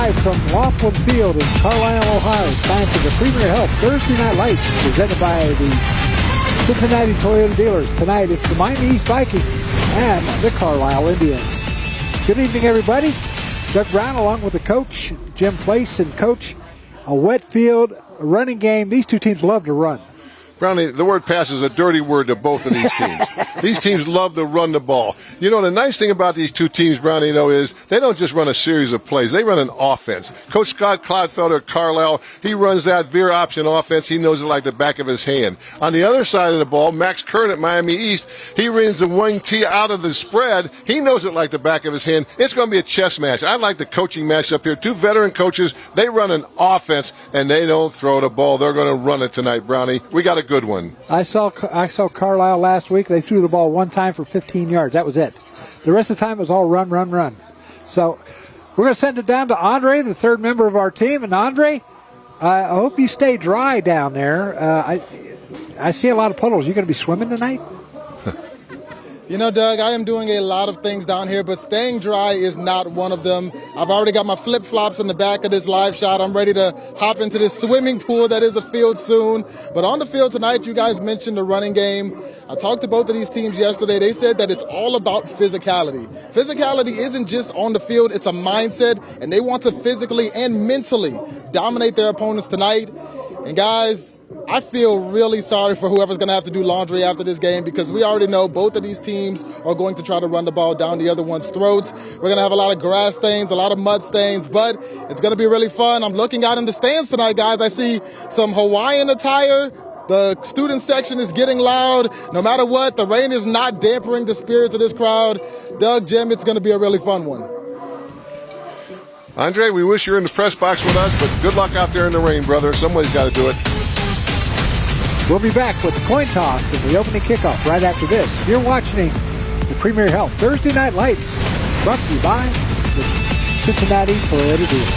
live from Laughlin Field in Carlisle, Ohio. It's time for the Premier Health Thursday Night Lights, presented by the Cincinnati Toyota dealers. Tonight it's the Miami East Vikings and the Carlisle Indians. Good evening, everybody. Doug Brown along with the coach, Jim Place. And coach, a wet field, a running game. These two teams love to run. Brownie, the word pass is a dirty word to both of these teams. These teams love to run the ball. You know, the nice thing about these two teams, Brownie, though, is they don't just run a series of plays. They run an offense. Coach Scott Clodfelder at Carlisle, he runs that veer option offense. He knows it like the back of his hand. On the other side of the ball, Max Curran at Miami East, he runs the wing tee out of the spread. He knows it like the back of his hand. It's going to be a chess match. I like the coaching match up here. Two veteran coaches, they run an offense, and they don't throw the ball. They're going to run it tonight, Brownie. We got a good one. I saw Carlisle last week. They threw the ball one time for 15 yards. That was it. The rest of the time it was all run, run, run. So we're going to send it down to Andre, the third member of our team. And Andre, I hope you stay dry down there. I see a lot of puddles. You going to be swimming tonight? You know, Doug, I am doing a lot of things down here, but staying dry is not one of them. I've already got my flip-flops in the back of this live shot. I'm ready to hop into this swimming pool that is a field soon. But on the field tonight, you guys mentioned the running game. I talked to both of these teams yesterday. They said that it's all about physicality. Physicality isn't just on the field. It's a mindset, and they want to physically and mentally dominate their opponents tonight. And, guys, I feel really sorry for whoever's going to have to do laundry after this game, because we already know both of these teams are going to try to run the ball down the other one's throats. We're going to have a lot of grass stains, a lot of mud stains, but it's going to be really fun. I'm looking out in the stands tonight, guys. I see some Hawaiian attire. The student section is getting loud. No matter what, the rain is not dampening the spirits of this crowd. Doug, Jim, it's going to be a really fun one. Andre, we wish you were in the press box with us, but good luck out there in the rain, brother. Somebody's got to do it. We'll be back with the coin toss and the opening kickoff right after this. You're watching the Premier Health Thursday Night Lights, brought to you by the Cincinnati Toyota dealers.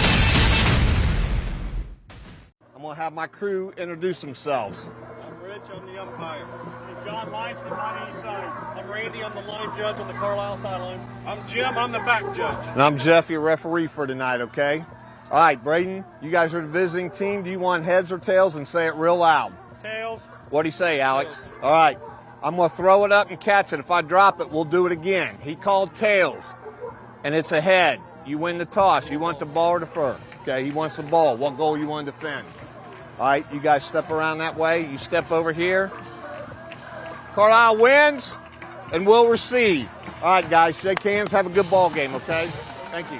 I'm going to have my crew introduce themselves. I'm Rich, I'm the umpire. I'm John Lice from my east side. I'm Randy, I'm the line judge on the Carlisle sideline. I'm Jim, I'm the back judge. And I'm Jeff, your referee for tonight, okay? All right, Braden, you guys are the visiting team. Do you want heads or tails? And say it real loud. Tails. What do you say, Alex? Tails. All right, I'm going to throw it up and catch it. If I drop it, we'll do it again. He called tails, and it's a head. You win the toss. You want the ball or the fur? Okay, he wants the ball. What goal you want to defend? All right, you guys step around that way. You step over here. Carlisle wins, and we'll receive. All right, guys, shake hands. Have a good ball game, okay? Thank you.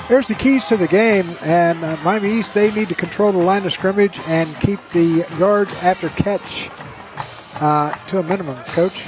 Here's the keys to the game, and Miami East, they need to control the line of scrimmage and keep the yards after catch to a minimum, Coach.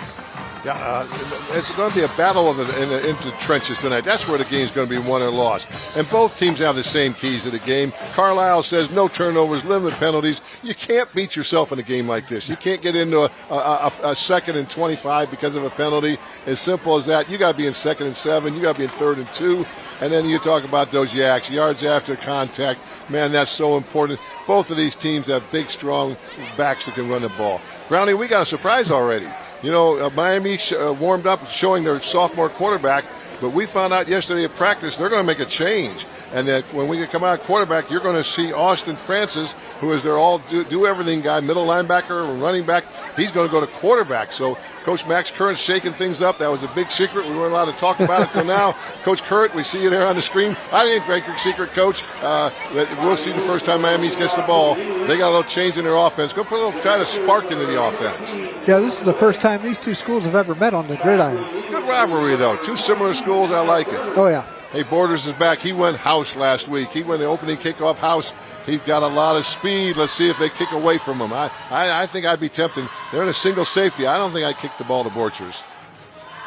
Yeah, it's going to be a battle of into the trenches tonight. That's where the game's going to be won or lost. And both teams have the same keys to the game. Carlisle says no turnovers, limited penalties. You can't beat yourself in a game like this. You can't get into a second and 25 because of a penalty. As simple as that. You got to be in second and 7. You got to be in third and 2. And then you talk about those yards after contact. Man, that's so important. Both of these teams have big, strong backs that can run the ball. Brownie, we got a surprise already. You know, Miami warmed up showing their sophomore quarterback, but we found out yesterday at practice they're going to make a change. And that when we come out quarterback, you're going to see Austin Francis, who is their all-do-everything guy, middle linebacker, running back. He's going to go to quarterback. So Coach Max Curran's shaking things up. That was a big secret. We weren't allowed to talk about it until now. Coach Curran, we see you there on the screen. I didn't break your secret, Coach. We'll see the first time Miami gets the ball. They got a little change in their offense. Go put a little kind of spark into the offense. Yeah, this is the first time these two schools have ever met on the gridiron. Good rivalry, though. Two similar schools. I like it. Oh, yeah. Hey, Borders is back. He went house last week. He went the opening kickoff house. He's got a lot of speed. Let's see if they kick away from him. I think I'd be tempted. They're in a single safety. I don't think I'd kick the ball to Borchers.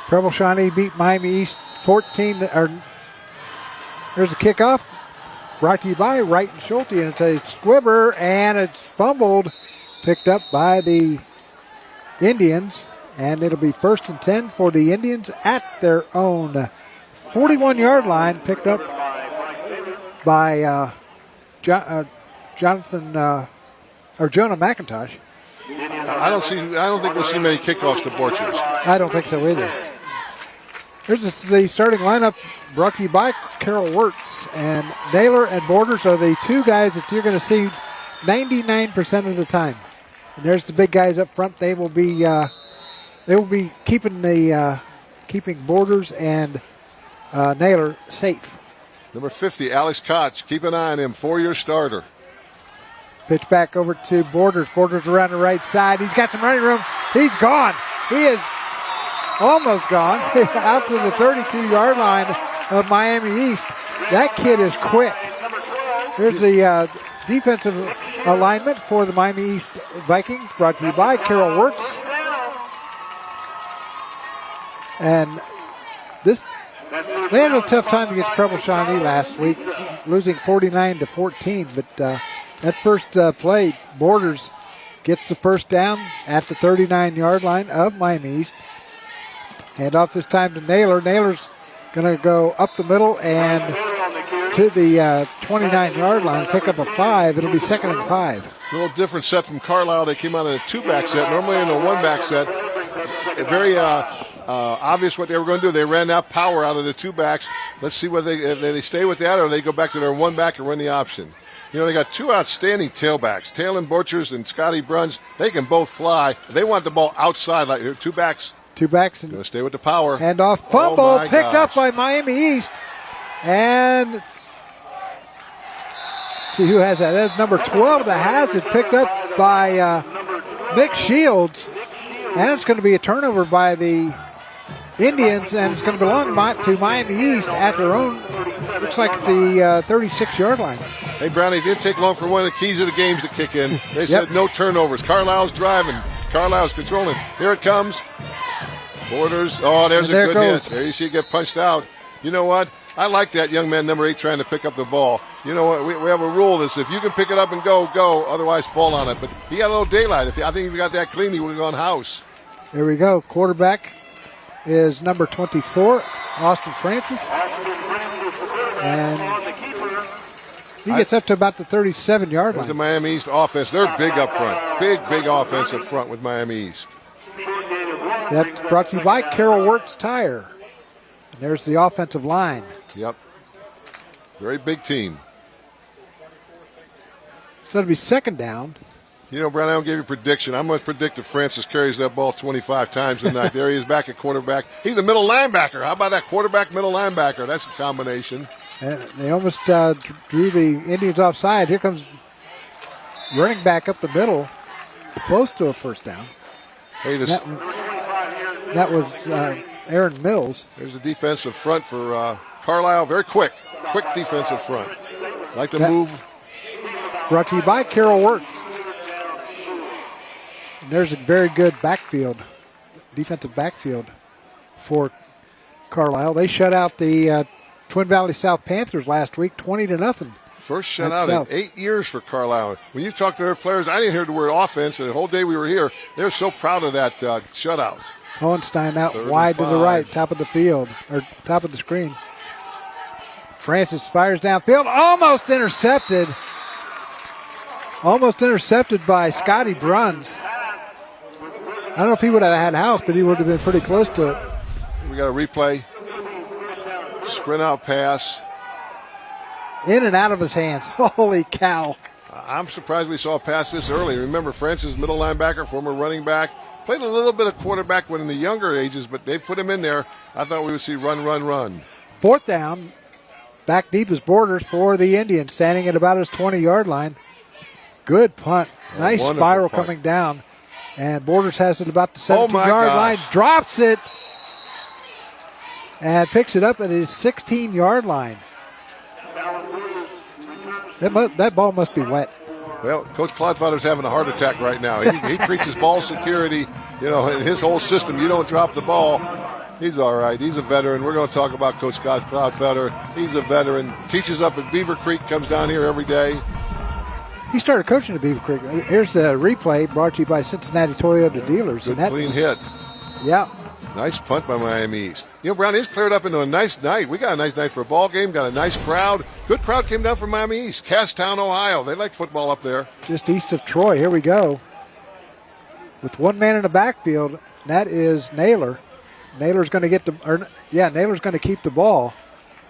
Preble Shawnee beat Miami East 14. Here's the kickoff. Brought to you by Wright and Schulte. And it's a squibber, and it's fumbled. Picked up by the Indians. And it'll be 1st and 10 for the Indians at their own 41-yard line, picked up by Jonah McIntosh. I don't think we'll see many kickoffs to Borchers. I don't think so either. Here's the starting lineup brought to you by Carol Wirtz. And Naylor and Borders are the two guys that you're going to see 99% of the time. And there's the big guys up front. They will be keeping Borders and Naylor safe. Number 50, Alex Koch. Keep an eye on him. 4-year starter. Pitch back over to Borders. Borders around the right side. He's got some running room. He's gone. He is almost gone. Out to the 32-yard line of Miami East. That kid is quick. Here's the defensive alignment for the Miami East Vikings, brought to you by Carol Wirtz. And they had a tough time against Preble Shawnee last week, losing 49-14. But that first play, Borders gets the first down at the 39-yard line of Miami East. Hand off this time to Naylor. Naylor's going to go up the middle and to the 29-yard line, pick up a 5. It'll be 2nd and 5. A little different set from Carlisle. They came out in a 2-back set, normally in a 1-back set. Very obvious what they were going to do. They ran that power out of the 2-backs. Let's see whether they stay with that or they go back to their 1-back and run the option. You know, they got two outstanding tailbacks, Talon Butchers and Scotty Bruns. They can both fly. They want the ball outside, like 2-backs. 2-backs. Going to stay with the power. Handoff, fumble, Oh, picked up by Miami East. And see who has that. That's number 12 that has it, picked up by Nick Shields. And it's going to be a turnover by the Indians, and it's going to belong to Miami East at their own, looks like the 36-yard line. Hey, Brownie, it didn't take long for one of the keys of the games to kick in. They said no turnovers. Carlisle's driving. Carlisle's controlling. Here it comes. Borders. Oh, there's a good hit. There you see it get punched out. You know what? I like that young man, number 8, trying to pick up the ball. You know what? We have a rule that if you can pick it up and go. Otherwise, fall on it. But he got a little daylight. I think if he got that clean, he would have gone house. There we go. Quarterback is number 24, Austin Francis. And he gets up to about the 37-yard line. The Miami East offense. They're big up front. Big offense up front with Miami East. That's brought to you by Carol Wirtz Tire. And there's the offensive line. Yep. Very big team. So it'll be 2nd down. You know, Brown, I'll give you a prediction. I'm going to predict that Francis carries that ball 25 times tonight. There he is back at quarterback. He's a middle linebacker. How about that quarterback, middle linebacker? That's a combination. And they almost drew the Indians offside. Here comes running back up the middle, close to a first down. Hey, that was Aaron Mills. There's the defensive front for Carlisle. Very quick defensive front. Like to move. Brought to you by Carol Wirtz. And there's a very good defensive backfield for Carlisle. They shut out the Twin Valley South Panthers last week, 20-0. First shutout in 8 years for Carlisle. When you talk to their players, I didn't hear the word offense. The whole day we were here, they were so proud of that shutout. Hohenstein out wide to the right, top of the field, or top of the screen. Francis fires downfield, almost intercepted. Almost intercepted by Scotty Bruns. I don't know if he would have had house, but he would have been pretty close to it. We got a replay. Sprint out pass. In and out of his hands. Holy cow. I'm surprised we saw a pass this early. Remember, Francis, middle linebacker, former running back, played a little bit of quarterback when in the younger ages, but they put him in there. I thought we would see run. 4th down. Back deep is Borders for the Indians, standing at about his 20-yard line. Good punt. Nice spiral punt coming down. And Borders has it about the 17-yard line. Drops it. And picks it up at his 16-yard line. That ball must be wet. Well, Coach Cloudfather's having a heart attack right now. He treats his ball security, in his whole system. You don't drop the ball. He's all right. He's a veteran. We're going to talk about Coach Cloudfather. He's a veteran. Teaches up at Beaver Creek, comes down here every day. He started coaching at Beaver Creek. Here's the replay brought to you by Cincinnati Toyota Dealers. Good clean hit. Yeah. Nice punt by Miami East. Brown, it's cleared up into a nice night. We got a nice night for a ball game. Got a nice crowd. Good crowd came down from Miami East. Casstown, Ohio. They like football up there. Just east of Troy. Here we go. With one man in the backfield, that is Naylor. Naylor's going to get Naylor's going to keep the ball,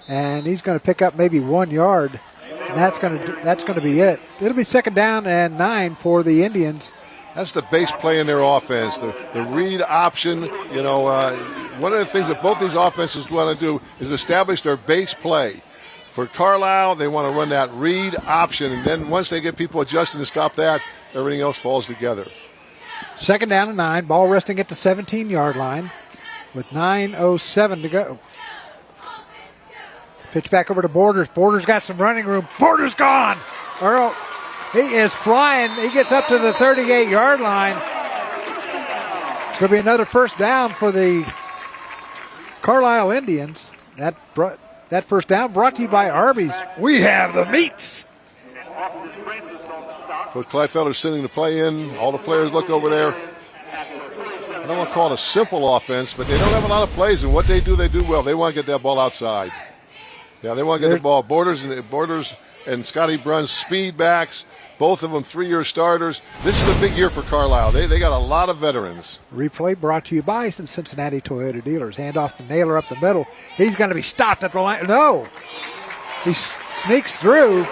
and he's going to pick up maybe 1 yard, and that's going to be it. It'll be 2nd down and 9 for the Indians. That's the base play in their offense, the read option. One of the things that both these offenses want to do is establish their base play. For Carlisle, they want to run that read option, and then once they get people adjusting to stop that, everything else falls together. 2nd down and 9, ball resting at the 17-yard line with 9:07 to go. Pitch back over to Borders. Borders got some running room. Borders gone. Earl, he is flying. He gets up to the 38-yard line. It's going to be another 1st down for the Carlisle Indians. That 1st down brought to you by Arby's. We have the meats. Coach Clyfelder's sending the play in. All the players look over there. I don't want to call it a simple offense, but they don't have a lot of plays, and what they do well. They want to get that ball outside. Yeah, they want to get the ball. Borders and Scotty Bruns, speed backs, both of them 3-year starters. This is a big year for Carlisle. They got a lot of veterans. Replay brought to you by the Cincinnati Toyota dealers. Handoff to Naylor up the middle. He's going to be stopped at the line. No. He sneaks through.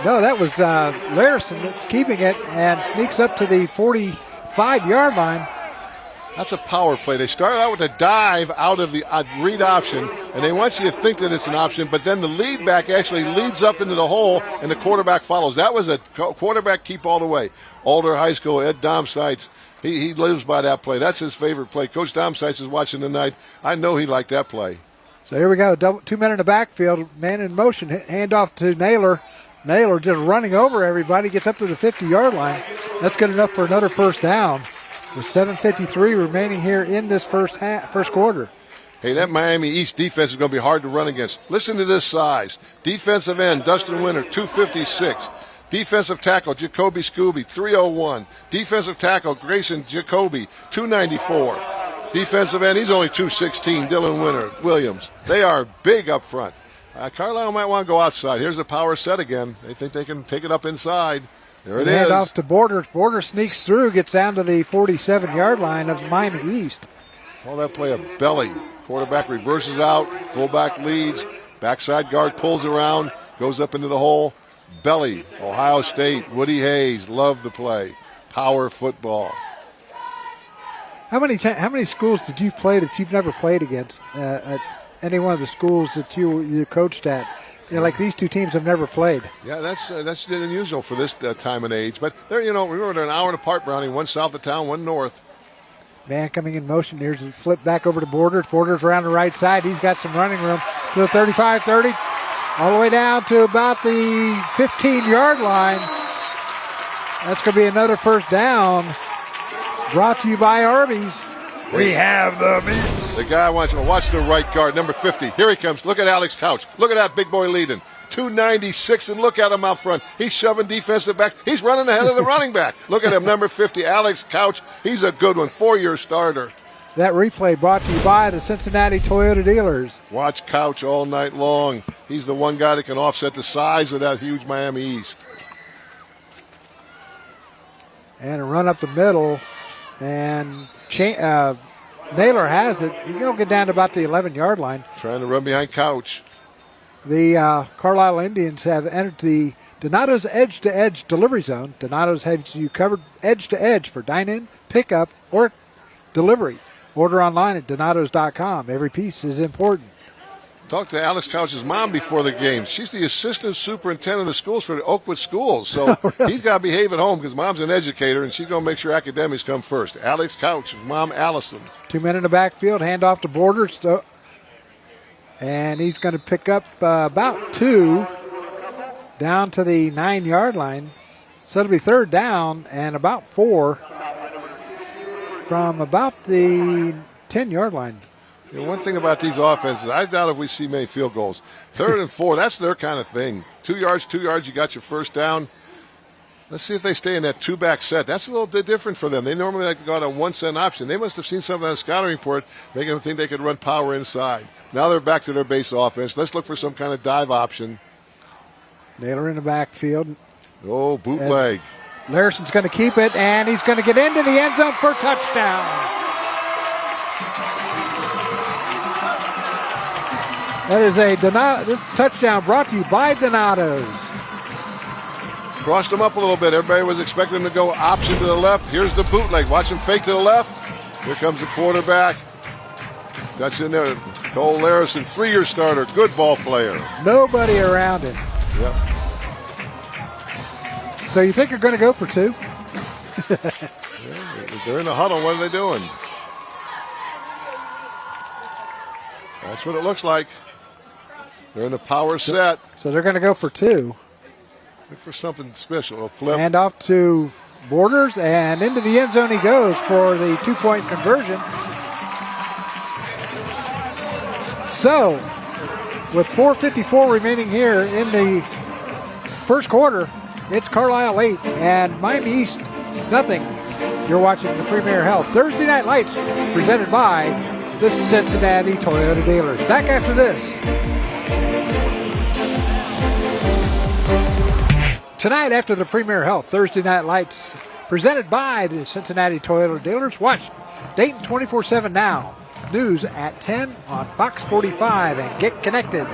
No, that was Larison keeping it and sneaks up to the 45-yard line. That's a power play. They started out with a dive out of the read option, and they want you to think that it's an option, but then the lead back actually leads up into the hole, and the quarterback follows. That was a quarterback keep all the way. Alder High School, Ed Domsites, he lives by that play. That's his favorite play. Coach Domsites is watching tonight. I know he liked that play. So here we go. 2 men in the backfield, man in motion. Handoff to Naylor. Naylor just running over everybody, gets up to the 50-yard line. That's good enough for another 1st down. With 7:53 remaining here in this first quarter. Hey, that Miami East defense is going to be hard to run against. Listen to this size. Defensive end, Dustin Winter, 256. Defensive tackle, Jacoby Scooby, 301. Defensive tackle, Grayson Jacoby, 294. Defensive end, he's only 216, Dylan Williams. They are big up front. Carlisle might want to go outside. Here's the power set again. They think they can take it up inside. There it is. Hand off to Borders. Borders sneaks through, gets down to the 47-yard line of Miami East. Call that play a belly. Quarterback reverses out. Fullback leads. Backside guard pulls around. Goes up into the hole. Belly. Ohio State. Woody Hayes. Love the play. Power football. How many schools did you play that you've never played against at any one of the schools that you coached at? Like these two teams have never played. Yeah, that's unusual for this time and age. But they're, we were an hour apart, Brownie. One south of town, one north. Man coming in motion. Here's a flip back over to Borders. Borders around the right side. He's got some running room to the 35-30. All the way down to about the 15-yard line. That's going to be another 1st down. Brought to you by Arby's. We have the meats. The guy wants to watch the right guard, number 50. Here he comes. Look at Alex Couch. Look at that big boy leading. 296, and look at him out front. He's shoving defensive backs. He's running ahead of the running back. Look at him, number 50, Alex Couch. He's a good one, 4-year starter. That replay brought to you by the Cincinnati Toyota dealers. Watch Couch all night long. He's the one guy that can offset the size of that huge Miami East. And a run up the middle, and Naylor has it. He's going to get down to about the 11-yard line. Trying to run behind Couch. The Carlisle Indians have entered the Donato's edge-to-edge delivery zone. Donato's has you covered edge-to-edge for dine-in, pickup, or delivery. Order online at donatos.com. Every piece is important. Talked to Alex Couch's mom before the game. She's the assistant superintendent of schools for the Oakwood schools. So he's got to behave at home because mom's an educator, and she's going to make sure academics come first. Alex Couch, mom Allison. 2 men in the backfield, handoff to Borders. And he's going to pick up about 2 down to the 9-yard line. So it'll be 3rd down and about 4 from about the 10-yard line. One thing about these offenses, I doubt if we see many field goals. 3rd and 4, that's their kind of thing. 2 yards, you got your 1st down. Let's see if they stay in that 2-back set. That's a little bit different for them. They normally like to go on a 1-set option. They must have seen something on the scouting report making them think they could run power inside. Now they're back to their base offense. Let's look for some kind of dive option. Naylor in the backfield. Oh, bootleg. Larison's going to keep it, and he's going to get into the end zone for a touchdown. That is this touchdown brought to you by Donato's. Crossed him up a little bit. Everybody was expecting him to go option to the left. Here's the bootleg. Watch him fake to the left. Here comes the quarterback. That's in there. Cole Larison, 3-year starter. Good ball player. Nobody around him. Yep. So you think you're going to go for 2? They're in the huddle. What are they doing? That's what it looks like. They're in the power set. So they're going to go for 2. Look for something special. A flip. And off to Borders, and into the end zone he goes for the 2-point conversion. So, with 4:54 remaining here in the first quarter, it's Carlisle 8 and Miami East nothing. You're watching the Premier Health Thursday Night Lights, presented by the Cincinnati Toyota dealers. Back after this. Tonight, after the Premier Health Thursday Night Lights, presented by the Cincinnati Toyota dealers, watch Dayton 24/7 now. News at 10 on Fox 45 and get connected.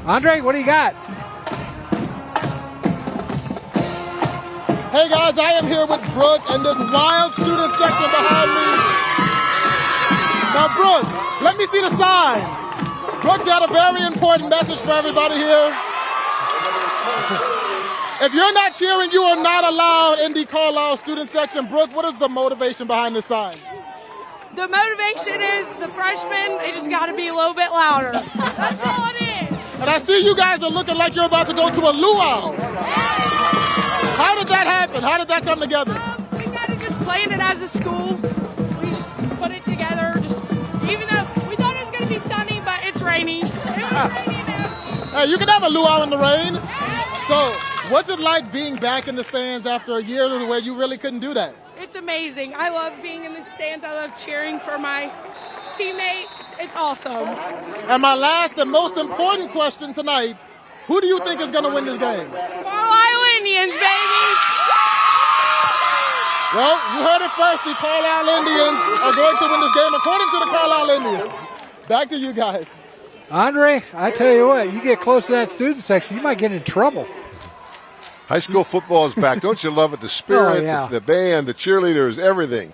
Andre, what do you got? Hey guys, I am here with Brooke and this wild student section behind me. Now Brooke, let me see the sign. Brooke's got a very important message for everybody here. If you're not cheering, you are not allowed in the Carlisle student section. Brooke, what is the motivation behind this sign? The motivation is the freshmen, they just got to be a little bit louder. That's all it is. And I see you guys are looking like you're about to go to a luau. How did that happen? How did that come together? We kind of just planned it as a school. We just put it together. Even though we thought it was going to be sunny, but it's rainy. It was rainy now. Hey, you can have a luau in the rain. So, what's it like being back in the stands after a year where you really couldn't do that? It's amazing. I love being in the stands. I love cheering for my teammates. It's awesome. And my last and most important question tonight, who do you think is going to win this game? Carlisle Indians, baby! Well, you heard it first. The Carlisle Indians are going to win this game according to the Carlisle Indians. Back to you guys. Andre, I tell you what, you get close to that student section, you might get in trouble. High school football is back. Don't you love it? The spirit, Oh, yeah. the band, the cheerleaders, everything.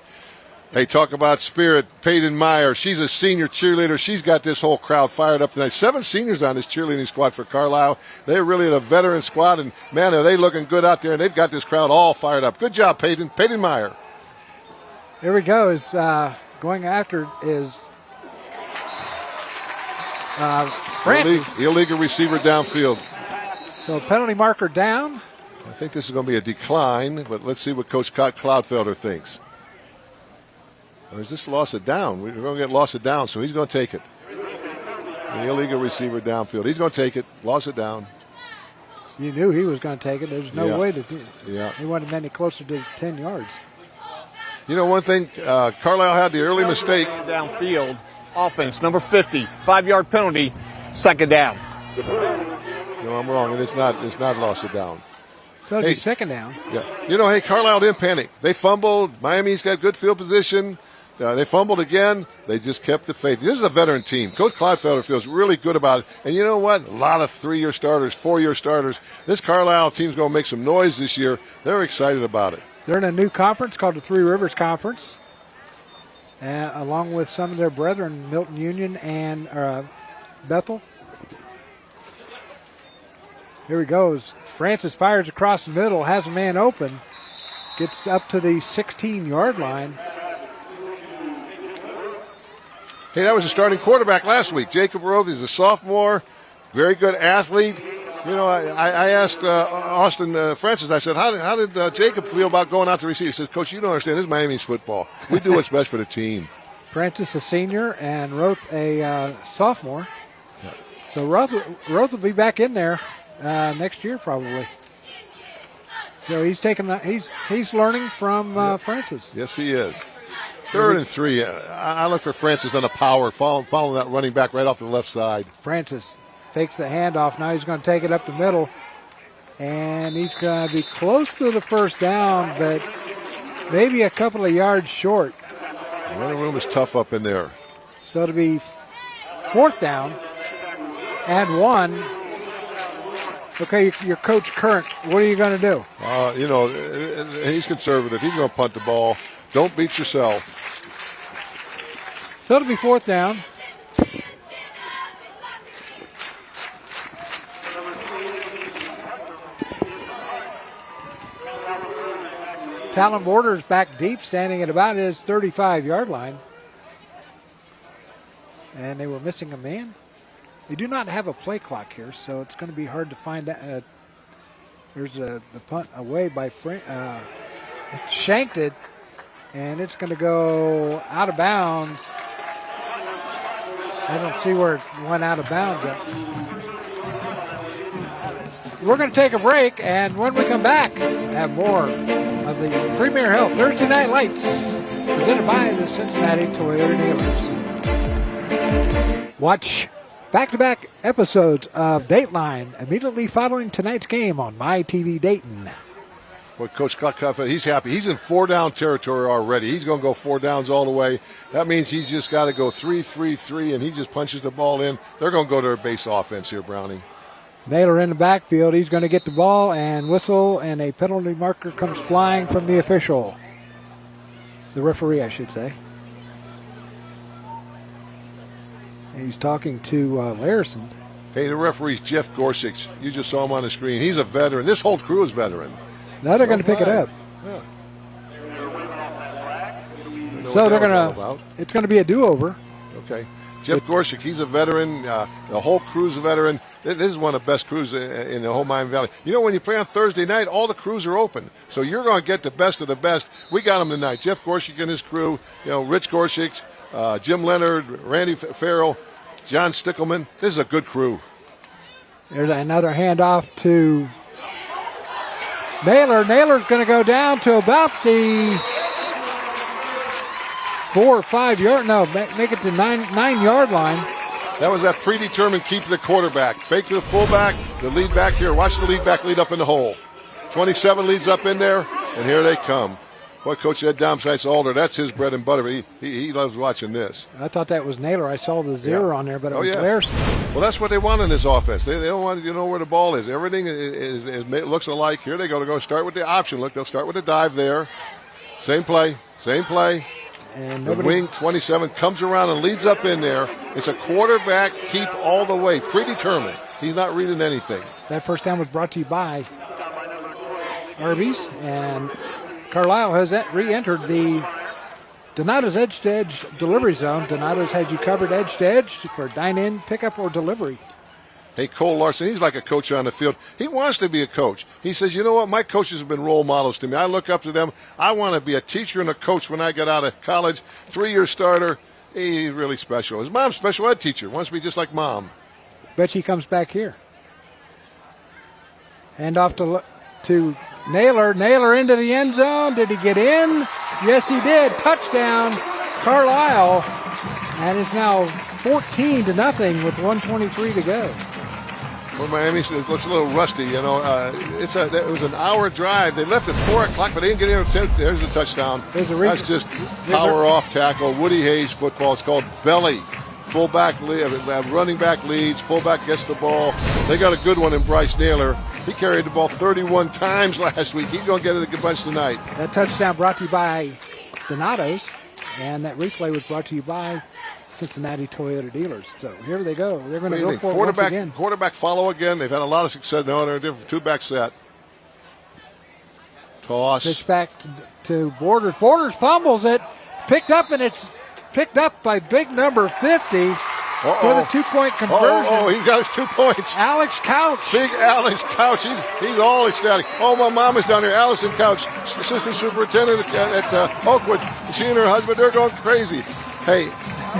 Hey, talk about spirit. Peyton Meyer, she's a senior cheerleader. She's got this whole crowd fired up tonight. 7 seniors on this cheerleading squad for Carlisle. They're really a veteran squad, and, man, are they looking good out there, and they've got this crowd all fired up. Good job, Peyton. Peyton Meyer. Here we go. Is going after is Francis. Illegal receiver downfield. So penalty marker down. I think this is going to be a decline, but let's see what Coach Cloudfelder thinks. Or is this loss of down? We're going to get loss of down, so he's going to take it. The illegal receiver downfield. He's going to take it. Loss of down. You knew he was going to take it. There's no way that he wasn't any closer to 10 yards. You know, one thing, Carlisle had the early mistake. Downfield, offense, number 50, 5-yard penalty, second down. No, I'm wrong, and it's not loss of down. So it'd be second down. Yeah. You know, hey, Carlisle didn't panic. They fumbled. Miami's got good field position. They fumbled again. They just kept the faith. This is a veteran team. Coach Cloudfelder feels really good about it. And you know what? A lot of 3-year starters, 4-year starters. This Carlisle team's going to make some noise this year. They're excited about it. They're in a new conference called the Three Rivers Conference, along with some of their brethren, Milton Union and Bethel. Here he goes. Francis fires across the middle, has a man open, gets up to the 16-yard line. Hey, that was the starting quarterback last week. Jacob Roth is a sophomore, very good athlete. You know, I asked Austin Francis, I said, how did Jacob feel about going out to receive? He says, Coach, you don't understand. This is Miami's football. We do what's best for the team. Francis a senior and Roth a sophomore. Yeah. So Roth will be back in there next year probably. So he's he's learning from Francis. Yes, he is. 3rd and 3. I look for Francis on the power, following that running back right off the left side. Francis fakes the handoff. Now he's going to take it up the middle. And he's going to be close to the first down, but maybe a couple of yards short. The running room is tough up in there. So it'll be 4th down and 1. Okay, your coach Current, what are you going to do? He's conservative. He's going to punt the ball. Don't beat yourself. So it'll be 4th down. Talon Borders back deep, standing at about his 35-yard line. And they were missing a man. They do not have a play clock here, so it's going to be hard to find out. There's the punt away by shanked it, and it's going to go out of bounds. I don't see where it went out of bounds yet. We're going to take a break, and when we come back, have more of the Premier Health Thursday Night Lights presented by the Cincinnati Toyota Dealers. Watch back-to-back episodes of Dateline immediately following tonight's game on MyTV Dayton. Well, Coach Kickoff, he's happy. He's in 4-down territory already. He's going to go 4 downs all the way. That means he's just got to go 3-3-3, and he just punches the ball in. They're going to go to their base offense here, Brownie. Naylor in the backfield. He's going to get the ball and whistle, and a penalty marker comes flying from the official. The referee, I should say. And he's talking to Larison. Hey, the referee's Jeff Gorsuch. You just saw him on the screen. He's a veteran. This whole crew is veteran. Now they're going to pick it up. Yeah. So they're going to, it's going to be a do-over. Okay. Jeff Gorsuch, he's a veteran. The whole crew's a veteran. This is one of the best crews in the whole Miami Valley. You know, when you play on Thursday night, all the crews are open. So you're going to get the best of the best. We got them tonight. Jeff Gorsuch and his crew, Rich Gorsuch, Jim Leonard, Randy Farrell, John Stickelman. This is a good crew. There's another handoff to Naylor. Naylor's going to go down to about the 4 or 5 yard. No, make it to 9-yard line. That was that predetermined keep to the quarterback. Fake to the fullback, the lead back here. Watch the lead back lead up in the hole. 27 leads up in there, and here they come. Boy, Coach Ed Domsites Alder, that's his bread and butter. He loves watching this. I thought that was Naylor. I saw the 0 on there, but it was Larison. Well, that's what they want in this offense. They don't want you to know where the ball is. Everything looks alike. Here they go. They're going to start with the option look. They'll start with the dive there. Same play. And the wing 27 comes around and leads up in there. It's a quarterback keep all the way. Predetermined. He's not reading anything. That first down was brought to you by Arby's, and Carlisle has re-entered the Donato's edge-to-edge delivery zone. Donato's had you covered edge-to-edge for dine-in, pickup, or delivery. Hey, Cole Larson, he's like a coach on the field. He wants to be a coach. He says, you know what, my coaches have been role models to me. I look up to them. I want to be a teacher and a coach when I get out of college. 3-year starter. He's really special. His mom's a special ed teacher. Wants to be just like Mom. Bet he comes back here. Hand off to Naylor. Naylor into the end zone. Did he get in? Yes, he did. Touchdown, Carlisle. And it's now 14-0 with 1:23 to go. Well, Miami looks a little rusty, It was an hour drive. They left at 4 o'clock, but they didn't get in. There's a touchdown. That's just power off tackle. Woody Hayes football. It's called belly. Fullback running back leads. Fullback gets the ball. They got a good one in Bryce Naylor. He carried the ball 31 times last week. He's going to get it a bunch tonight. That touchdown brought to you by Donato's, and that replay was brought to you by Cincinnati Toyota Dealers. So here they go. They're going to go for it once again. Quarterback follow again. They've had a lot of success. No, they're a different two-back set. Toss. Pitch back to Borders. Borders fumbles it. Picked up, and it's picked up by big number 50 for the 2-point conversion. He got his 2 points. Alex Couch. Big Alex Couch. He's all ecstatic. Oh, my mom is down here. Allison Couch, assistant superintendent at Oakwood. She and her husband, they're going crazy. Hey,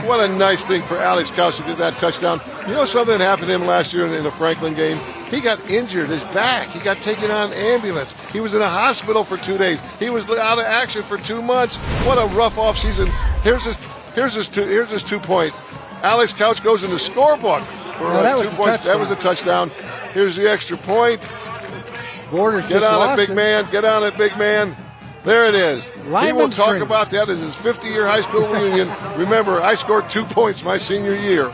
what a nice thing for Alex Couch to get that touchdown. You know something that happened to him last year in the Franklin game? He got injured, his back. He got taken on ambulance. He was in a hospital for 2 days. He was out of action for 2 months. What a rough offseason. Here's his 2 point. Alex Couch goes in the scorebook for 2 points. That was a touchdown. Here's the extra point. Borders Get on it, big man. Get on it, big man. There it is. He will Lyman's talk dream. about that in his 50-year high school reunion. Remember, I scored 2 points my senior year.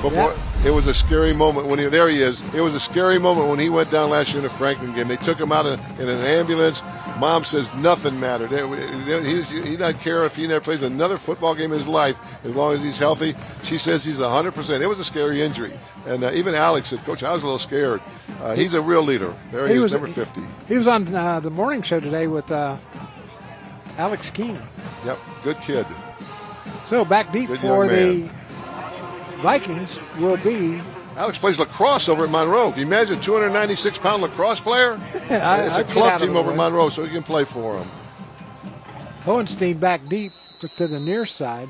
Before, It was a scary moment when there he is. It was a scary moment when he went down last year in the Franklin game. They took him out in an ambulance. Mom says nothing mattered. He doesn't care if he never plays another football game in his life as long as he's healthy. She says he's 100%. It was a scary injury. And even Alex said, Coach, I was a little scared. He's a real leader. There he is, number 50. He was on the morning show today with Alex Keene. Yep, good kid. So back deep Good for young man. the Vikings will be. Alex plays lacrosse over at Monroe. Can you imagine a 296-pound lacrosse player? It's a I'd get club out of team the over at way. Monroe, so he can play for him. Hohenstein back deep to the near side.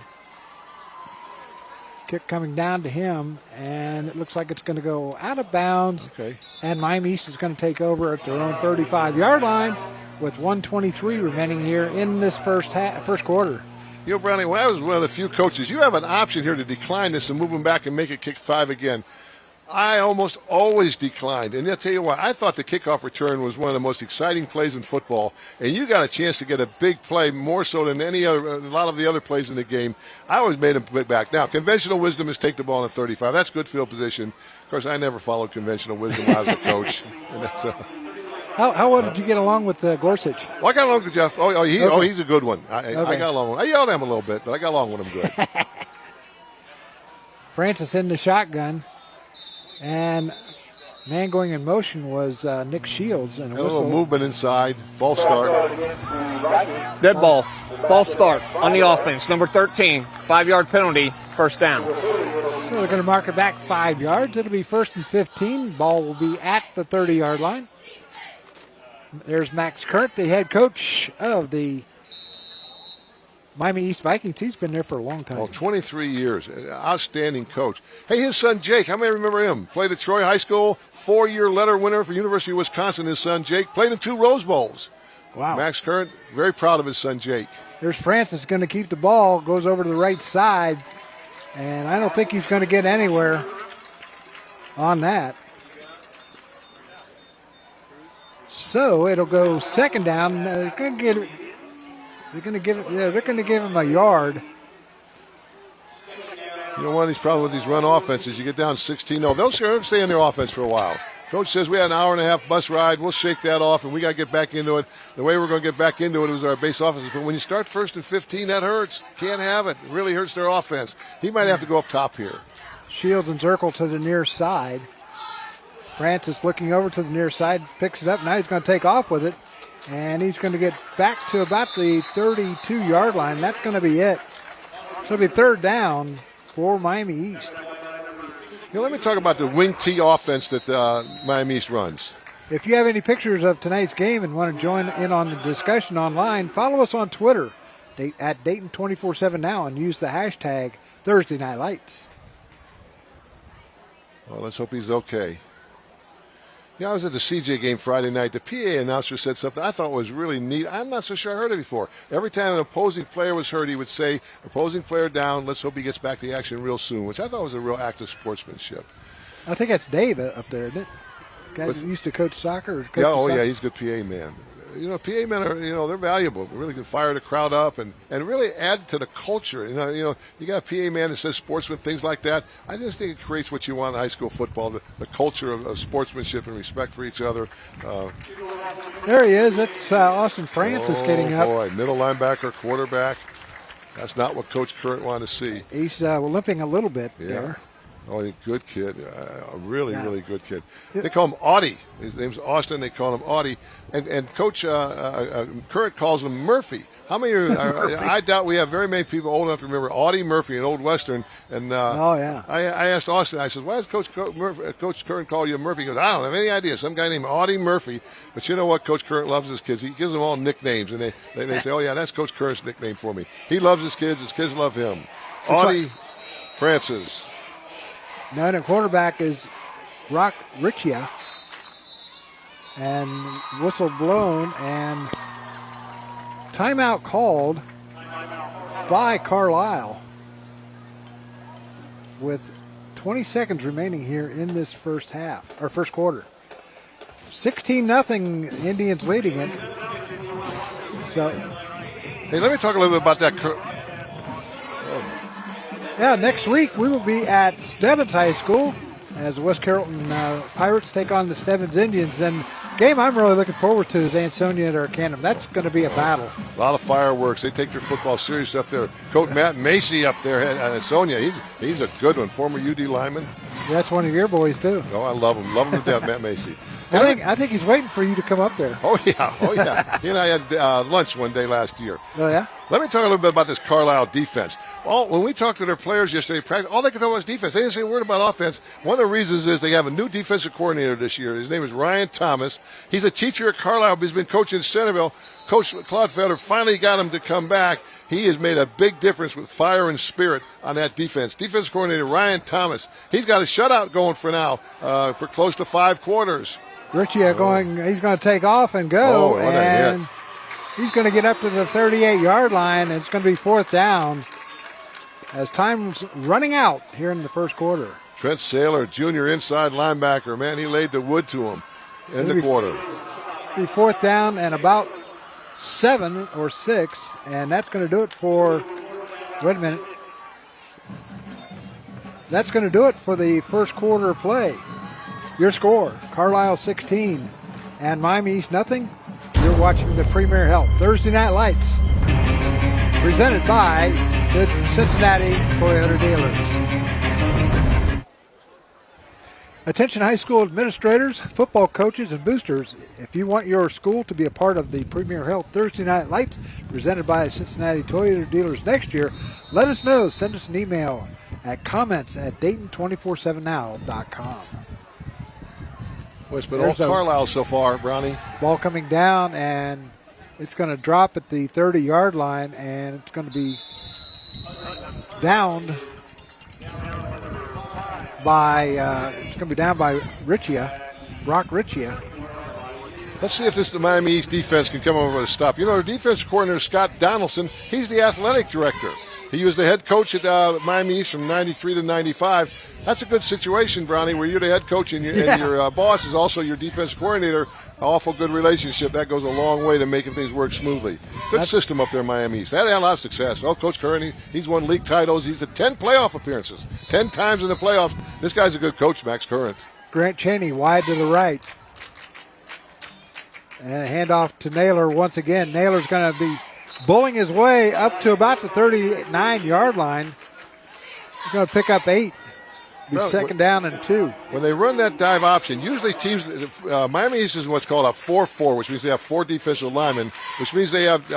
Kick coming down to him, and it looks like it's going to go out of bounds. Okay. And Miami East is going to take over at their own 35-yard line with 1:23 remaining here in this first quarter. You know, Brownie, when I was one of the few coaches, you have an option here to decline this and move him back and make it kick 5 again. I almost always declined. And I'll tell you what, I thought the kickoff return was one of the most exciting plays in football. And you got a chance to get a big play, more so than a lot of the other plays in the game. I always made him put back. Now, conventional wisdom is take the ball in 35. That's good field position. Of course, I never followed conventional wisdom when I was a coach. And that's, How well did you get along with Gorsuch? well, I got along with Jeff. Okay. He's a good one. I got along with him. I yelled at him a little bit, but I got along with him good. Francis in the shotgun. And man going in motion was Nick Shields. And A little movement inside. False start. Dead ball. False start on the offense. Number 13. 5-yard penalty. First down. So they're going to mark it back 5 yards. It'll be 1st and 15. Ball will be at the 30-yard line. There's Max Kurt, the head coach of the Miami East Vikings. He's been there for a long time. Oh, 23 years. Outstanding coach. Hey, his son Jake, how many remember him? Played at Troy High School, 4-year letter winner for University of Wisconsin. His son Jake played in 2 Rose Bowls. Wow. Max Current, very proud of his son Jake. There's Francis going to keep the ball, goes over to the right side, and I don't think he's going to get anywhere on that. So it'll go second down. They're going to give him a yard. You know, one of these problems with these run offenses, you get down 16-0. They'll stay in their offense for a while. Coach says we had an hour-and-a-half bus ride. We'll shake that off, and we got to get back into it. The way we're going to get back into it is our base offense. But when you start 1st and 15, that hurts. Can't have it. It really hurts their offense. He might have to go up top here. Shields and Zirkle to the near side. Francis looking over to the near side, picks it up. Now he's going to take off with it, and he's going to get back to about the 32-yard line. That's going to be it. So it'll be 3rd down for Miami East. Let me talk about the wing T offense that Miami East runs. If you have any pictures of tonight's game and want to join in on the discussion online, follow us on Twitter at Dayton 24/7 Now and use the hashtag Thursday Night Lights. Well, let's hope he's okay. I was at the CJ game Friday night. The PA announcer said something I thought was really neat. I'm not so sure I heard it before. Every time an opposing player was hurt, he would say, opposing player down, let's hope he gets back to the action real soon, which I thought was a real act of sportsmanship. I think that's Dave up there, isn't it? Guy that used to coach soccer. Or coach yeah, he's a good PA man. PA men are, they're valuable. They really can fire the crowd up and really add to the culture. You got a PA man that says sportsman, things like that. I just think it creates what you want in high school football, the culture of sportsmanship and respect for each other. There he is. That's Austin Francis getting up. Oh, boy, middle linebacker, quarterback. That's not what Coach Current wanted to see. He's limping a little bit there. Oh, a good kid. A really good kid. They call him Audie. His name's Austin. They call him Audie. And Coach Current calls him Murphy. How many I doubt we have very many people old enough to remember Audie Murphy, an old Western. And I asked Austin, I said, why does Coach Current call you Murphy? He goes, I don't have any idea. Some guy named Audie Murphy. But you know what? Coach Current loves his kids. He gives them all nicknames. And they say, oh, yeah, that's Coach Current's nickname for me. He loves his kids. His kids love him. Audie Francis. Now the quarterback is Rock Richia. And whistle blown and timeout called by Carlisle with 20 seconds remaining here in this first quarter. 16-0 Indians leading it. So, Hey, let me talk a little bit about that. yeah, next week we will be at Stebbins High School as the West Carrollton Pirates take on the Stebbins Indians. And game I'm really looking forward to is Ansonia at Arcanum. That's going to be a battle. A lot of fireworks. They take their football serious up there. Coach Matt Macy up there at Ansonia. He's a good one. Former UD lineman. That's one of your boys, too. Oh, I love him. Love him to death, Matt Macy. I think he's waiting for you to come up there. Oh, yeah. He and I had lunch one day last year. Oh, yeah? Let me talk a little bit about this Carlisle defense. Well, when we talked to their players yesterday, all they could talk about was defense. They didn't say a word about offense. One of the reasons is they have a new defensive coordinator this year. His name is Ryan Thomas. He's a teacher at Carlisle, but he's been coaching in Centerville. Coach Claude Felder finally got him to come back. He has made a big difference with fire and spirit on that defense. Defense coordinator Ryan Thomas. He's got a shutout going for now for close to 5 quarters. Richie he's going to take off and go. What a and hit. He's going to get up to the 38-yard line, and it's going to be 4th down as time's running out here in the first quarter. Trent Saylor, junior inside linebacker, man, he laid the wood to him in the quarter. Be 4th down and about 7 or 6, and that's going to do it for, wait a minute. That's going to do it for the first quarter of play. Your score, Carlisle 16 and Miami East nothing. You're watching the Premier Health Thursday Night Lights, presented by the Cincinnati Toyota dealers. Attention high school administrators, football coaches, and boosters. If you want your school to be a part of the Premier Health Thursday Night Lights, presented by Cincinnati Toyota dealers next year, let us know. Send us an email at comments@Dayton247now.com. Well, it's been all Carlisle so far, Brownie. Ball coming down, and it's going to drop at the 30-yard line, and it's going to be downed by Brock Richia. Let's see if the Miami East defense can come over with a stop. You know, our defense coordinator, Scott Donaldson, he's the athletic director. He was the head coach at Miami East from 93 to 95. That's a good situation, Brownie, where you're the head coach and your boss is also your defense coordinator. Awful good relationship. That goes a long way to making things work smoothly. Good system up there in Miami East. That had a lot of success. Oh, Coach Curran, he's won league titles. He's at 10 playoff appearances. 10 times in the playoffs. This guy's a good coach, Max Curran. Grant Cheney wide to the right. And a handoff to Naylor once again. Naylor's going to be bulling his way up to about the 39-yard line. He's going to pick up 8. Be second down and 2. When they run that dive option, usually teams, Miami East is what's called a 4-4, which means they have 4 defensive linemen, which means they have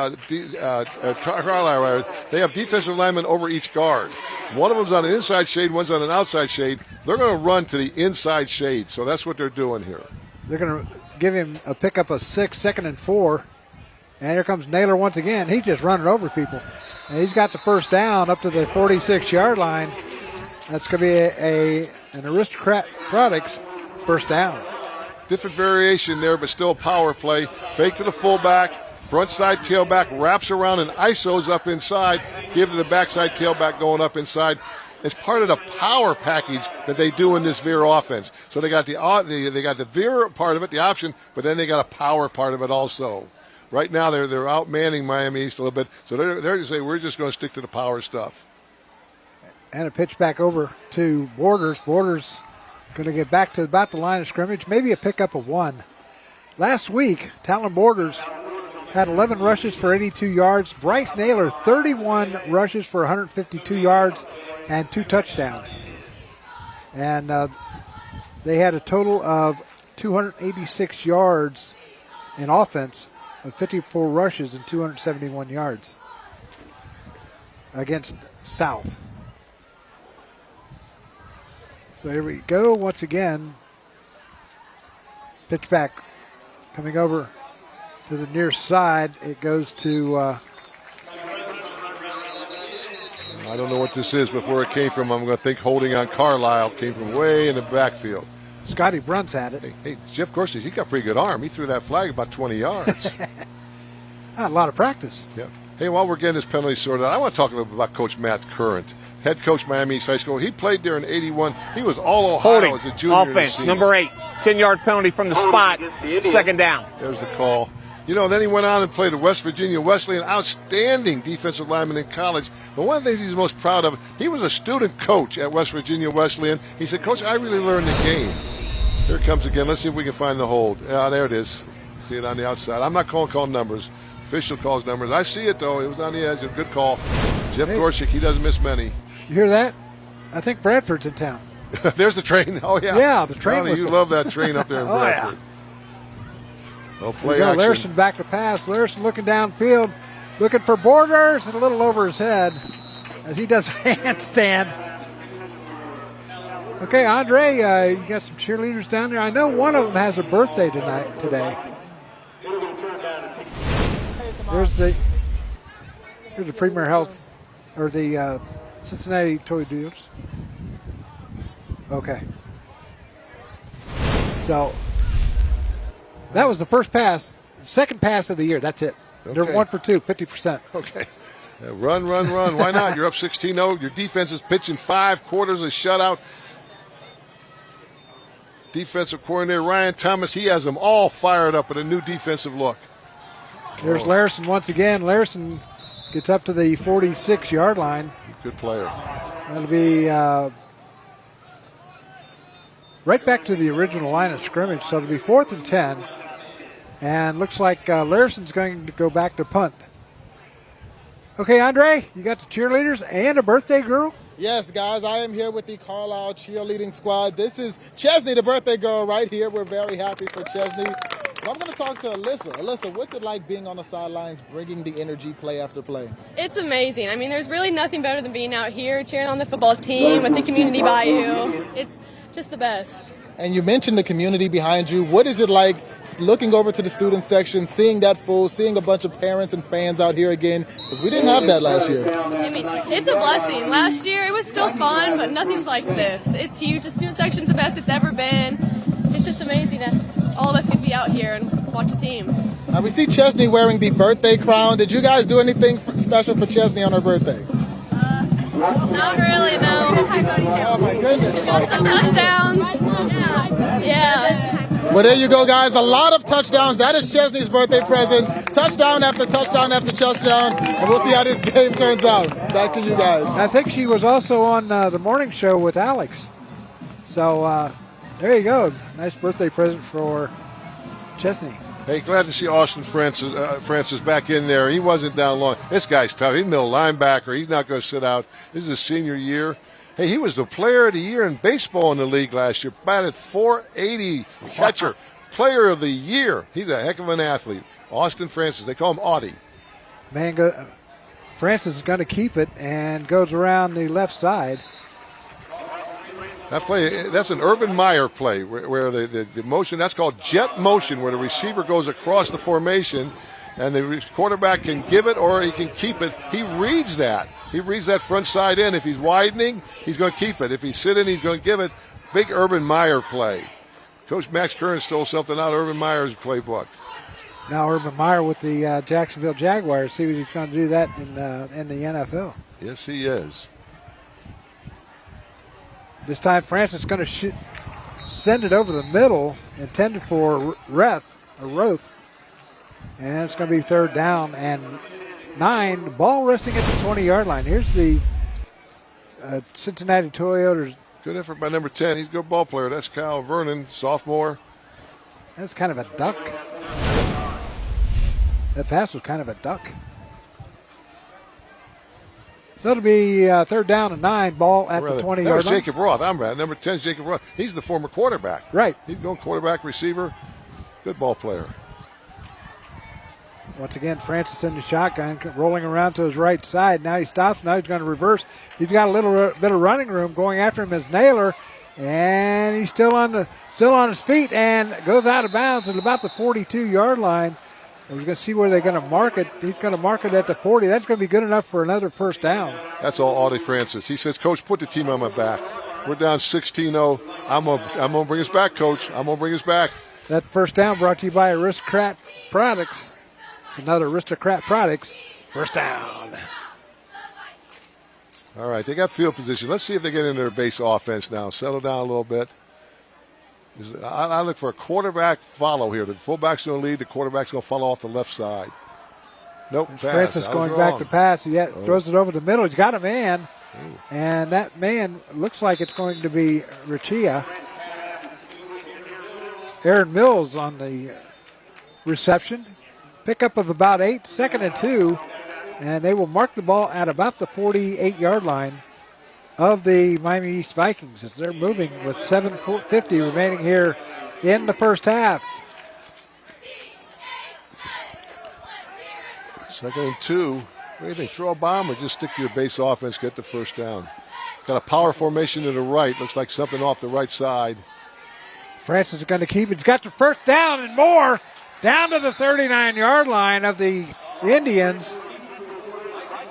Carlisle, they have defensive linemen over each guard. One of them's on an inside shade, one's on an outside shade. They're going to run to the inside shade, so that's what they're doing here. They're going to give him a pickup of 6, 2nd and 4. And here comes Naylor once again. He's just running over people. And he's got the first down up to the 46-yard line. That's going to be an aristocratic first down. Different variation there, but still a power play. Fake to the fullback, front side tailback, wraps around and ISOs up inside. Give to the backside tailback going up inside. It's part of the power package that they do in this Veer offense. So they got the Veer part of it, the option, but then they got a power part of it also. Right now they're outmanning Miami East a little bit, so they're going to say we're just going to stick to the power stuff. And a pitch back over to Borders. Borders going to get back to about the line of scrimmage, maybe a pickup of 1. Last week, Talon Borders had 11 rushes for 82 yards. Bryce Naylor, 31 rushes for 152 yards and 2 touchdowns. And they had a total of 286 yards in offense of 54 rushes and 271 yards against South. So here we go once again. Pitch back coming over to the near side. It goes to... I don't know what this is, but where it came from, I'm going to think holding on Carlisle came from way in the backfield. Scotty Brunt's had it. Hey, Jeff Gorsuch, he got a pretty good arm. He threw that flag about 20 yards. A lot of practice. Yeah. Hey, while we're getting this penalty sorted out, I want to talk a little bit about Coach Matt Current, head coach Miami East High School. He played there in 81. He was all Ohio holding as a junior. Offense, number 8. 10-yard penalty from the spot. Second down. There's the call. Then he went on and played at West Virginia Wesleyan, outstanding defensive lineman in college. But one of the things he's most proud of, he was a student coach at West Virginia Wesleyan. He said, Coach, I really learned the game. Here it comes again. Let's see if we can find the hold. Yeah, there it is. See it on the outside. I'm not calling numbers. Official calls numbers. I see it, though. It was on the edge. A good call. Jeff Gorsuch, he doesn't miss many. You hear that? I think Bradford's in town. There's the train. Oh, yeah. Yeah, the train. Ronnie, you love that train up there in Bradford. Oh, play action. Larson back to pass. Larson looking downfield, looking for Borders, and a little over his head as he does a handstand. Okay, Andre, you got some cheerleaders down there. I know one of them has a birthday today. Here's the Premier Health, or the Cincinnati Toy Dealers. Okay. So that was the first pass, second pass of the year. That's it. Okay. They're 1 for 2, 50%. Okay. Run. Why not? You're up 16-0. Your defense is pitching 5 quarters of shutout. Defensive coordinator Ryan Thomas, he has them all fired up with a new defensive look. There's Larson once again. Larson gets up to the 46-yard line. Good player. That'll be right back to the original line of scrimmage. So it'll be 4th and 10. And looks like Larson's going to go back to punt. Okay, Andre, you got the cheerleaders and a birthday girl? Yes, guys, I am here with the Carlisle cheerleading squad. This is Chesney, the birthday girl, right here. We're very happy for Chesney. But I'm going to talk to Alyssa. Alyssa, what's it like being on the sidelines, bringing the energy play after play? It's amazing. I mean, there's really nothing better than being out here cheering on the football team with the community by you. It's just the best. And you mentioned the community behind you. What is it like looking over to the student section, seeing that full, seeing a bunch of parents and fans out here again? Because we didn't have that last year. I mean, it's a blessing. Last year, it was still fun, but nothing's like this. It's huge. The student section's the best it's ever been. It's just amazing that all of us can be out here and watch a team. Now we see Chesney wearing the birthday crown. Did you guys do anything special for Chesney on her birthday? Not really, no. Oh, my goodness. Touchdowns. Yeah. Well, there you go, guys. A lot of touchdowns. That is Chesney's birthday present. Touchdown after touchdown after touchdown. And we'll see how this game turns out. Back to you guys. I think she was also on the morning show with Alex. So there you go. Nice birthday present for Chesney. Hey, glad to see Austin Francis back in there. He wasn't down long. This guy's tough. He's a middle linebacker. He's not going to sit out. This is his senior year. Hey, he was the player of the year in baseball in the league last year. Batted .480 catcher. Player of the year. He's a heck of an athlete. Austin Francis. They call him Audie. Man, Francis is going to keep it and goes around the left side. That play, that's an Urban Meyer play where the motion, that's called jet motion, where the receiver goes across the formation and the quarterback can give it or he can keep it. He reads that. He reads that front side in. If he's widening, he's going to keep it. If he's sitting, he's going to give it. Big Urban Meyer play. Coach Max Curran stole something out of Urban Meyer's playbook. Now Urban Meyer with the Jacksonville Jaguars. See what he's going to do that in the NFL. Yes, he is. This time Francis is going to send it over the middle, intended for Roth. And it's going to be 3rd down and 9. The ball resting at the 20-yard line. Here's the Cincinnati Toyotas. Good effort by number 10. He's a good ball player. That's Kyle Vernon, sophomore. That's kind of a duck. That pass was kind of a duck. So it'll be 3rd down and 9, ball at the 20-yard line. That was Jacob Roth. I'm right. Number 10 is Jacob Roth. He's the former quarterback. Right. He's going quarterback, receiver. Good ball player. Once again, Francis in the shotgun, rolling around to his right side. Now he stops. Now he's going to reverse. He's got a little bit of running room. Going after him is Naylor, and he's still on his feet and goes out of bounds at about the 42-yard line. We're going to see where they're going to mark it. He's going to mark it at the 40. That's going to be good enough for another 1st down. That's all Audie Francis. He says, Coach, put the team on my back. We're down 16-0. I'm going to bring us back, Coach. I'm going to bring us back. That 1st down brought to you by Aristocrat Products. It's another Aristocrat Products 1st down. All right, they got field position. Let's see if they get into their base offense now. Settle down a little bit. I look for a quarterback follow here. The fullback's going to lead. The quarterback's going to follow off the left side. Nope, pass. Francis going back to pass. He throws it over the middle. He's got a man, and that man looks like it's going to be Richia. Aaron Mills on the reception. Pickup of about 8, 2nd and 2, and they will mark the ball at about the 48-yard line of the Miami East Vikings as they're moving with 7:50 remaining here in the first half. 2nd and 2. What do you think? Throw a bomb or just stick to your base offense, get the first down? Got a power formation to the right. Looks like something off the right side. Francis is going to keep it. He's got the first down and more. Down to the 39-yard line of the Indians.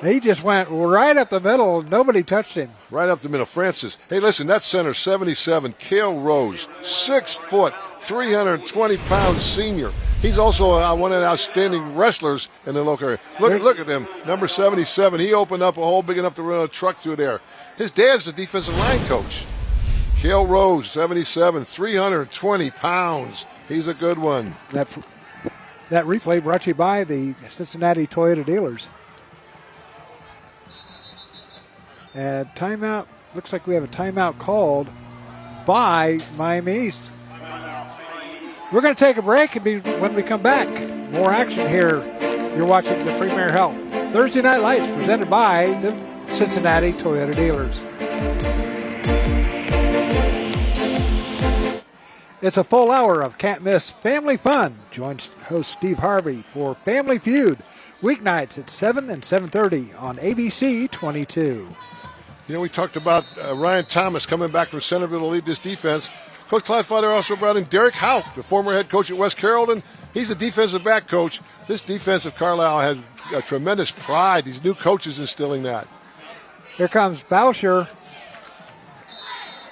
He just went right up the middle. Nobody touched him. Right up the middle. Francis. Hey, listen, that center, 77, Cale Rose, 6 foot, 320-pound senior. He's also one of the outstanding wrestlers in the local area. Look at him, number 77. He opened up a hole big enough to run a truck through there. His dad's the defensive line coach. Cale Rose, 77, 320 pounds. He's a good one. That replay brought to you by the Cincinnati Toyota dealers. And timeout, looks like we have a timeout called by Miami East. We're going to take a break, and when we come back, more action here. You're watching the Premier Health Thursday Night Lights presented by the Cincinnati Toyota dealers. It's a full hour of can't miss family fun. Join host Steve Harvey for Family Feud, weeknights at 7 and 7:30 on ABC 22. You know, we talked about Ryan Thomas coming back from Centerville to lead this defense. Coach Clydefather also brought in Derek Houck, the former head coach at West Carrollton. He's a defensive back coach. This defense of Carlisle has a tremendous pride. These new coaches instilling that. Here comes Boucher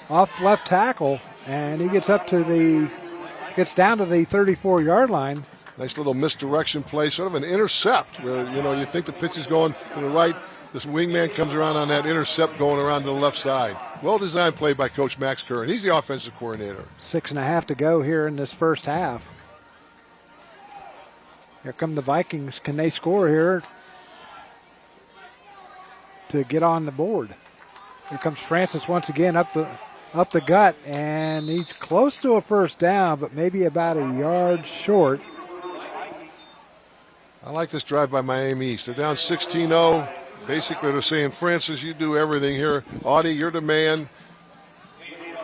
off left tackle, and he gets down to the 34-yard line. Nice little misdirection play, sort of an intercept where, you think the pitch is going to the right. This wingman comes around on that intercept going around to the left side. Well-designed play by Coach Max Curran. He's the offensive coordinator. 6.5 to go here in this first half. Here come the Vikings. Can they score here to get on the board? Here comes Francis once again up the gut, and he's close to a first down, but maybe about a yard short. I like this drive by Miami East. They're down 16-0. Basically, they're saying, Francis, you do everything here. Audie, you're the man.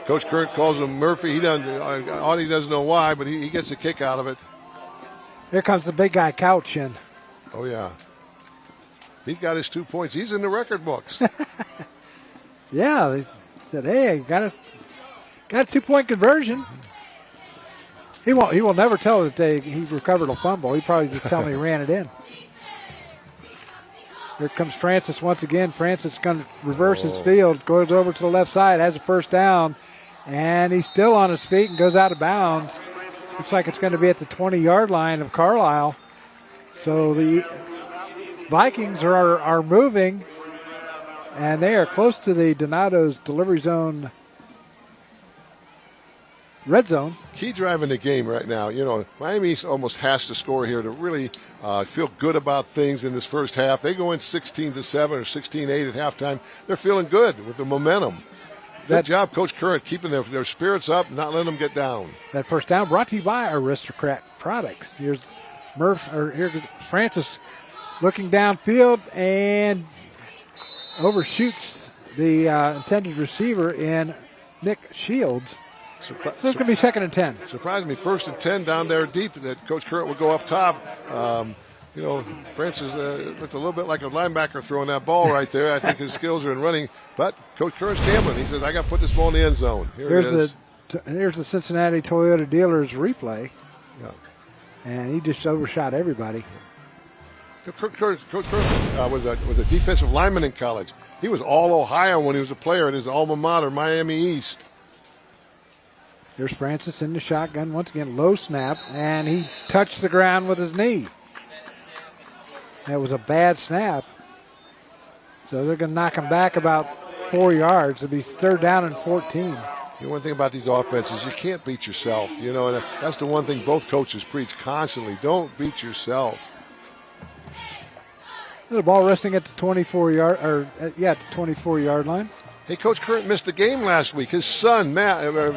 Coach Curran calls him Murphy. Audie doesn't know why, but he gets a kick out of it. Here comes the big guy Couch in. Oh, yeah. He got his 2 points. He's in the record books. Yeah, they said, hey, got a 2-point conversion. He will never tell that he recovered a fumble. He probably just tell me he ran it in. Here comes Francis once again. Francis going to reverse his field, goes over to the left side, has a first down, and he's still on his feet and goes out of bounds. Looks like it's going to be at the 20-yard line of Carlisle. So the Vikings are moving, and they are close to the Donato's delivery zone, red zone. Key drive in the game right now. Miami East almost has to score here to really feel good about things in this first half. They go in 16-7 or 16-8 at halftime. They're feeling good with the momentum. Good job, Coach Curran, keeping their spirits up, not letting them get down. That first down brought to you by Aristocrat Products. Here's here's Francis looking downfield and overshoots the intended receiver in Nick Shields. So it's going to be 2nd and 10. Surprised me, 1st and 10 down there deep that Coach Curran would go up top. Francis looked a little bit like a linebacker throwing that ball right there. I think his skills are in running. But Coach Curran's gambling. He says, I got to put this ball in the end zone. Here's the Cincinnati Toyota dealers replay. Yeah. And he just overshot everybody. Coach Curran was a defensive lineman in college. He was all Ohio when he was a player at his alma mater, Miami East. There's Francis in the shotgun. Once again, low snap, and he touched the ground with his knee. That was a bad snap. So they're going to knock him back about 4 yards. It'll be 3rd down and 14. You know, one thing about these offenses, you can't beat yourself. You know, and that's the one thing both coaches preach constantly. Don't beat yourself. The ball resting at the 24-yard line. Hey, Coach Curran missed the game last week. His son,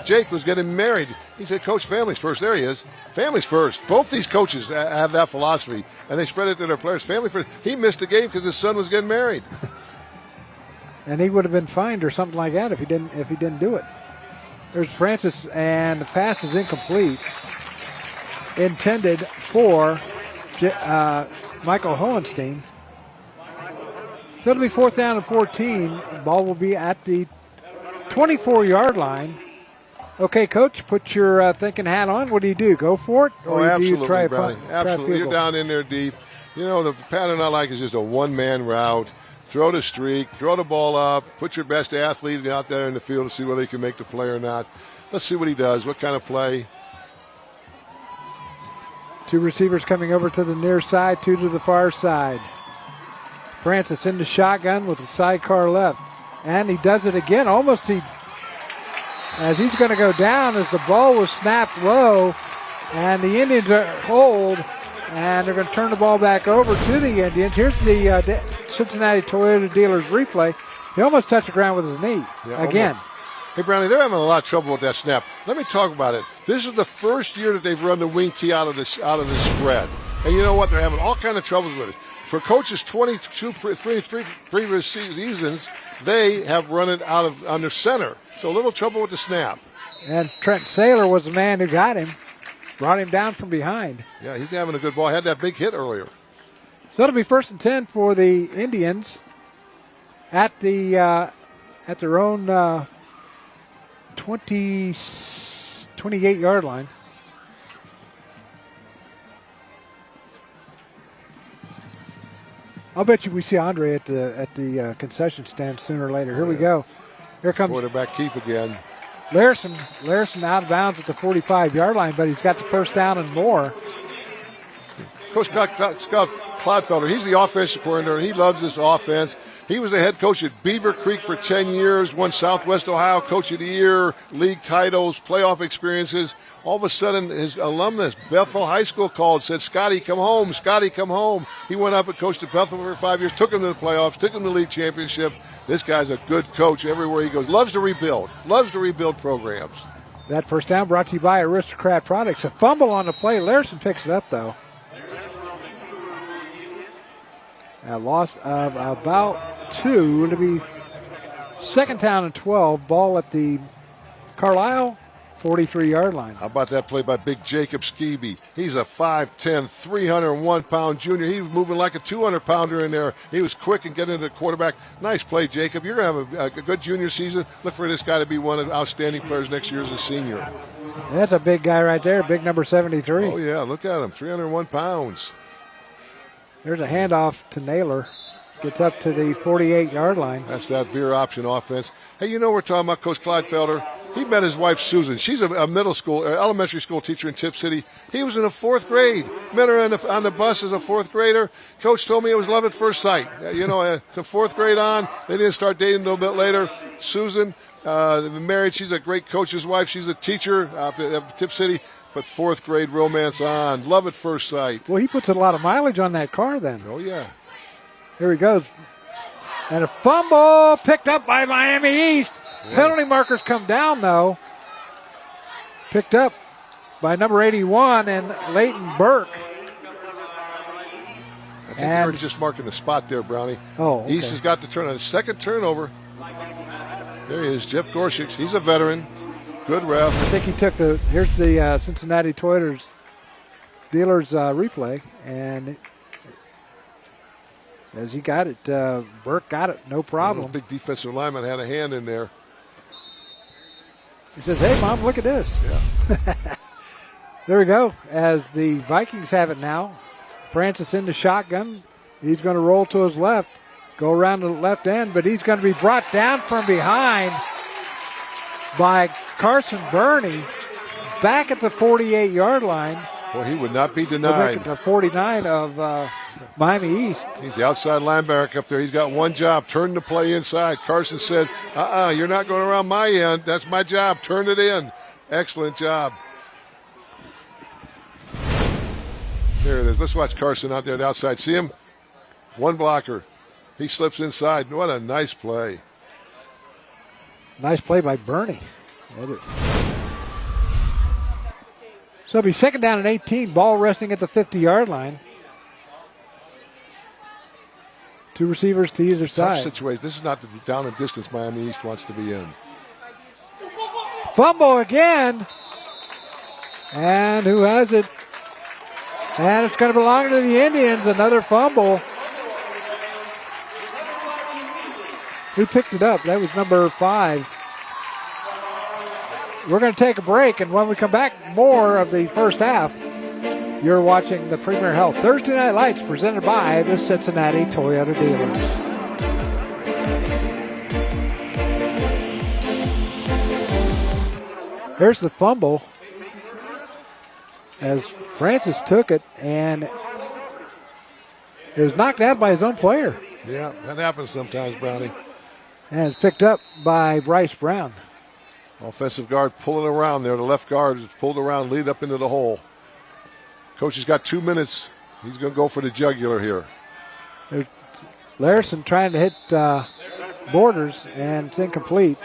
Jake, was getting married. He said, Coach, family's first. There he is. Family's first. Both these coaches have that philosophy, and they spread it to their players. Family first. He missed the game because his son was getting married. And he would have been fined or something like that if he didn't do it. There's Francis, and the pass is incomplete. Intended for Michael Hohenstein. So it'll be 4th down and 14. Ball will be at the 24-yard line. Okay, Coach, put your thinking hat on. What do? Go for it? Or absolutely, do you try Brownie. Absolutely. You're down in there deep. You know, the pattern I like is just a one-man route. Throw the streak, throw the ball up, put your best athlete out there in the field to see whether he can make the play or not. Let's see what he does. What kind of play? 2 receivers coming over to the near side, 2 to the far side. Francis in the shotgun with the sidecar left. And he does it again. As he's going to go down as the ball was snapped low. And the Indians are hold. And they're going to turn the ball back over to the Indians. Here's the Cincinnati Toyota dealers replay. He almost touched the ground with his knee again. Almost. Hey, Brownie, they're having a lot of trouble with that snap. Let me talk about it. This is the first year that they've run the wing tee out of the spread. And you know what? They're having all kind of troubles with it. For coaches 23 previous seasons, they have run it out of under center. So a little trouble with the snap. And Trent Saylor was the man who got him, brought him down from behind. Yeah, he's having a good ball. Had that big hit earlier. So it'll be 1st and 10 for the Indians at their own 28-yard line. I'll bet you we see Andre at the concession stand sooner or later. Here we go. Here comes quarterback keep again. Larson out of bounds at the 45-yard line, but he's got the first down and more. Coach Scott Clodfelder, he's the offensive coordinator, and he loves this offense. He was the head coach at Beaver Creek for 10 years, won Southwest Ohio Coach of the Year, league titles, playoff experiences. All of a sudden, his alumnus, Bethel High School, called, said, Scotty, come home. Scotty, come home. He went up and coached at Bethel for 5 years, took him to the playoffs, took him to the league championship. This guy's a good coach everywhere he goes. Loves to rebuild programs. That first down brought to you by Aristocrat Products. A fumble on the play. Larson picks it up, though. A loss of about 2. It'll be 2nd down and 12. Ball at the Carlisle 43-yard line. How about that play by big Jacob Skebe? He's a 5'10", 301-pound junior. He was moving like a 200-pounder in there. He was quick and getting into the quarterback. Nice play, Jacob. You're going to have a good junior season. Look for this guy to be one of the outstanding players next year as a senior. That's a big guy right there, big number 73. Oh, yeah, look at him, 301 pounds. There's a handoff to Naylor. Gets up to the 48-yard line. That's that veer option offense. Hey, you know we're talking about Coach Clodfelder. He met his wife, Susan. She's a elementary school teacher in Tip City. He was in the 4th grade. Met her on the bus as a 4th grader. Coach told me it was love at first sight. You know, the 4th grade on. They didn't start dating a little bit later. Susan, married. She's a great coach's wife. She's a teacher at Tip City. But 4th grade romance on. Love at first sight. Well, he puts a lot of mileage on that car then. Oh, yeah. Here he goes. And a fumble picked up by Miami East. Yeah. Penalty markers come down, though. Picked up by number 81 and Leighton Burke. I think they were just marking the spot there, Brownie. Oh, okay. East has got to turn on his second turnover. There he is, Jeff Gorsuch. He's a veteran. Good ref. I think he took here's the Cincinnati Toyota dealers replay, and as he got it, Burke got it, no problem. Big defensive lineman had a hand in there. He says, hey, Mom, look at this. Yeah. There we go. As the Vikings have it now, Francis in the shotgun. He's going to roll to his left, go around to the left end, but he's going to be brought down from behind by Carson Burney back at the 48-yard line. Boy, he would not be They're denied. making the 49 of Miami East. He's the outside linebacker up there. He's got one job, turn the play inside. Carson says, you're not going around my end. That's my job. Turn it in. Excellent job. There it is. Let's watch Carson out there on the outside. See him? One blocker. He slips inside. What a nice play. Nice play by Bernie. So it'll be second down and 18. Ball resting at the 50-yard line. Two receivers to either Tough side. situation. This is not the down and distance Miami East wants to be in. Fumble again. And who has it? And it's going to belong to the Indians. Another fumble. Who picked it up? That was number 5. We're going to take a break, and when we come back, more of the first half. You're watching the Premier Health Thursday Night Lights presented by the Cincinnati Toyota Dealers. There's the fumble as Francis took it and it was knocked out by his own player. Yeah, that happens sometimes, Brownie. And it's picked up by Bryce Brown. Offensive guard pulling around there. The left guard is pulled around, lead up into the hole. Coach has got 2 minutes. He's going to go for the jugular here. Larson trying to hit Borders, and it's incomplete.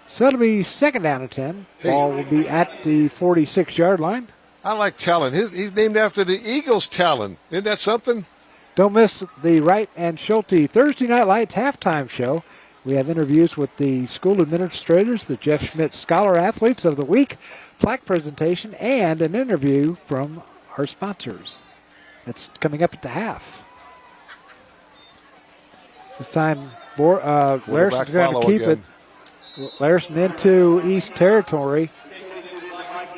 So it'll be second down and 10. Ball will be at the 46-yard line. I like Talon. He's named after the Eagles' Talon. Isn't that something? Don't miss the Wright and Schulte Thursday Night Lights halftime show. We have interviews with the school administrators, the Jeff Schmidt Scholar Athletes of the Week, plaque presentation, and an interview from our sponsors. That's coming up at the half. This time, Larson's going to keep again. it. Larson into East Territory.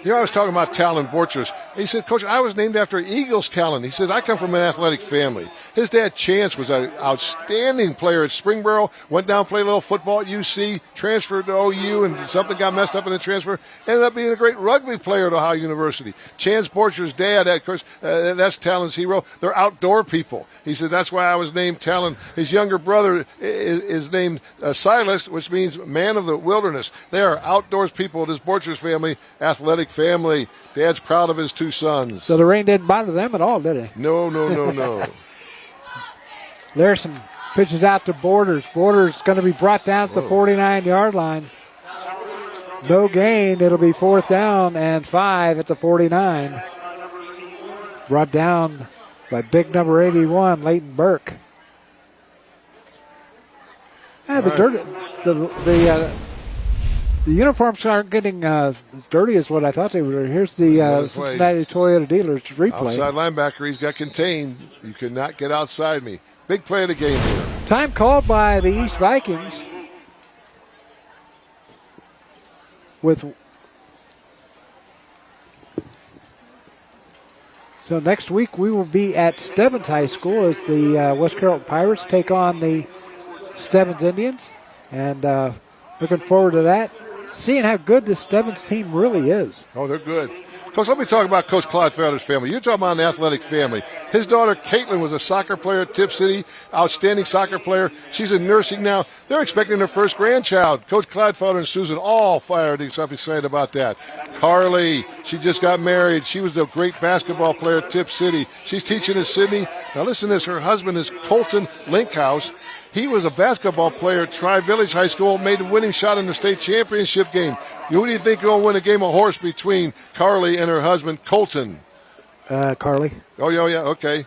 You know, I was talking about Talon Borchers. He said, Coach, I was named after Eagles Talon. He said, I come from an athletic family. His dad, Chance, was an outstanding player at Springboro, went down, played a little football at UC, transferred to OU, and something got messed up in the transfer. Ended up being a great rugby player at Ohio University. Chance Borcher's dad, of course, that's Talon's hero. They're outdoor people. He said, that's why I was named Talon. His younger brother is named Silas, which means man of the wilderness. They are outdoors people. This Borcher's family, athletic family. Dad's proud of his 2 sons. So the rain didn't bother them at all, did it? No. Larson pitches out to Borders. Borders going to be brought down at the 49-yard line. No gain. It'll be fourth down and 5 at the 49. Brought down by big number 81, Leighton Burke. The uniforms aren't getting as dirty as what I thought they were. Here's the Cincinnati Toyota Dealers replay. Outside linebacker, he's got contained. You cannot get outside me. Big play of the game here. Time called by the East Vikings. So next week we will be at Stebbins High School as the West Carrollton Pirates take on the Stebbins Indians. And looking forward to that. Seeing how good this Stebbins team really is. Oh, they're good. Coach, let me talk about Coach Clodfelder's family. You're talking about an athletic family. His daughter, Caitlin, was a soccer player at Tip City, outstanding soccer player. She's in nursing now. They're expecting their first grandchild. Coach Clodfelder and Susan all fired. I'm excited about that. Carly, she just got married. She was a great basketball player at Tip City. She's teaching at Sydney. Now listen to this. Her husband is Colton Linkhouse. He was a basketball player at Tri-Village High School, made the winning shot in the state championship game. Who do you think is going to win a game of horse between Carly and her husband, Colton? Carly. Oh, yeah, okay.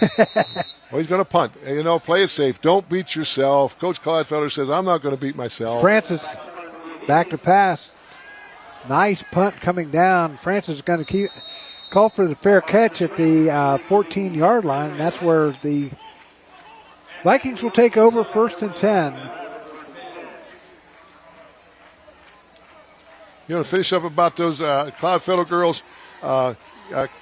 Well, he's going to punt. And, play it safe. Don't beat yourself. Coach Clodfelder says, I'm not going to beat myself. Francis, back to pass. Nice punt coming down. Francis is going to call for the fair catch at the 14-yard line, and that's where the Vikings will take over first and 10. You want to finish up about those Clodfelder girls?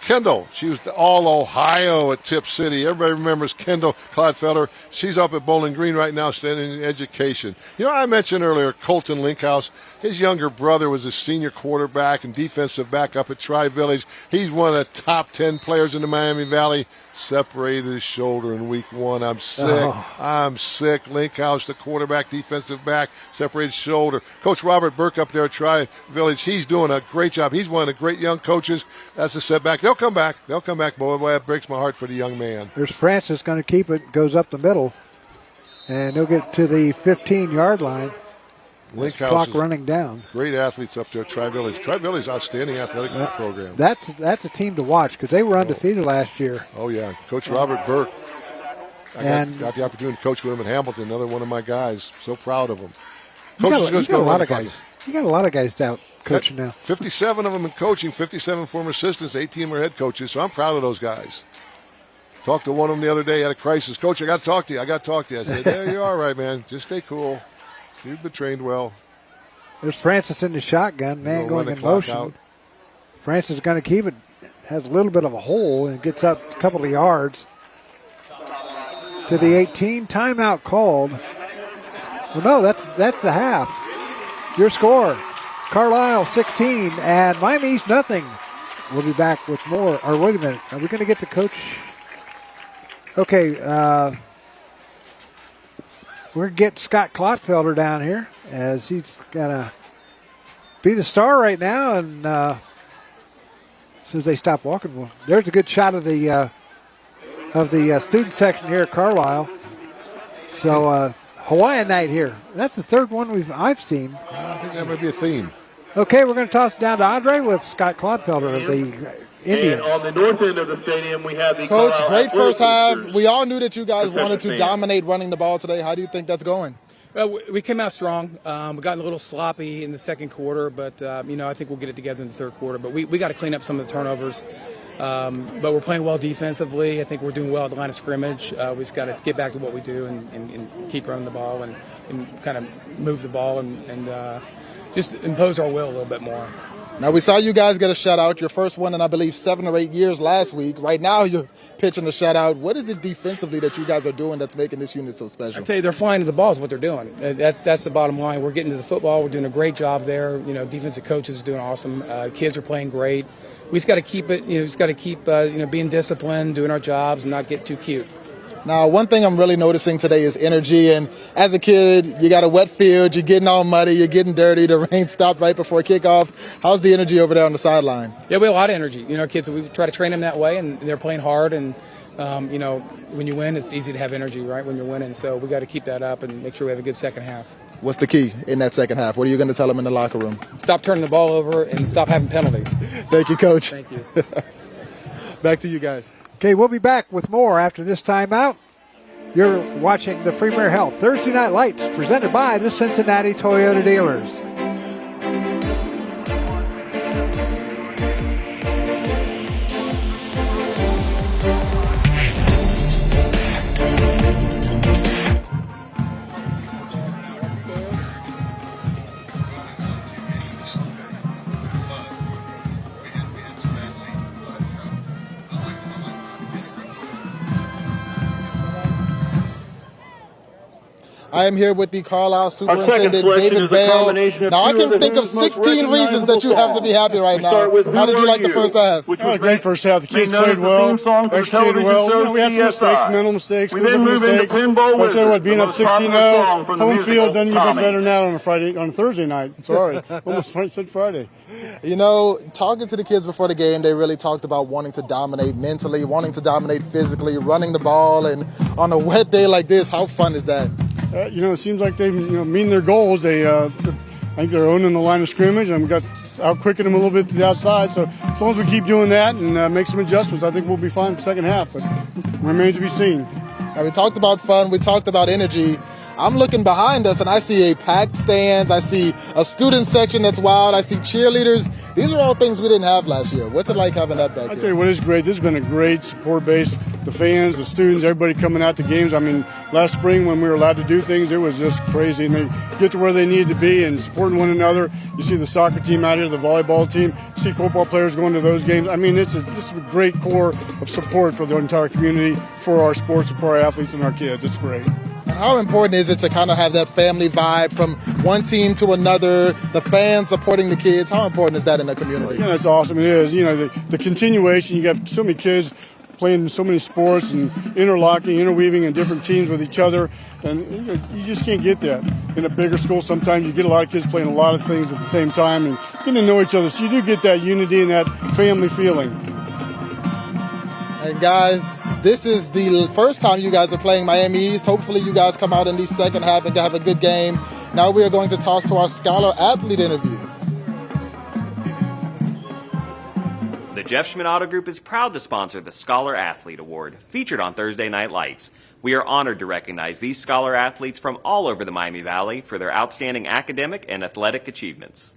Kendall, she was the All-Ohio at Tip City. Everybody remembers Kendall Clodfelder. She's up at Bowling Green right now studying education. You know, I mentioned earlier Colton Linkhouse. His younger brother was a senior quarterback and defensive back up at Tri-Village. He's one of the top 10 players in the Miami Valley. Separated his shoulder in week 1. I'm sick. Linkhouse, the quarterback, defensive back, separated shoulder. Coach Robert Burke up there at Tri-Village, he's doing a great job. He's one of the great young coaches. That's a setback. They'll come back. Boy, that breaks my heart for the young man. There's Francis going to keep it, goes up the middle, and he'll get to the 15-yard line. Linkhouse clock running down. Great athletes up there at Tri-Village. Tri-Village, outstanding athletic program. That's a team to watch because they were undefeated last year. Oh, yeah. Coach Robert Burke. I got the opportunity to coach with him in Hamilton, another one of my guys. So proud of him. You got a lot of guys. You got a lot of guys out coaching now. 57 of them in coaching, 57 former assistants, 18 were head coaches, so I'm proud of those guys. Talked to one of them the other day at a crisis. Coach, I got to talk to you. I said, there you are, right, man. Just stay cool. You've been trained well. There's Francis in the shotgun, man going in motion. Out. Francis is going to keep it. Has a little bit of a hole and gets up a couple of yards to the 18. Timeout called. Well, no, that's the half. Your score, Carlisle 16 and Miami East nothing. We'll be back with more. Or wait a minute, are we going to get to Coach? Okay, we're going to get Scott Clotfelder down here as he's going to be the star right now. And as soon as they stop walking, well, there's a good shot of the student section here at Carlisle. So Hawaiian night here. That's the third one I've seen. I think that might be a theme. Okay, we're going to toss it down to Andre with Scott Clotfelder of the Indians. And on the north end of the stadium, we have the Coach, Carlisle great first half. Boosters. We all knew that you guys The wanted to second dominate running the ball today. How do you think that's going? Well, we came out strong. We got a little sloppy in the second quarter, but, I think we'll get it together in the third quarter. But we got to clean up some of the turnovers. But we're playing well defensively. I think we're doing well at the line of scrimmage. We just got to get back to what we do and keep running the ball and kind of move the ball and just impose our will a little bit more. Now, we saw you guys get a shutout, your first one in, I believe, 7 or 8 years last week. Right now, you're pitching a shutout. What is it defensively that you guys are doing that's making this unit so special? I tell you, they're flying to the ball is what they're doing. That's the bottom line. We're getting to the football. We're doing a great job there. Defensive coaches are doing awesome. Kids are playing great. We just got to keep it. Just got to keep being disciplined, doing our jobs, and not get too cute. Now, one thing I'm really noticing today is energy. And as a kid, you got a wet field, you're getting all muddy, you're getting dirty. The rain stopped right before kickoff. How's the energy over there on the sideline? Yeah, we have a lot of energy. Kids, we try to train them that way, and they're playing hard. And, when you win, it's easy to have energy, right, when you're winning. So we got to keep that up and make sure we have a good second half. What's the key in that second half? What are you going to tell them in the locker room? Stop turning the ball over and stop having penalties. Thank you, Coach. Thank you. Back to you guys. Okay, we'll be back with more after this timeout. You're watching the Premier Health Thursday Night Lights presented by the Cincinnati Toyota Dealers. I am here with the Carlisle Superintendent, David Vale. Now, I can think of 16 reasons that you have to be happy right now. How did you like the first half? Great first half. The kids played well, executed well. We had some mistakes, mental mistakes, physical mistakes. But I tell you what, being up 16-0, home field doesn't get much better now on a Thursday night. Sorry, almost said Friday. Talking to the kids before the game, they really talked about wanting to dominate mentally, wanting to dominate physically, running the ball. And on a wet day like this, how fun is that? It seems like they've meeting their goals. I think they're owning the line of scrimmage, and we got out quicking them a little bit to the outside. So as long as we keep doing that and make some adjustments, I think we'll be fine for the second half. But remains to be seen. Now, we talked about fun. We talked about energy. I'm looking behind us, and I see a packed stands. I see a student section that's wild. I see cheerleaders. These are all things we didn't have last year. What's it like having that back here? I tell you what is great. This has been a great support base. the fans, the students, everybody coming out to games. I mean, last spring when we were allowed to do things, it was just crazy. And they get to where they need to be and supporting one another. You see the soccer team out here, the volleyball team. You see football players going to those games. I mean, this is a great core of support for the entire community, for our sports, and for our athletes and our kids. It's great. How important is it to kind of have that family vibe from one team to another, the fans supporting the kids? How important is that in the community? Yeah, that's awesome. It is. You know, the continuation. You got so many kids playing so many sports and interlocking, interweaving in different teams with each other. And you just can't get that. In a bigger school, sometimes you get a lot of kids playing a lot of things at the same time and getting to know each other. So you do get that unity and that family feeling. And guys, this is the first time you guys are playing Miami East. Hopefully you guys come out in the second half and have a good game. Now we are going to toss to our Scholar Athlete interview. The Jeff Schmidt Auto Group is proud to sponsor the Scholar Athlete Award, featured on Thursday Night Lights. We are honored to recognize these scholar athletes from all over the Miami Valley for their outstanding academic and athletic achievements.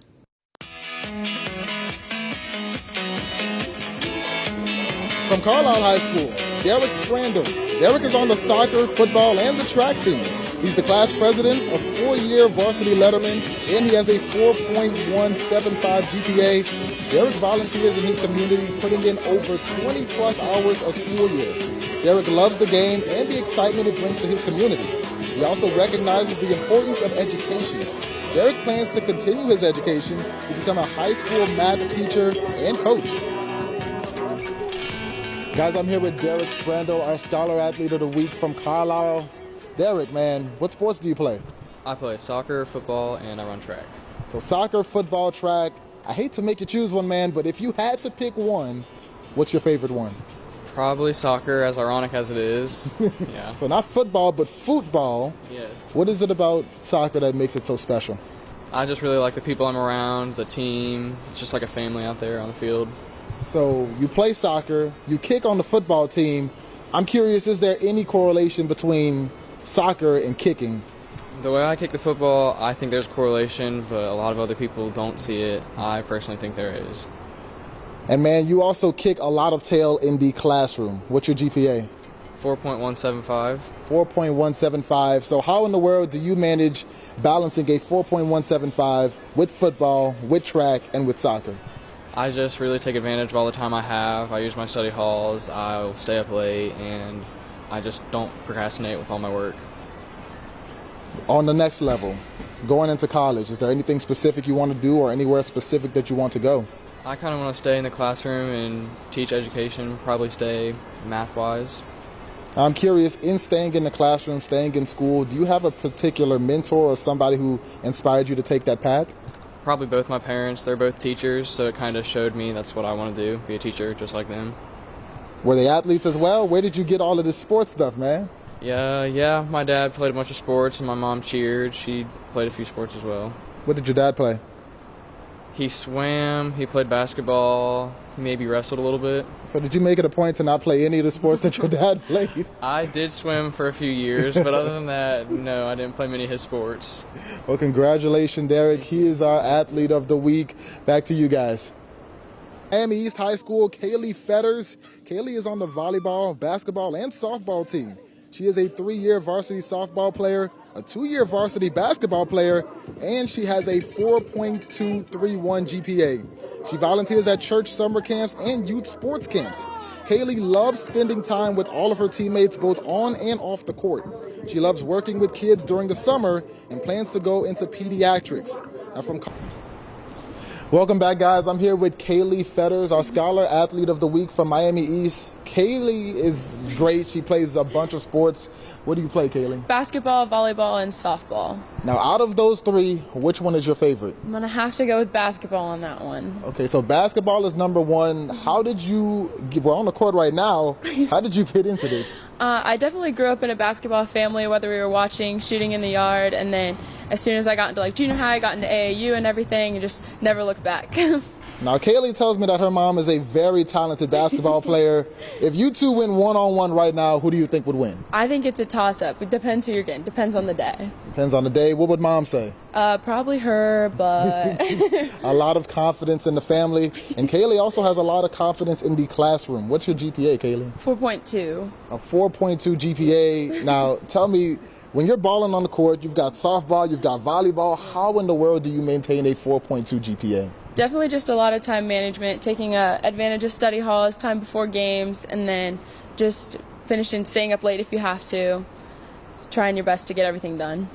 From Carlisle High School, Derek Sprandel. Derek is on the soccer, football, and the track team. He's the class president, a 4-year varsity letterman, and he has a 4.175 GPA. Derek volunteers in his community, putting in over 20-plus hours a school year. Derek loves the game and the excitement it brings to his community. He also recognizes the importance of education. Derek plans to continue his education to become a high school math teacher and coach. Guys, I'm here with Derek Sprandel, our Scholar Athlete of the Week from Carlisle. Derek, man, what sports do you play? I play soccer, football, and I run track. So soccer, football, track. I hate to make you choose one, man, but if you had to pick one, what's your favorite one? Probably soccer, as ironic as it is. Yeah. So not football, but football. Yes. What is it about soccer that makes it so special? I just really like the people I'm around, the team. It's just like a family out there on the field. So you play soccer, you kick on the football team. I'm curious, is there any correlation between soccer and kicking? The way I kick the football, I think there's correlation, but a lot of other people don't see it. I personally think there is. And man, you also kick a lot of tail in the classroom. What's your GPA? 4.175. 4.175. So how in the world do you manage balancing a 4.175 with football, with track, and with soccer? I just really take advantage of all the time I have. I use my study halls, I'll stay up late, and I just don't procrastinate with all my work. On the next level, going into college, is there anything specific you want to do or anywhere specific that you want to go? I kind of want to stay in the classroom and teach education, probably stay math-wise. I'm curious, in staying in the classroom, staying in school, do you have a particular mentor or somebody who inspired you to take that path? Probably both my parents. They're both teachers, so it kind of showed me that's what I want to do, be a teacher just like them. Were they athletes as well? Where did you get all of this sports stuff, man? Yeah, my dad played a bunch of sports and my mom cheered. She played a few sports as well. What did your dad play? He swam, he played basketball, he maybe wrestled a little bit. So did you make it a point to not play any of the sports that your dad played? I did swim for a few years, but other than that, no, I didn't play many of his sports. Well, congratulations, Derek. He is our Athlete of the Week. Back to you guys. Miami East High School, Kaylee Fetters. Kaylee is on the volleyball, basketball, and softball team. She is a 3-year varsity softball player, a 2-year varsity basketball player, and she has a 4.231 GPA. She volunteers at church summer camps and youth sports camps. Kaylee loves spending time with all of her teammates both on and off the court. She loves working with kids during the summer and plans to go into pediatrics. Now Welcome back, guys. I'm here with Kaylee Fetters, our Scholar Athlete of the Week from Miami East. Kaylee is great. She plays a bunch of sports. What do you play, Kaylee? Basketball, volleyball, and softball. Now, out of those three, which one is your favorite? I'm going to have to go with basketball on that one. Okay, so basketball is number one. How did you, we're on the court right now, how did you get into this? I definitely grew up in a basketball family, whether we were watching, shooting in the yard, and then as soon as I got into junior high, I got into AAU and everything and just never looked back. Now, Kaylee tells me that her mom is a very talented basketball player. If you two win one-on-one right now, who do you think would win? I think it's a toss-up. It depends who you're getting. Depends on the day. Depends on the day. What would mom say? Probably her, but... A lot of confidence in the family. And Kaylee also has a lot of confidence in the classroom. What's your GPA, Kaylee? 4.2. A 4.2 GPA. Now, tell me, when you're balling on the court, you've got softball, you've got volleyball. How in the world do you maintain a 4.2 GPA? Definitely just a lot of time management, taking advantage of study halls, time before games, and then just finishing, staying up late if you have to, trying your best to get everything done.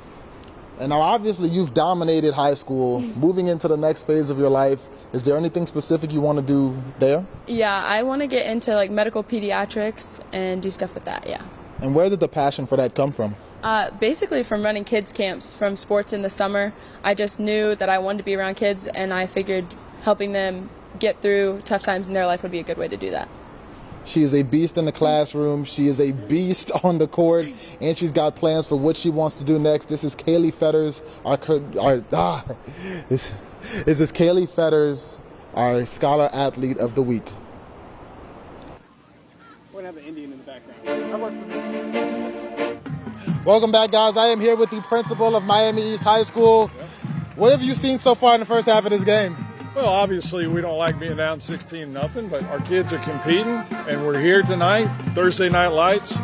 And now, obviously, you've dominated high school. Moving into the next phase of your life, is there anything specific you want to do there? Yeah, I want to get into like medical pediatrics and do stuff with that, yeah. And where did the passion for that come from? Basically from running kids camps from sports in the summer. I just knew that I wanted to be around kids, and I figured helping them get through tough times in their life would be a good way to do that. She is a beast in the classroom. She is a beast on the court, and she's got plans for what she wants to do next. This is Kaylee Fetters, this is Kaylee Fetters, our Scholar Athlete of the Week. We're going to have an Indian in the background. Welcome back, guys. I am here with the principal of Miami East High School. What have you seen so far in the first half of this game? Well, obviously, we don't like being down 16-0, but our kids are competing, and we're here tonight, Thursday Night Lights,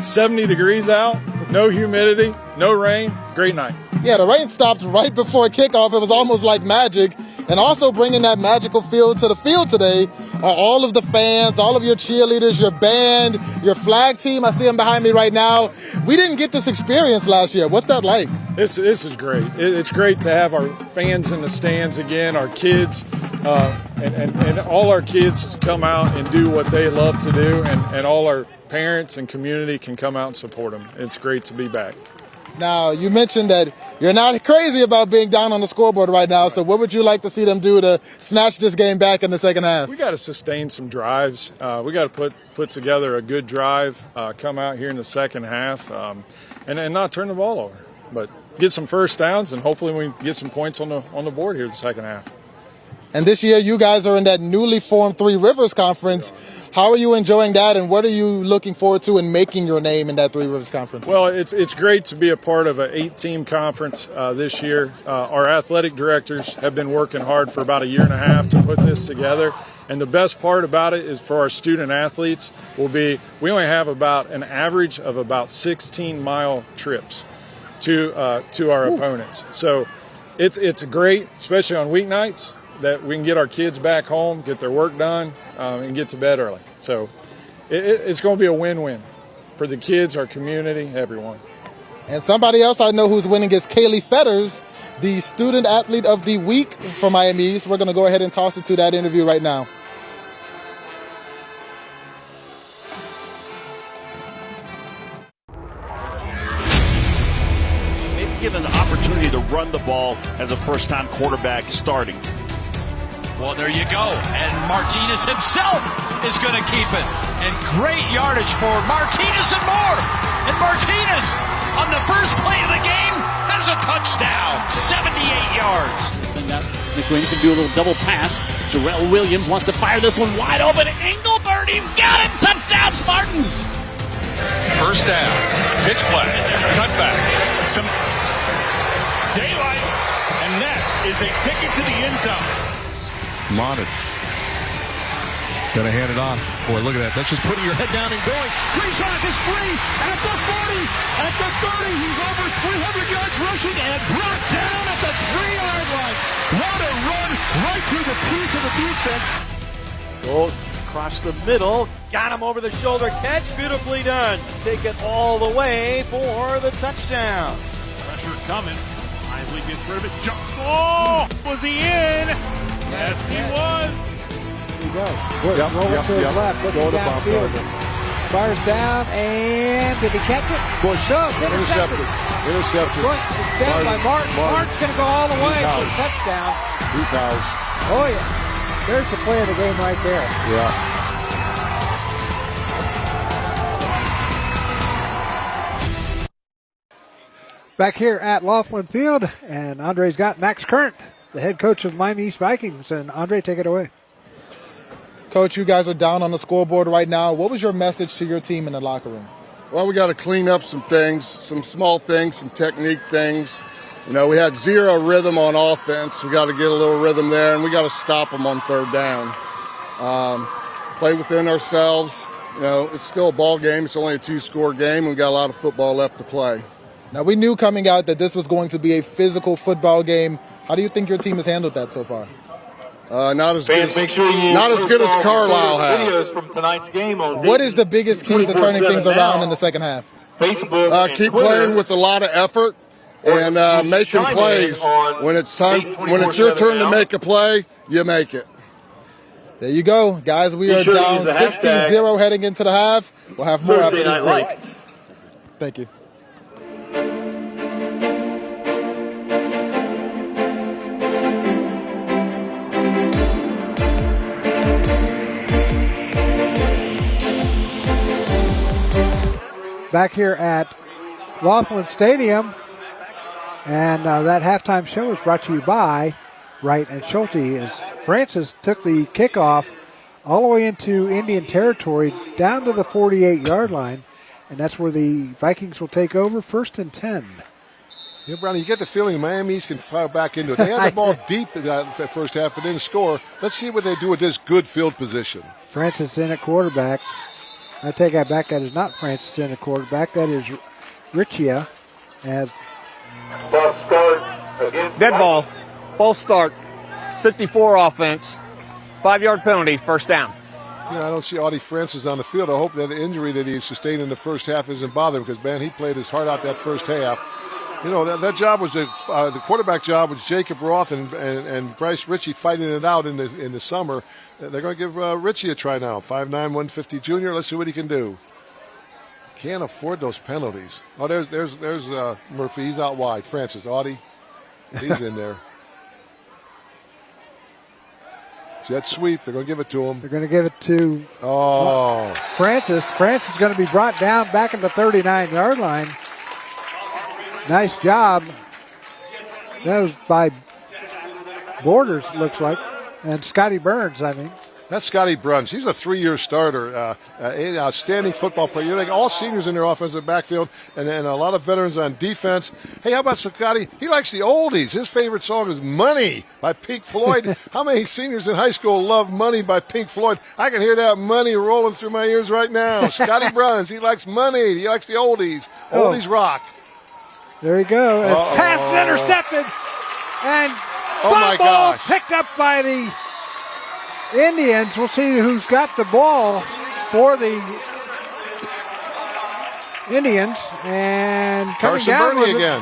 70 degrees out, no humidity, no rain, great night. Yeah, the rain stopped right before kickoff. It was almost like magic. And also bringing that magical feel to the field today are all of the fans, all of your cheerleaders, your band, your flag team. I see them behind me right now. We didn't get this experience last year. What's that like? This is great. It's great to have our fans in the stands again, our kids, and all our kids come out and do what they love to do, and all our parents and community can come out and support them. It's great to be back. Now, you mentioned that you're not crazy about being down on the scoreboard right now, so what would you like to see them do to snatch this game back in the second half? We got to sustain some drives. We got to put together a good drive, come out here in the second half, and not turn the ball over, but get some first downs, and hopefully we get some points on the board here in the second half. And this year, you guys are in that newly formed Three Rivers Conference. How are you enjoying that, and what are you looking forward to in making your name in that Three Rivers Conference? Well, it's great to be a part of an 8-team conference this year. Our athletic directors have been working hard for about a year and a half to put this together. And the best part about it is for our student athletes we only have about an average of about 16-mile trips to our opponents. So it's great, especially on weeknights, that we can get our kids back home, get their work done, and get to bed early. So it's going to be a win-win for the kids, our community, everyone. And somebody else I know who's winning is Kaylee Fetters, the Student Athlete of the Week for Miami East. We're going to go ahead and toss it to that interview right now. Maybe given the opportunity to run the ball as a first-time quarterback starting. Well, there you go. And Martinez himself is going to keep it. And great yardage for Martinez and more. And Martinez, on the first play of the game, has a touchdown. 78 yards. Send out McQueen can do a little double pass. Jarrell Williams wants to fire this one wide open. Engelbert, he's got it. Touchdown, Spartans. First down. Pitch play. Cutback. Some daylight. And that is a ticket to the end zone. Monted. Gonna hand it on. Boy, look at that. That's just putting your head down and going. Preshock is free at the 40, at the 30. He's over 300 yards rushing and brought down at the 3-yard line. What a run right through the teeth of the defense. Gold across the middle. Got him over the shoulder catch. Beautifully done. Take it all the way for the touchdown. Pressure coming. Isley gets rid of it. Jump ball. Was he in? Yes, he was. Here we go. Roll to his left. Looking downfield. Fires down, and did he catch it? Bush. No, Intercepted. It's down by Martin. Martin's going to go all the way for the touchdown. He's house. Oh, yeah. There's the play of the game right there. Yeah. Back here at Laughlin Field, and Andre's got Max Current the head coach of Miami East Vikings. And Andre, take it away. Coach, you guys are down on the scoreboard right now. What was your message to your team in the locker room? Well, we got to clean up some things, some small things, some technique things. You know, we had zero rhythm on offense. We got to get a little rhythm there, and we got to stop them on third down. Play within ourselves. You know, it's still a ball game. It's only a 2-score game. We've got a lot of football left to play. Now, we knew coming out that this was going to be a physical football game. How do you think your team has handled that so far? Not as good as Carlisle has. From tonight's game on What is the biggest key to turning things around in the second half? Keep playing with a lot of effort and making plays. When it's your turn to make a play, you make it. There you go. Guys, we are down 16-0 heading into the half. We'll have more after this break. Thank you. Back here at Laughlin Stadium. And that halftime show is brought to you by Wright and Schulte. As Francis took the kickoff all the way into Indian territory down to the 48-yard line. And that's where the Vikings will take over, 1st and 10. Yeah, Brownie, you get the feeling Miami East can fire back into it. They had the ball deep in that first half but didn't score. Let's see what they do with this good field position. Francis in at quarterback. I take that back. That is not Francis in at quarterback. That is Richia. And Dead ball. False start. 54 offense. 5-yard penalty. First down. Yeah, I don't see Audie Francis on the field. I hope that the injury that he sustained in the first half isn't bothering him because, man, he played his heart out that first half. You know, that job was the quarterback job was Jacob Roth and Bryce Ritchie fighting it out in the summer. They're going to give Ritchie a try now. 5'9", 150 junior. Let's see what he can do. Can't afford those penalties. Oh, there's Murphy. He's out wide. Francis, Audie, he's in there. Jet sweep. They're going to give it to him. They're going to give it to Francis. Francis is going to be brought down back at the 39-yard line. Nice job. That was by Borders, looks like. And Scotty Burns, I mean. That's Scotty Bruns. He's a 3-year starter, an outstanding football player. You're like all seniors in their offensive backfield and a lot of veterans on defense. Hey, how about Scotty? He likes the oldies. His favorite song is Money by Pink Floyd. How many seniors in high school love Money by Pink Floyd? I can hear that money rolling through my ears right now. Scotty Bruns, he likes Money. He likes the oldies. Oldies rock. There you go. And pass is intercepted. And my gosh. Picked up by the Indians. We'll see who's got the ball for the Indians. And Carson Burney again.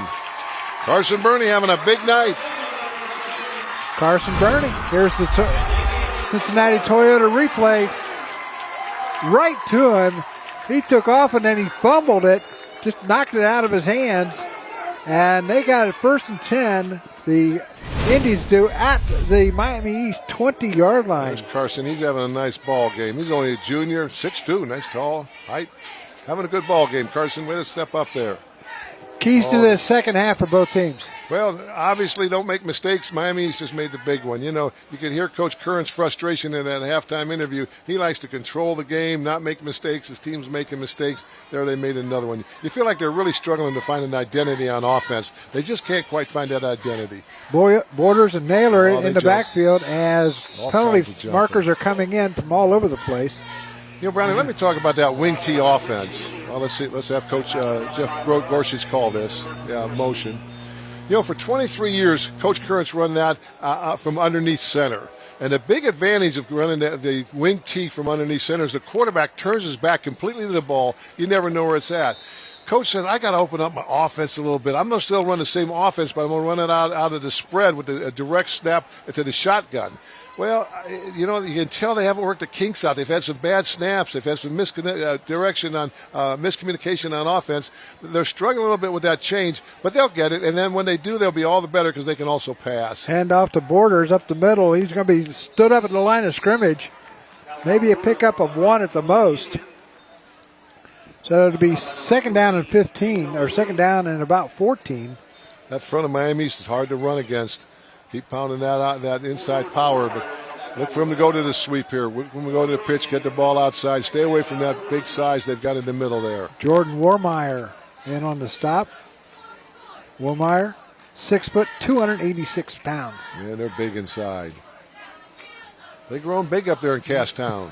Carson Burney having a big night. Carson Burney. Here's the Cincinnati Toyota replay. Right to him. He took off and then he fumbled it. Just knocked it out of his hands. And they got it 1st and 10. The Indians do at the Miami East 20-yard line. There's Carson. He's having a nice ball game. He's only a junior, 6'2", nice tall height. Having a good ball game. Carson, way to step up there. Keys to the second half for both teams. Well, obviously don't make mistakes. Miami East just made the big one. You know, you could hear Coach Curran's frustration in that halftime interview. He likes to control the game, not make mistakes. His team's making mistakes. There they made another one. You feel like they're really struggling to find an identity on offense. They just can't quite find that identity. Borders and Naylor in the backfield as penalty markers are coming in from all over the place. You know, Brownie, let me talk about that wing T offense. Well, let's see. Let's have Coach Jeff Gorsuch call this motion. You know, for 23 years, Coach Curran's run that from underneath center. And the big advantage of running the wing T from underneath center is the quarterback turns his back completely to the ball. You never know where it's at. Coach says, I got to open up my offense a little bit. I'm going to still run the same offense, but I'm going to run it out of the spread with a direct snap to the shotgun. Well, you know, you can tell they haven't worked the kinks out. They've had some bad snaps. They've had some miscommunication on offense. They're struggling a little bit with that change, but they'll get it. And then when they do, they'll be all the better because they can also pass. Hand off to Borders up the middle. He's going to be stood up at the line of scrimmage. Maybe a pickup of 1 at the most. So it'll be 2nd down and 15, or 2nd down and about 14. That front of Miami East is hard to run against. Keep pounding that out, that inside power, but look for him to go to the sweep here. When we go to the pitch, get the ball outside. Stay away from that big size they've got in the middle there. Jordan Warmeyer in on the stop. Warmeyer, 6 foot, 286 pounds. Yeah, they're big inside. They're growing big up there in Casstown.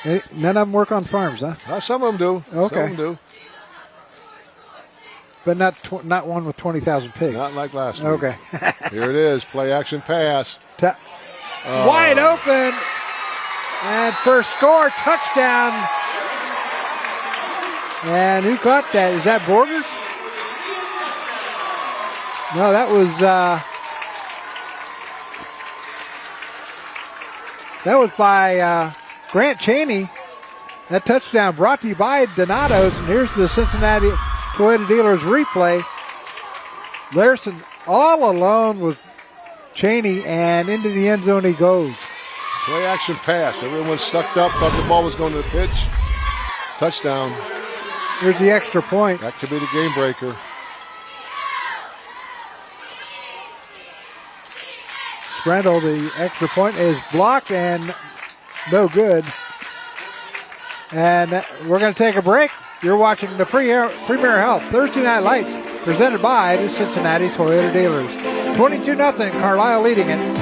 None of them work on farms, huh? Some of them do. Okay. Some of them do. But not one with 20,000 pigs. Not like last week. Okay. Here it is. Play action pass. Wide open. And first score, touchdown. And who caught that? Is that Borger? No, that was by Grant Cheney. That touchdown brought to you by Donato's. And here's the Cincinnati Toyota Dealers replay. Larson all alone with Cheney, and into the end zone he goes. Play action pass. Everyone stuck up, thought the ball was going to the pitch. Touchdown. Here's the extra point. That could be the game breaker. Sprendel, the extra point is blocked and no good. And we're going to take a break. You're watching the Premier Health Thursday Night Lights, presented by the Cincinnati Toyota Dealers. 22-0, Carlisle leading it.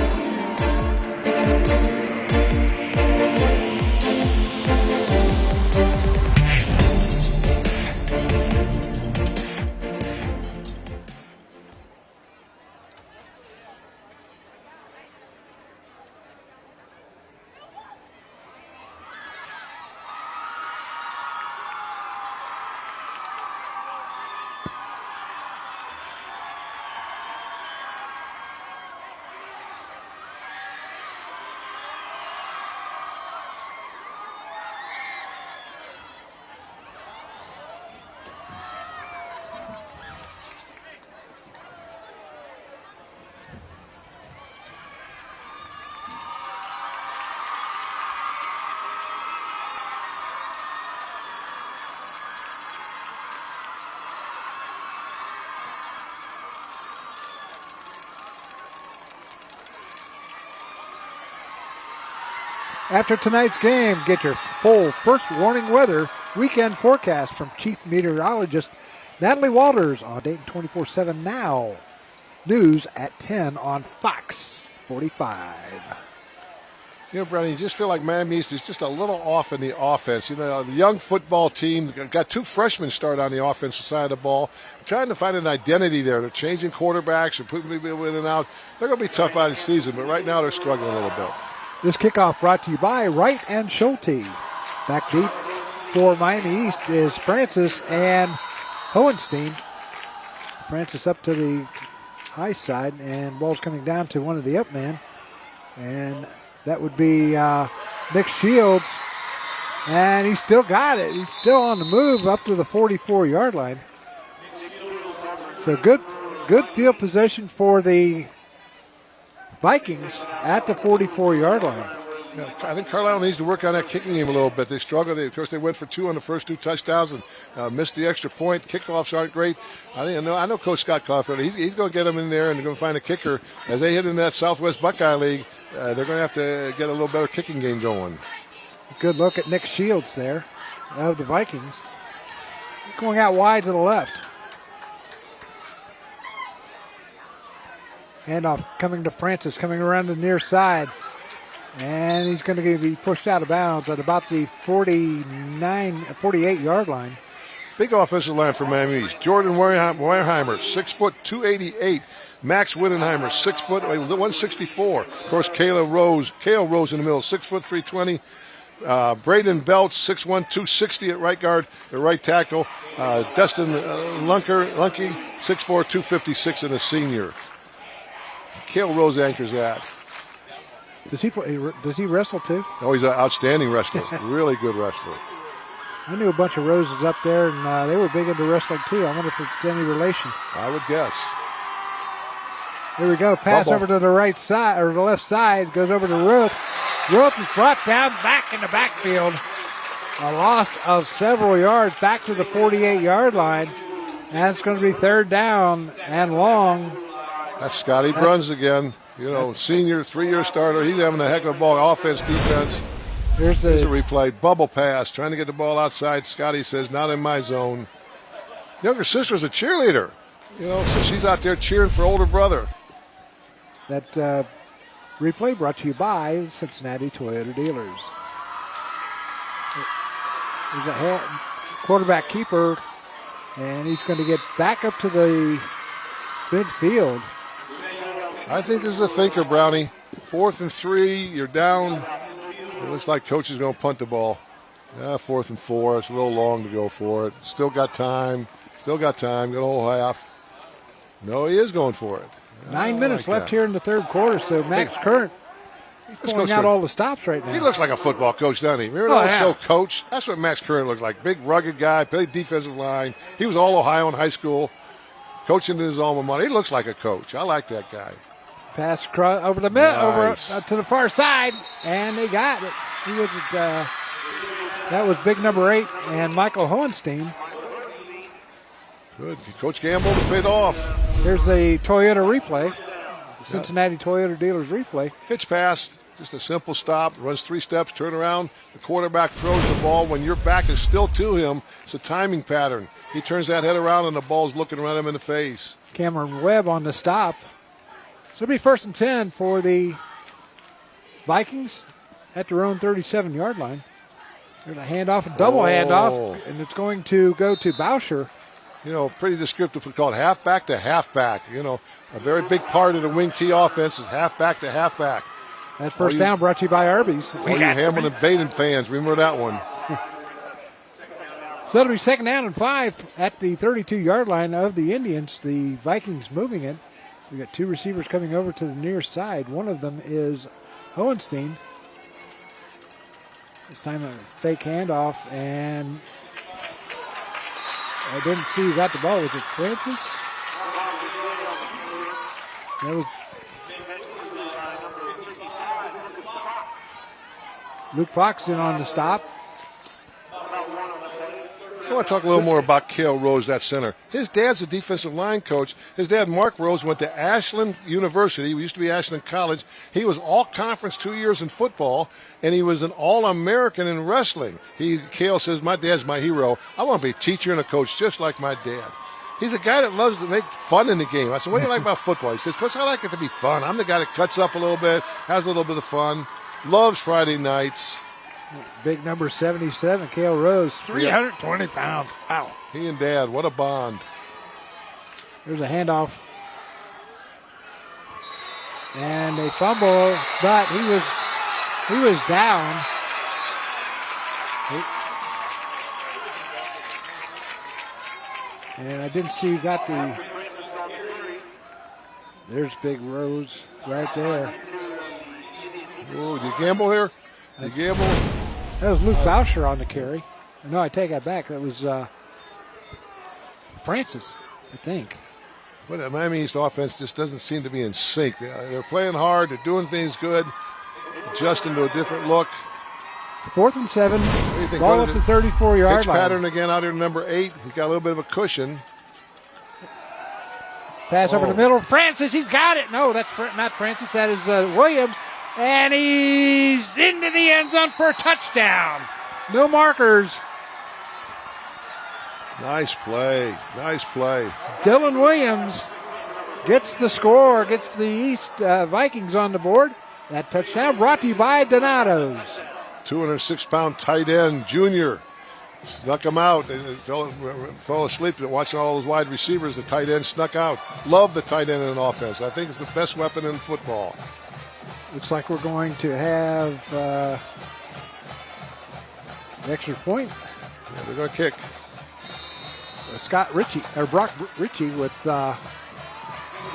After tonight's game, get your full first warning weather weekend forecast from Chief Meteorologist Natalie Walters on Dayton 24/7 Now. News at 10 on Fox 45. You know, Brownie, you just feel like Miami East is just a little off in the offense. You know, the young football team got two freshmen start on the offensive side of the ball, trying to find an identity there. They're changing quarterbacks and putting people in and out. They're going to be tough out of the season, but right now they're struggling a little bit. This kickoff brought to you by Wright and Schulte. Back deep for Miami East is Francis and Hohenstein. Francis up to the high side, and ball's coming down to one of the up men. And that would be Nick Shields. And he's still got it. He's still on the move up to the 44-yard line. So good field position for the Vikings at the 44-yard line. Yeah, I think Carlisle needs to work on that kicking game a little bit. They struggled. Of course, they went for two on the first two touchdowns and missed the extra point. Kickoffs aren't great. I know Coach Scott Caulfield. He's going to get them in there, and they're going to find a kicker. As they hit in that Southwest Buckeye League, they're going to have to get a little better kicking game going. Good look at Nick Shields there of the Vikings. Going out wide to the left. Handoff coming to Francis, coming around the near side. And he's going to be pushed out of bounds at about the 48-yard line. Big offensive line for Miami East. Jordan Weyerheimer, 6 foot, 288. Max Wittenheimer, 6 foot, 164. Of course, Kale Rose in the middle, 6 foot, 320. Braden Belt, 6'1", 260 at right guard, at right tackle. Destin Lunke, 6'4", 256 and a senior. Kale Rose anchors that. Does he wrestle too? Oh, he's an outstanding wrestler. Really good wrestler. I knew a bunch of Roses up there, and they were big into wrestling too. I wonder if it's any relation. I would guess. Here we go. Pass over to the right side, or the left side. Goes over to Ruth. Ruth is brought down back in the backfield. A loss of several yards back to the 48-yard line. And it's going to be third down and long That's Scotty Bruns again. You know, senior, 3-year starter. He's having a heck of a ball. Offense, defense. Here's a replay. Bubble pass. Trying to get the ball outside. Scotty says, not in my zone. Younger sister's a cheerleader. You know, so she's out there cheering for older brother. That replay brought to you by the Cincinnati Toyota dealers. There's a quarterback keeper, and he's going to get back up to the midfield. I think this is a thinker, Brownie. 4th and 3, you're down. It looks like coach is going to punt the ball. 4th and 4, it's a little long to go for it. Still got time. Got a whole half. No, he is going for it. 9 minutes left here in the third quarter, so Max Current is pulling out all the stops right now. He looks like a football coach, doesn't he? Remember that show, Coach? That's what Max Current looked like. Big, rugged guy, played defensive line. He was all Ohio in high school, coaching in his alma mater. He looks like a coach. I like that guy. Pass over the middle, over to the far side, and they got it. That was big number 8, and Michael Hohenstein. Good. Coach Gamble paid off. Here's the Toyota replay. Cincinnati Toyota dealers replay. Pitch pass, just a simple stop. Runs 3 steps, turn around. The quarterback throws the ball. When your back is still to him, it's a timing pattern. He turns that head around, and the ball's looking right him in the face. Cameron Webb on the stop. So it'll be 1st and 10 for the Vikings at their own 37-yard line. There's a handoff, a double handoff, and it's going to go to Boucher. You know, pretty descriptive. We call it halfback to halfback. You know, a very big part of the wing T offense is halfback to halfback. That's first down brought to you by Arby's. All you Hamilton and Dayton fans, remember that one. So it'll be 2nd down and 5 at the 32-yard line of the Indians. The Vikings moving it. We got 2 receivers coming over to the near side. One of them is Hohenstein. This time a fake handoff, and I didn't see who got the ball. Was it Francis? That was Luke Fox in on the stop. I want to talk a little more about Cale Rose, that center. His dad's a defensive line coach. His dad, Mark Rose, went to Ashland University. He used to be Ashland College. He was all-conference 2 years in football, and he was an All-American in wrestling. Cale says, my dad's my hero. I want to be a teacher and a coach just like my dad. He's a guy that loves to make fun in the game. I said, what do you like about football? He says, Coach, I like it to be fun. I'm the guy that cuts up a little bit, has a little bit of fun, loves Friday nights. Big number 77, Cale Rose, 320 pounds. Wow. He and Dad, what a bond. There's a handoff. And a fumble, but he was down. And I didn't see who got the. There's Big Rose right there. Oh, did you gamble here? Did you gamble? That was Luke Boucher on the carry. No, I take that back. That was Francis, I think. But the Miami East offense just doesn't seem to be in sync. They're playing hard. They're doing things good. Adjusting to a different look. 4th and 7. Ball up the 34-yard pitch line. Pattern again out here, number 8. He's got a little bit of a cushion. Pass over the middle. Francis, he's got it. No, that's not Francis. That is Williams. And he's into the end zone for a touchdown. No markers. Nice play. Nice play. Dylan Williams gets the score, gets the East Vikings on the board. That touchdown brought to you by Donato's. 206-pound tight end, junior. Snuck him out. They fell asleep watching all those wide receivers. The tight end snuck out. Love the tight end in an offense. I think it's the best weapon in football. Looks like we're going to have an extra point. Yeah, they're going to kick. Brock Ritchie with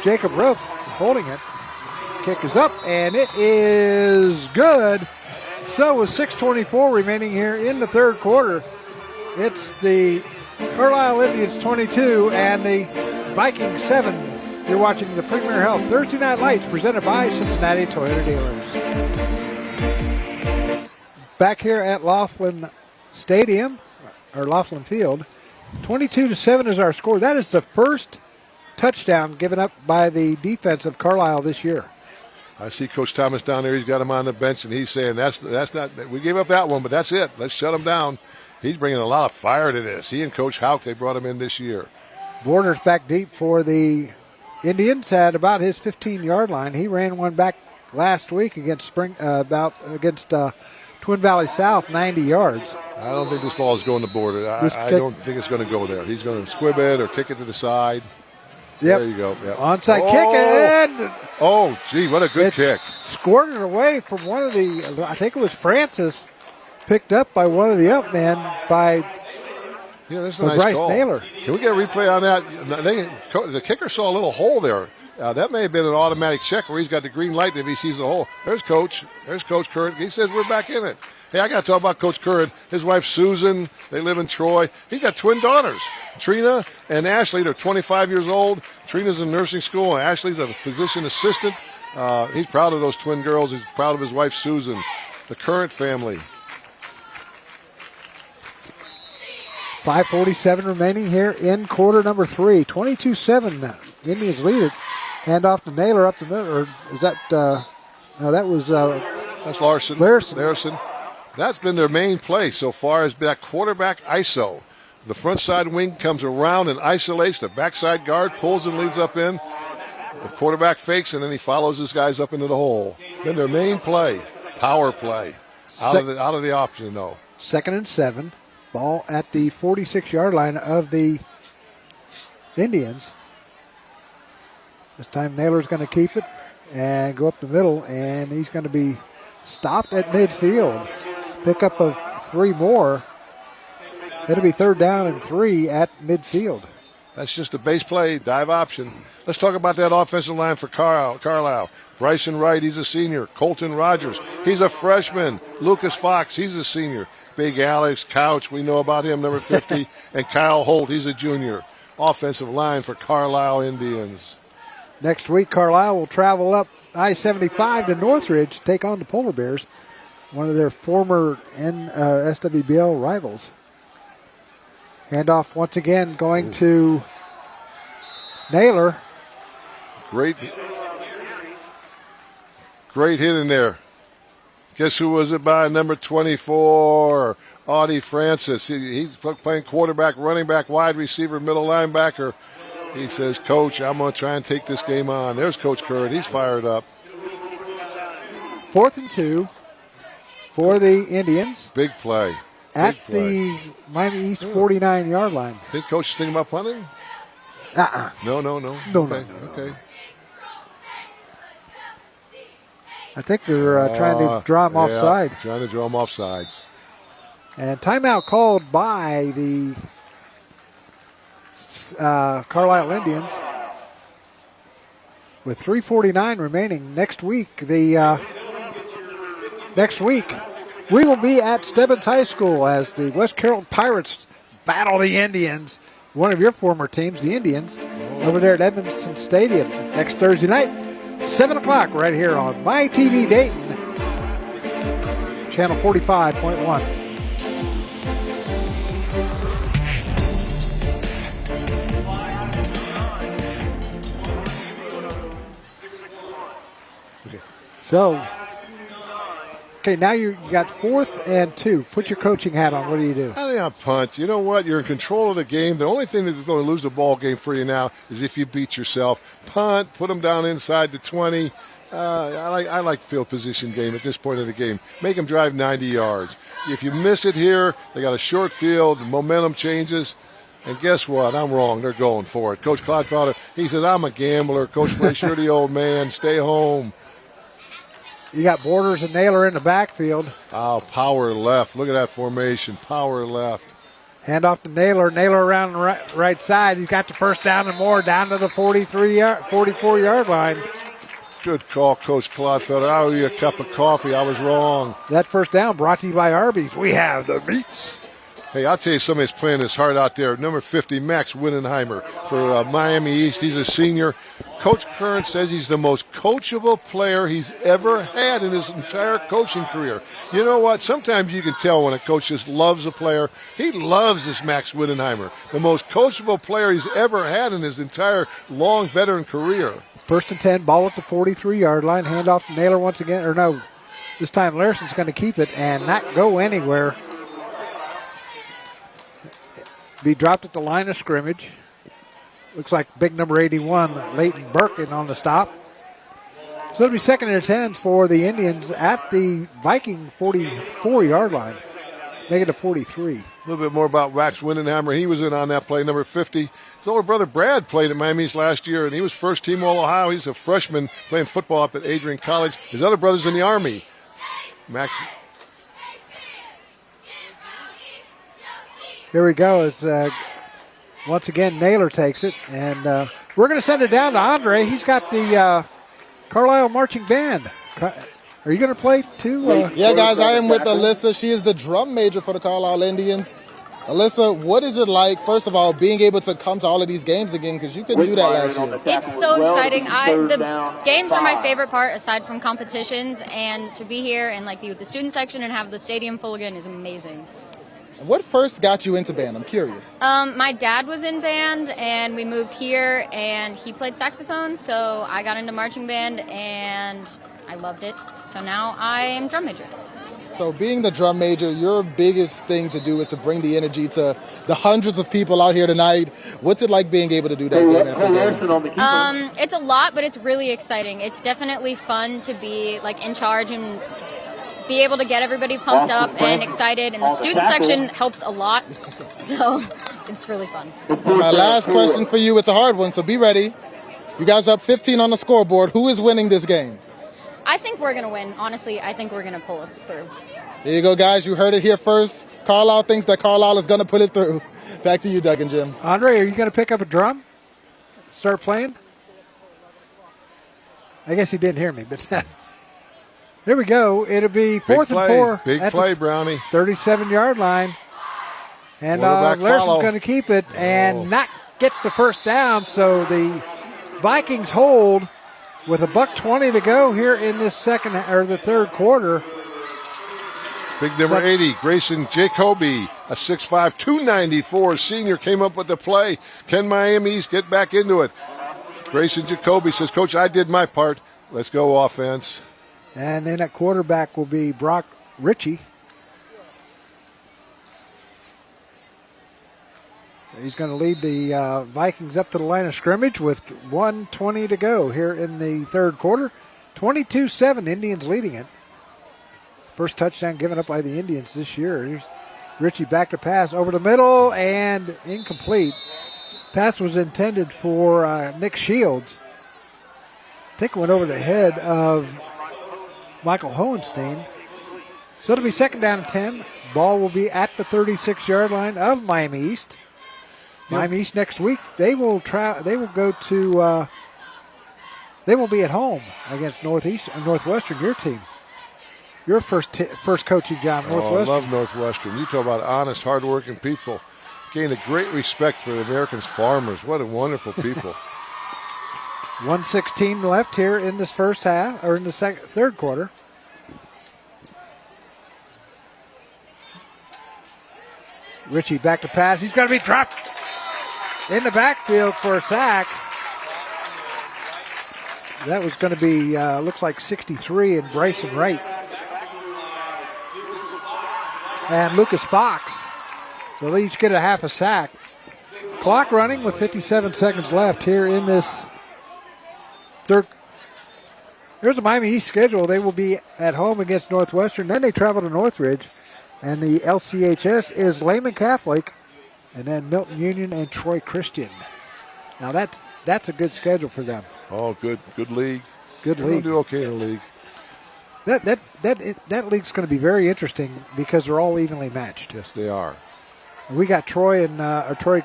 Jacob Rope holding it. Kick is up, and it is good. So with 6:24 remaining here in the third quarter, it's the Carlisle Indians 22 and the Vikings 7. You're watching the Premier Health Thursday Night Lights presented by Cincinnati Toyota Dealers. Back here at Laughlin Stadium, or Laughlin Field, 22-7 is our score. That is the first touchdown given up by the defense of Carlisle this year. I see Coach Thomas down there. He's got him on the bench, and he's saying that's not. We gave up that one, but that's it. Let's shut him down. He's bringing a lot of fire to this. He and Coach Houck, they brought him in this year. Borders back deep for the Indians at about his 15-yard line. He ran one back last week against Twin Valley South, 90 yards. I don't think this ball is going to Border. I don't think it's going to go there. He's going to squib it or kick it to the side. Yep. There you go. Yep. Onside kick, and gee, what a good kick. Squirted away from one of the, I think it was Francis, picked up by one of the up men by that's a nice Bryce call. Naylor. Can we get a replay on that? The kicker saw a little hole there. That may have been an automatic check where he's got the green light if he sees the hole. There's Coach Curran. He says we're back in it. Hey, I got to talk about Coach Curran. His wife, Susan, they live in Troy. He's got twin daughters, Trina and Ashley. They're 25 years old. Trina's in nursing school, and Ashley's a physician assistant. He's proud of those twin girls. He's proud of his wife, Susan, the Curran family. 5:47 remaining here in quarter number 3. 22-7. Indians lead it. Hand off to Naylor up the middle. Or is that? No, that was. That's Larson. That's been their main play so far. Has been that quarterback ISO. The front side wing comes around and isolates. The backside guard pulls and leads up in. The quarterback fakes and then he follows his guys up into the hole. Been their main play. Power play. Out of the option though. 2nd and 7. Ball at the 46-yard line of the Indians. This time Naylor's going to keep it and go up the middle, and he's going to be stopped at midfield. Pick up of 3 more. It'll be 3rd down and 3 at midfield. That's just a base play, dive option. Let's talk about that offensive line for Carlisle. Bryson Wright, he's a senior. Colton Rogers, he's a freshman. Lucas Fox, he's a senior. Big Alex Couch, we know about him, number 50. And Kyle Holt, he's a junior. Offensive line for Carlisle Indians. Next week, Carlisle will travel up I-75 to Northridge to take on the Polar Bears, one of their former SWBL rivals. Handoff once again going to Naylor. Great hit in there. Guess who was it by? Number 24, Audie Francis. He's playing quarterback, running back, wide receiver, middle linebacker. He says, Coach, I'm going to try and take this game on. There's Coach Curran. He's fired up. 4th and 2 for the Indians. Big play. At the Miami East 49-yard line. Think Coach is thinking about punting? No. Okay. I think they're trying to draw him offside. Trying to draw him off sides. And timeout called by the Carlisle Indians with 3:49 remaining. Next week, we will be at Stebbins High School as the West Carroll Pirates battle the Indians, one of your former teams, the Indians, over there at Evanston Stadium next Thursday night, 7 o'clock, right here on My TV Dayton, channel 45.1. So, okay, now you got 4th and 2. Put your coaching hat on. What do you do? I think I punt. You know what? You're in control of the game. The only thing that's going to lose the ball game for you now is if you beat yourself. Punt, put them down inside the 20. I like field position game at this point of the game. Make them drive 90 yards. If you miss it here, they got a short field, the momentum changes. And guess what? I'm wrong. They're going for it. Coach Clodfelder, he says, I'm a gambler. Coach Blaze, you're the old man. Stay home. You got Borders and Naylor in the backfield. Oh, power left. Look at that formation. Power left. Hand off to Naylor. Naylor around the right side. He's got the first down and more down to the 44-yard line. Good call, Coach Clodfelder. I owe you a cup of coffee. I was wrong. That first down brought to you by Arby's. We have the meats. Hey, I'll tell you somebody's playing his heart out there. Number 50, Max Winnenheimer for Miami East. He's a senior. Coach Curran says he's the most coachable player he's ever had in his entire coaching career. You know what? Sometimes you can tell when a coach just loves a player. He loves this Max Winnenheimer, the most coachable player he's ever had in his entire long veteran career. 1st and 10, ball at the 43-yard line. Handoff to Naylor once again. Or no, this time Larson's going to keep it and not go anywhere. Be dropped at the line of scrimmage. Looks like big number 81, Leighton Birkin on the stop. So it'll be 2nd and 10 for the Indians at the Viking 44-yard line. Make it a 43. A little bit more about Max Winnenheimer. He was in on that play, number 50. His older brother Brad played at Miami East last year, and he was first team All-Ohio. He's a freshman playing football up at Adrian College. His other brother's in the Army. Max. Here we go. It's once again Naylor takes it, and we're going to send it down to Andre. He's got the Carlisle Marching Band. Are you going to play too? Yeah, guys, I am with Alyssa. She is the drum major for the Carlisle Indians. Alyssa, what is it like, first of all, being able to come to all of these games again? Because you couldn't do that last year. It's so exciting. The games are my favorite part, aside from competitions, and to be here and be with the student section and have the stadium full again is amazing. What first got you into band? I'm curious. My dad was in band, and we moved here, and he played saxophone, so I got into marching band, and I loved it. So now I am drum major. So being the drum major, your biggest thing to do is to bring the energy to the hundreds of people out here tonight. What's it like being able to do that game after game? It's a lot, but it's really exciting. It's definitely fun to be in charge and be able to get everybody pumped up and excited, and the student section helps a lot, so it's really fun. My last question for you, it's a hard one, so be ready. You guys are up 15 on the scoreboard. Who is winning this game? I think we're going to win. Honestly, I think we're going to pull it through. There you go, guys. You heard it here first. Carlisle thinks that Carlisle is going to pull it through. Back to you, Doug and Jim. Andre, are you going to pick up a drum? Start playing? I guess you didn't hear me, but... Here we go. It'll be 4th and 4. Big play, Brownie. 37-yard line. And Larson's going to keep it and not get the first down. So the Vikings hold with $1:20 to go here in this the third quarter. Big number 80, Grayson Jacoby, a 6'5", 294 senior, came up with the play. Can Miami East get back into it? Grayson Jacoby says, Coach, I did my part. Let's go offense. And then at quarterback will be Brock Ritchie. He's going to lead the Vikings up to the line of scrimmage with 1:20 to go here in the third quarter. 22-7, Indians leading it. First touchdown given up by the Indians this year. Here's Ritchie back to pass over the middle and incomplete. Pass was intended for Nick Shields. I think it went over the head of Michael Hohenstein. So it'll be 2nd down and 10. Ball will be at the 36-yard line of Miami East. Miami East next week, they will go to they will be at home against Northwestern, your team. Your first coaching job, Northwestern. I love Northwestern. You talk about honest, hardworking people. Gained a great respect for the Americans' farmers. What a wonderful people. 1:16 left here in this first half, or in the third quarter. Ritchie back to pass. He's going to be dropped in the backfield for a sack. That was going to be, looks like 63 and Bryson Wright. And Lucas Fox. So they each get a half a sack. Clock running with 57 seconds left here in this third. Here's the Miami East schedule. They will be at home against Northwestern. Then they travel to Northridge. And the LCHS is Lehman Catholic. And then Milton Union and Troy Christian. Now that's a good schedule for them. Oh, good league. Good They're league. They'll do okay in the league. That league's going to be very interesting because they're all evenly matched. Yes, they are. We got Troy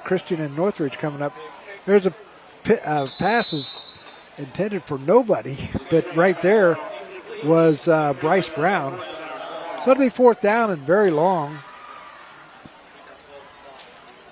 Christian and Northridge coming up. There's a passes intended for nobody, but right there was Bryce Brown. So it'll be 4th down and very long.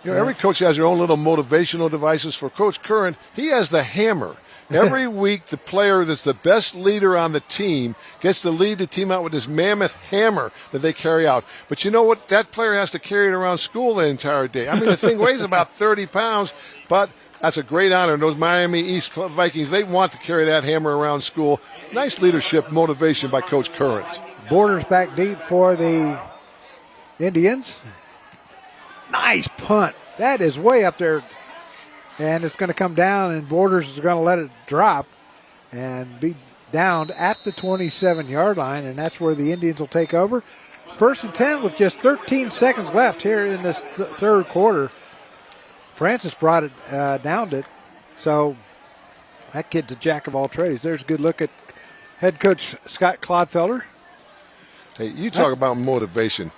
You know, every coach has their own little motivational devices. For Coach Curran, he has the hammer. Every week, the player that's the best leader on the team gets to lead the team out with this mammoth hammer that they carry out. But you know what? That player has to carry it around school the entire day. I mean, the thing weighs about 30 pounds, but that's a great honor. And those Miami East Vikings, they want to carry that hammer around school. Nice leadership motivation by Coach Curran. Borders back deep for the Indians. Nice punt. That is way up there. And it's going to come down, and Borders is going to let it drop and be down at the 27-yard line, and that's where the Indians will take over. 1st and 10 with just 13 seconds left here in this third quarter. Francis brought it, downed it. So that kid's a jack of all trades. There's a good look at head coach Scott Clodfelder. Hey, you talk about motivation.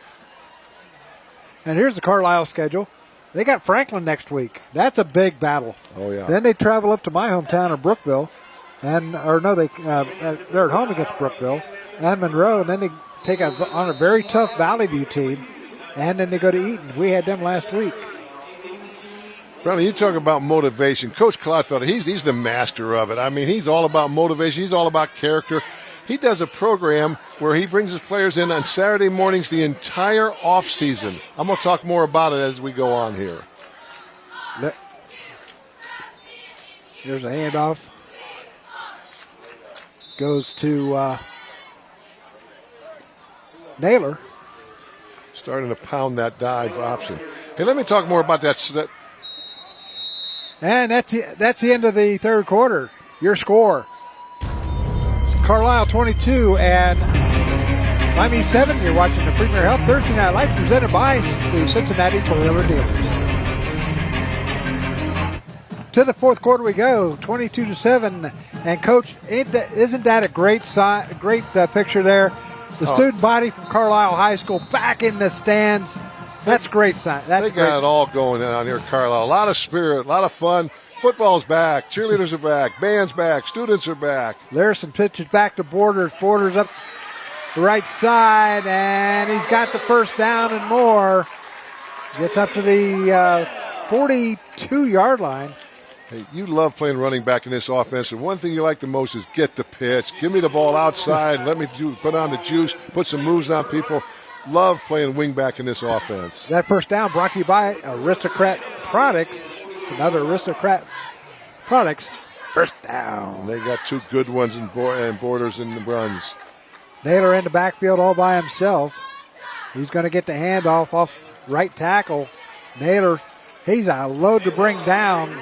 And here's the Carlisle schedule. They got Franklin next week. That's a big battle. Oh, yeah. Then they travel up to my hometown of Brookville. They're at home against Brookville and Monroe. And then they take on a very tough Valley View team. And then they go to Eaton. We had them last week. Brownie, you talk about motivation. Coach Clodfelder, he's the master of it. I mean, he's all about motivation. He's all about character. He does a program where he brings his players in on Saturday mornings the entire off season. I'm going to talk more about it as we go on here. There's a handoff. Goes to Naylor. Starting to pound that dive option. Hey, let me talk more about that. And that's the end of the third quarter. Your score. Carlisle 22 and Miami 7. You're watching the Premier Health Thursday Night Lights presented by the Cincinnati Toyota dealers. To the fourth quarter we go, 22-7. And Coach, isn't that a great picture there? The student body from Carlisle High School back in the stands. That's great sign. They got it all going on here at Carlisle. A lot of spirit, a lot of fun. Football's back. Cheerleaders are back. Band's back. Students are back. Larson pitches back to Borders. Borders up the right side, and he's got the first down and more. Gets up to the 42-yard line. Hey, you love playing running back in this offense, and one thing you like the most is get the pitch. Give me the ball outside. Let me put on the juice, put some moves on people. Love playing wing back in this offense. That first down brought to you by Aristocrat Products. Another Aristocrat Products first down. They got two good ones in Borders and the runs. Naylor in the backfield all by himself. He's going to get the handoff off right tackle. Naylor, he's a load to bring down.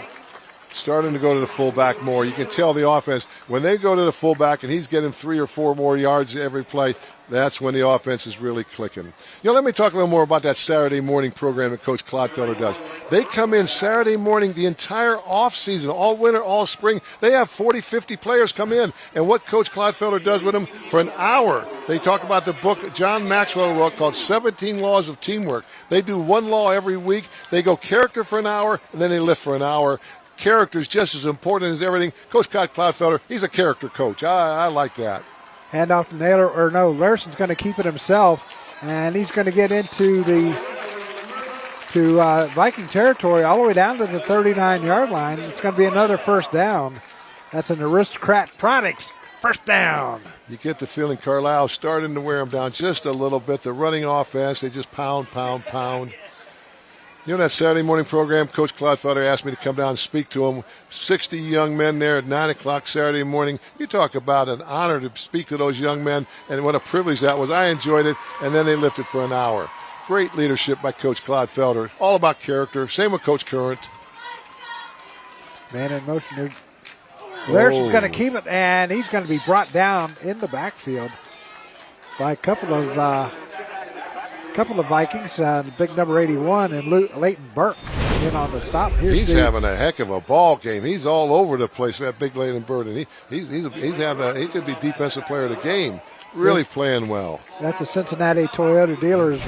Starting to go to the fullback more. You can tell the offense, when they go to the fullback and he's getting 3 or 4 more yards every play, that's when the offense is really clicking. You know, let me talk a little more about that Saturday morning program that Coach Clodfelder does. They come in Saturday morning the entire offseason, all winter, all spring. They have 40, 50 players come in. And what Coach Clodfelder does with them for an hour, they talk about the book John Maxwell wrote called 17 Laws of Teamwork. They do one law every week. They go character for an hour, and then they lift for an hour. Character is just as important as everything. Coach Clodfelder, he's a character coach. I like that. Hand off to Naylor, Larson's going to keep it himself, and he's going to get into Viking territory all the way down to the 39-yard line. It's going to be another first down. That's an Aristocrat Products first down. You get the feeling Carlisle starting to wear them down just a little bit. The running offense, they just pound. You know that Saturday morning program, Coach Clodfelder asked me to come down and speak to him. 60 young men there at 9 o'clock Saturday morning. You talk about an honor to speak to those young men, and what a privilege that was. I enjoyed it, and then they lifted for an hour. Great leadership by Coach Clodfelder. All about character. Same with Coach Current. Man in motion. Larson's going to keep it, and he's going to be brought down in the backfield by a couple of Vikings, the big number 81 and Leighton Burke in on the stop. He's having a heck of a ball game. He's all over the place, that big Leighton Burke, and he could be defensive player of the game. Really playing well. That's a Cincinnati Toyota dealer's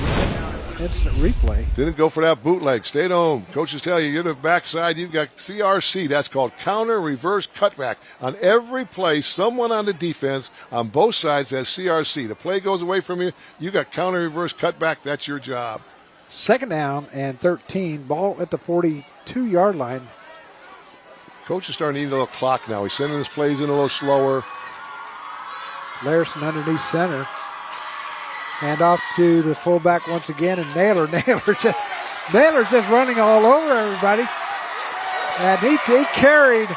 instant replay. Didn't go for that bootleg. Stayed home. Coaches tell you, you're the backside. You've got CRC. That's called counter reverse cutback. On every play, someone on the defense on both sides has CRC. The play goes away from you. You got counter reverse cutback. That's your job. Second down and 13. Ball at the 42-yard line. Coach is starting to eat a little clock now. He's sending his plays in a little slower. Larson underneath center. Hand off to the fullback once again, and Naylor's just running all over everybody. And he carried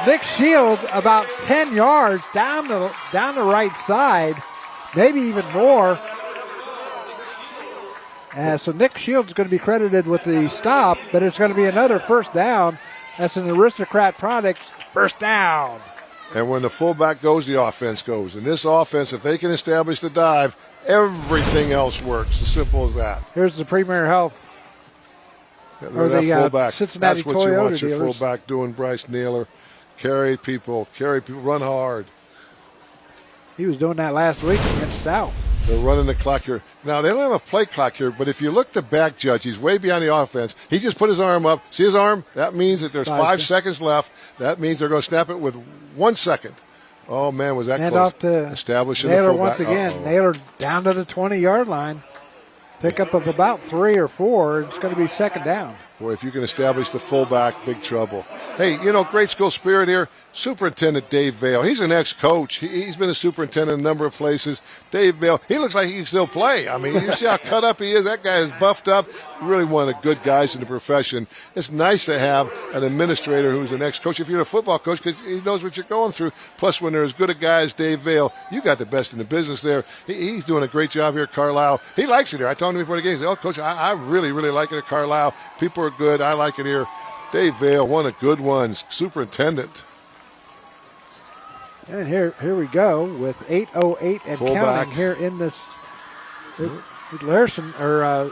Nick Shields about 10 yards down the right side, maybe even more. So Nick Shields is going to be credited with the stop, but it's going to be another first down. That's an Aristocrat Products first down. And when the fullback goes, the offense goes. And this offense, if they can establish the dive, everything else works. As simple as that. Here's the Premier Health. Or the fullback. Cincinnati That's what you Toyota want your dealers. fullback doing, Bryce Naylor. Carry people, run hard. He was doing that last week against South. They're running the clock here. Now, they don't have a play clock here, but if you look to back judge, he's way behind the offense. He just put his arm up. See his arm? That means that there's 5 seconds left. That means they're going to snap it with 1 second. Oh, man, was that Hand close. off to Establishing Naylor the fullback. once again. Naylor down to the 20-yard line. Pickup of about 3 or 4. It's going to be second down. Boy, if you can establish the fullback, big trouble. Hey, great school spirit here. Superintendent Dave Vail. He's an ex-coach. He's been a superintendent in a number of places. Dave Vail, he looks like he can still play. I mean, you see how cut up he is. That guy is buffed up. Really one of the good guys in the profession. It's nice to have an administrator who's an ex-coach. If you're a football coach, because he knows what you're going through. Plus, when they're as good a guy as Dave Vail, you got the best in the business there. He's doing a great job here at Carlisle. He likes it here. I told him before the game, he said, Coach, I really, really like it at Carlisle. People are good. I like it here. Dave Vail, one of the good ones. Superintendent. And here we go with 8:08 and Fullback. counting here in this. Larson that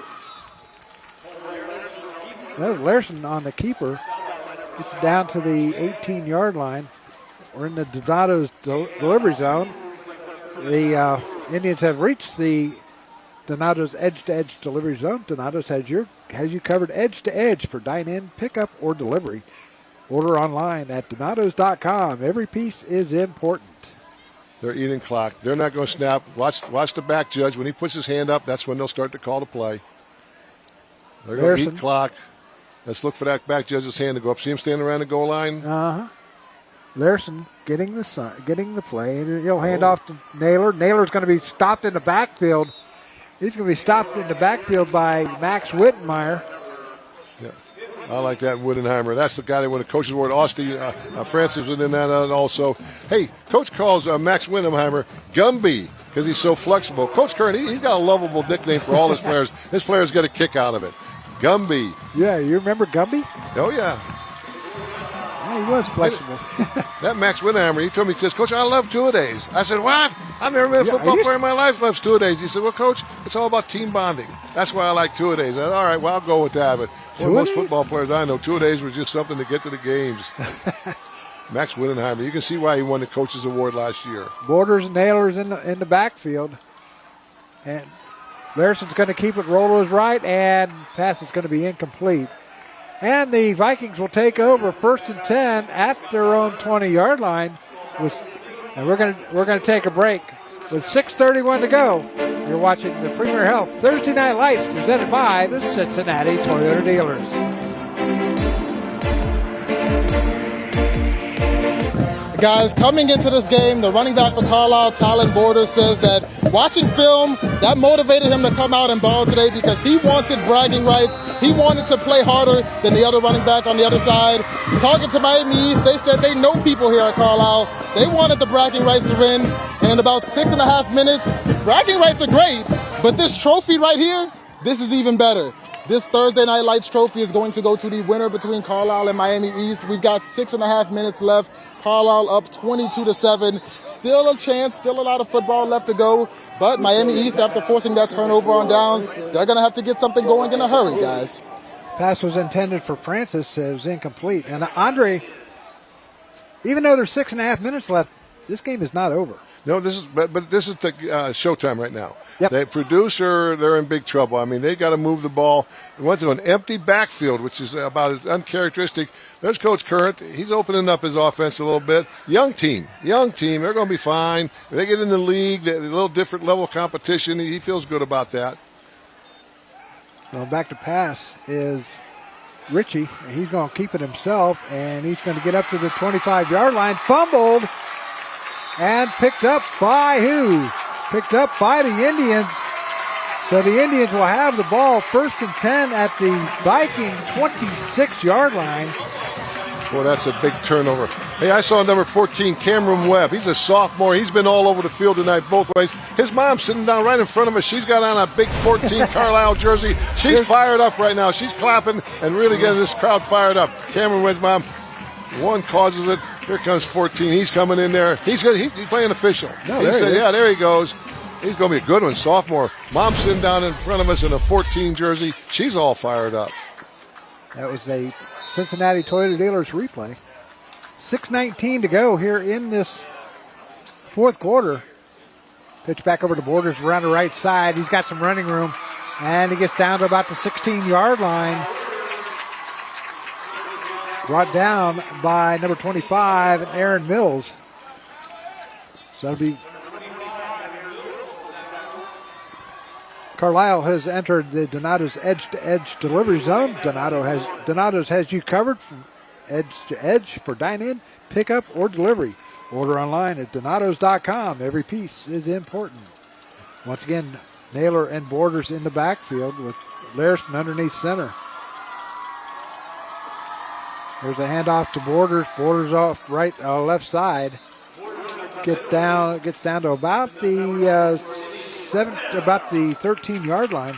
was Larson on the keeper. It's down to the 18-yard line. We're in the Donato's delivery zone. The Indians have reached the Donato's edge-to-edge delivery zone. Donato's has you covered edge-to-edge for dine-in, pickup, or delivery. Order online at Donatos.com. Every piece is important. They're eating clock. They're not going to snap. Watch the back judge. When he puts his hand up, that's when they'll start to call the play. They're going to eat clock. Let's look for that back judge's hand to go up. See him standing around the goal line? Uh-huh. Larson getting the play, and he'll hand off to Naylor. Naylor's going to be stopped in the backfield. He's going to be stopped in the backfield by Max Wittenmeyer. Yeah. I like that, Wittenheimer. That's the guy that when the coaches were at Austin, Francis was in that also. Hey, Coach calls Max Wittenheimer Gumby because he's so flexible. Coach Kern, he's got a lovable nickname for all his players. His players get a kick out of it. Gumby. Yeah, you remember Gumby? Oh, yeah. Yeah, he was flexible. That Max Wittenheimer, he told me, he says, Coach, I love two-a-days. I said, what? I've never been a football player in my life loves two-a-days. He said, well, Coach, it's all about team bonding. That's why I like two-a-days. I said, all right, well, I'll go with that. But for most football players I know, two-a-days was just something to get to the games. Max Wittenheimer, you can see why he won the Coaches Award last year. Borders and Naylor's in the backfield. And Larson's going to keep it roll to his right, and pass is going to be incomplete. And the Vikings will take over 1st and 10 at their own 20-yard line. And we're going to take a break with 6:31 to go. You're watching the Premier Health Thursday Night Lights presented by the Cincinnati Toyota Dealers. Guys, coming into this game, the running back for Carlisle, Talon Borders, says that watching film, that motivated him to come out and ball today because he wanted bragging rights. He wanted to play harder than the other running back on the other side. Talking to Miami East, they said they know people here at Carlisle. They wanted the bragging rights to win. And in about 6.5 minutes, bragging rights are great, but this trophy right here, this is even better. This Thursday Night Lights trophy is going to go to the winner between Carlisle and Miami East. We've got 6.5 minutes left. Carlisle up 22-7. Still a chance, still a lot of football left to go. But Miami East, after forcing that turnover on downs, they're going to have to get something going in a hurry, guys. Pass was intended for Francis. It was incomplete. And Andre, even though there's 6.5 minutes left, this game is not over. No, this is the showtime right now. Yep. The producer, they're in big trouble. I mean, they got to move the ball. They went to an empty backfield, which is about as uncharacteristic. There's Coach Current. He's opening up his offense a little bit. Young team. They're going to be fine. If they get in the league, a little different level of competition. He feels good about that. So back to pass is Ritchie. He's going to keep it himself, and he's going to get up to the 25-yard line. Fumbled and picked up by who? Picked up by the Indians. So the Indians will have the ball 1st and 10 at the Viking 26-yard line. Boy, that's a big turnover. Hey, I saw number 14, Cameron Webb. He's a sophomore. He's been all over the field tonight both ways. His mom's sitting down right in front of us. She's got on a big 14 Carlisle jersey. She's fired up right now. She's clapping and really getting this crowd fired up. Cameron Webb's mom, one causes it. Here comes 14. He's coming in there. He's playing official. No, there he goes. He's going to be a good one, sophomore. Mom's sitting down in front of us in a 14 jersey. She's all fired up. That was a Cincinnati Toyota Dealers replay. 6:19 to go here in this fourth quarter. Pitch back over to Borders around the right side. He's got some running room, and he gets down to about the 16-yard line. Brought down by number 25, Aaron Mills. So that'll be... Carlisle has entered the Donato's edge-to-edge delivery zone. Donato's has you covered from edge to edge for dine-in, pickup, or delivery. Order online at donatos.com. Every piece is important. Once again, Naylor and Borders in the backfield with Larson underneath center. There's a handoff to Borders. Borders off left side. Gets down to about the 13-yard line.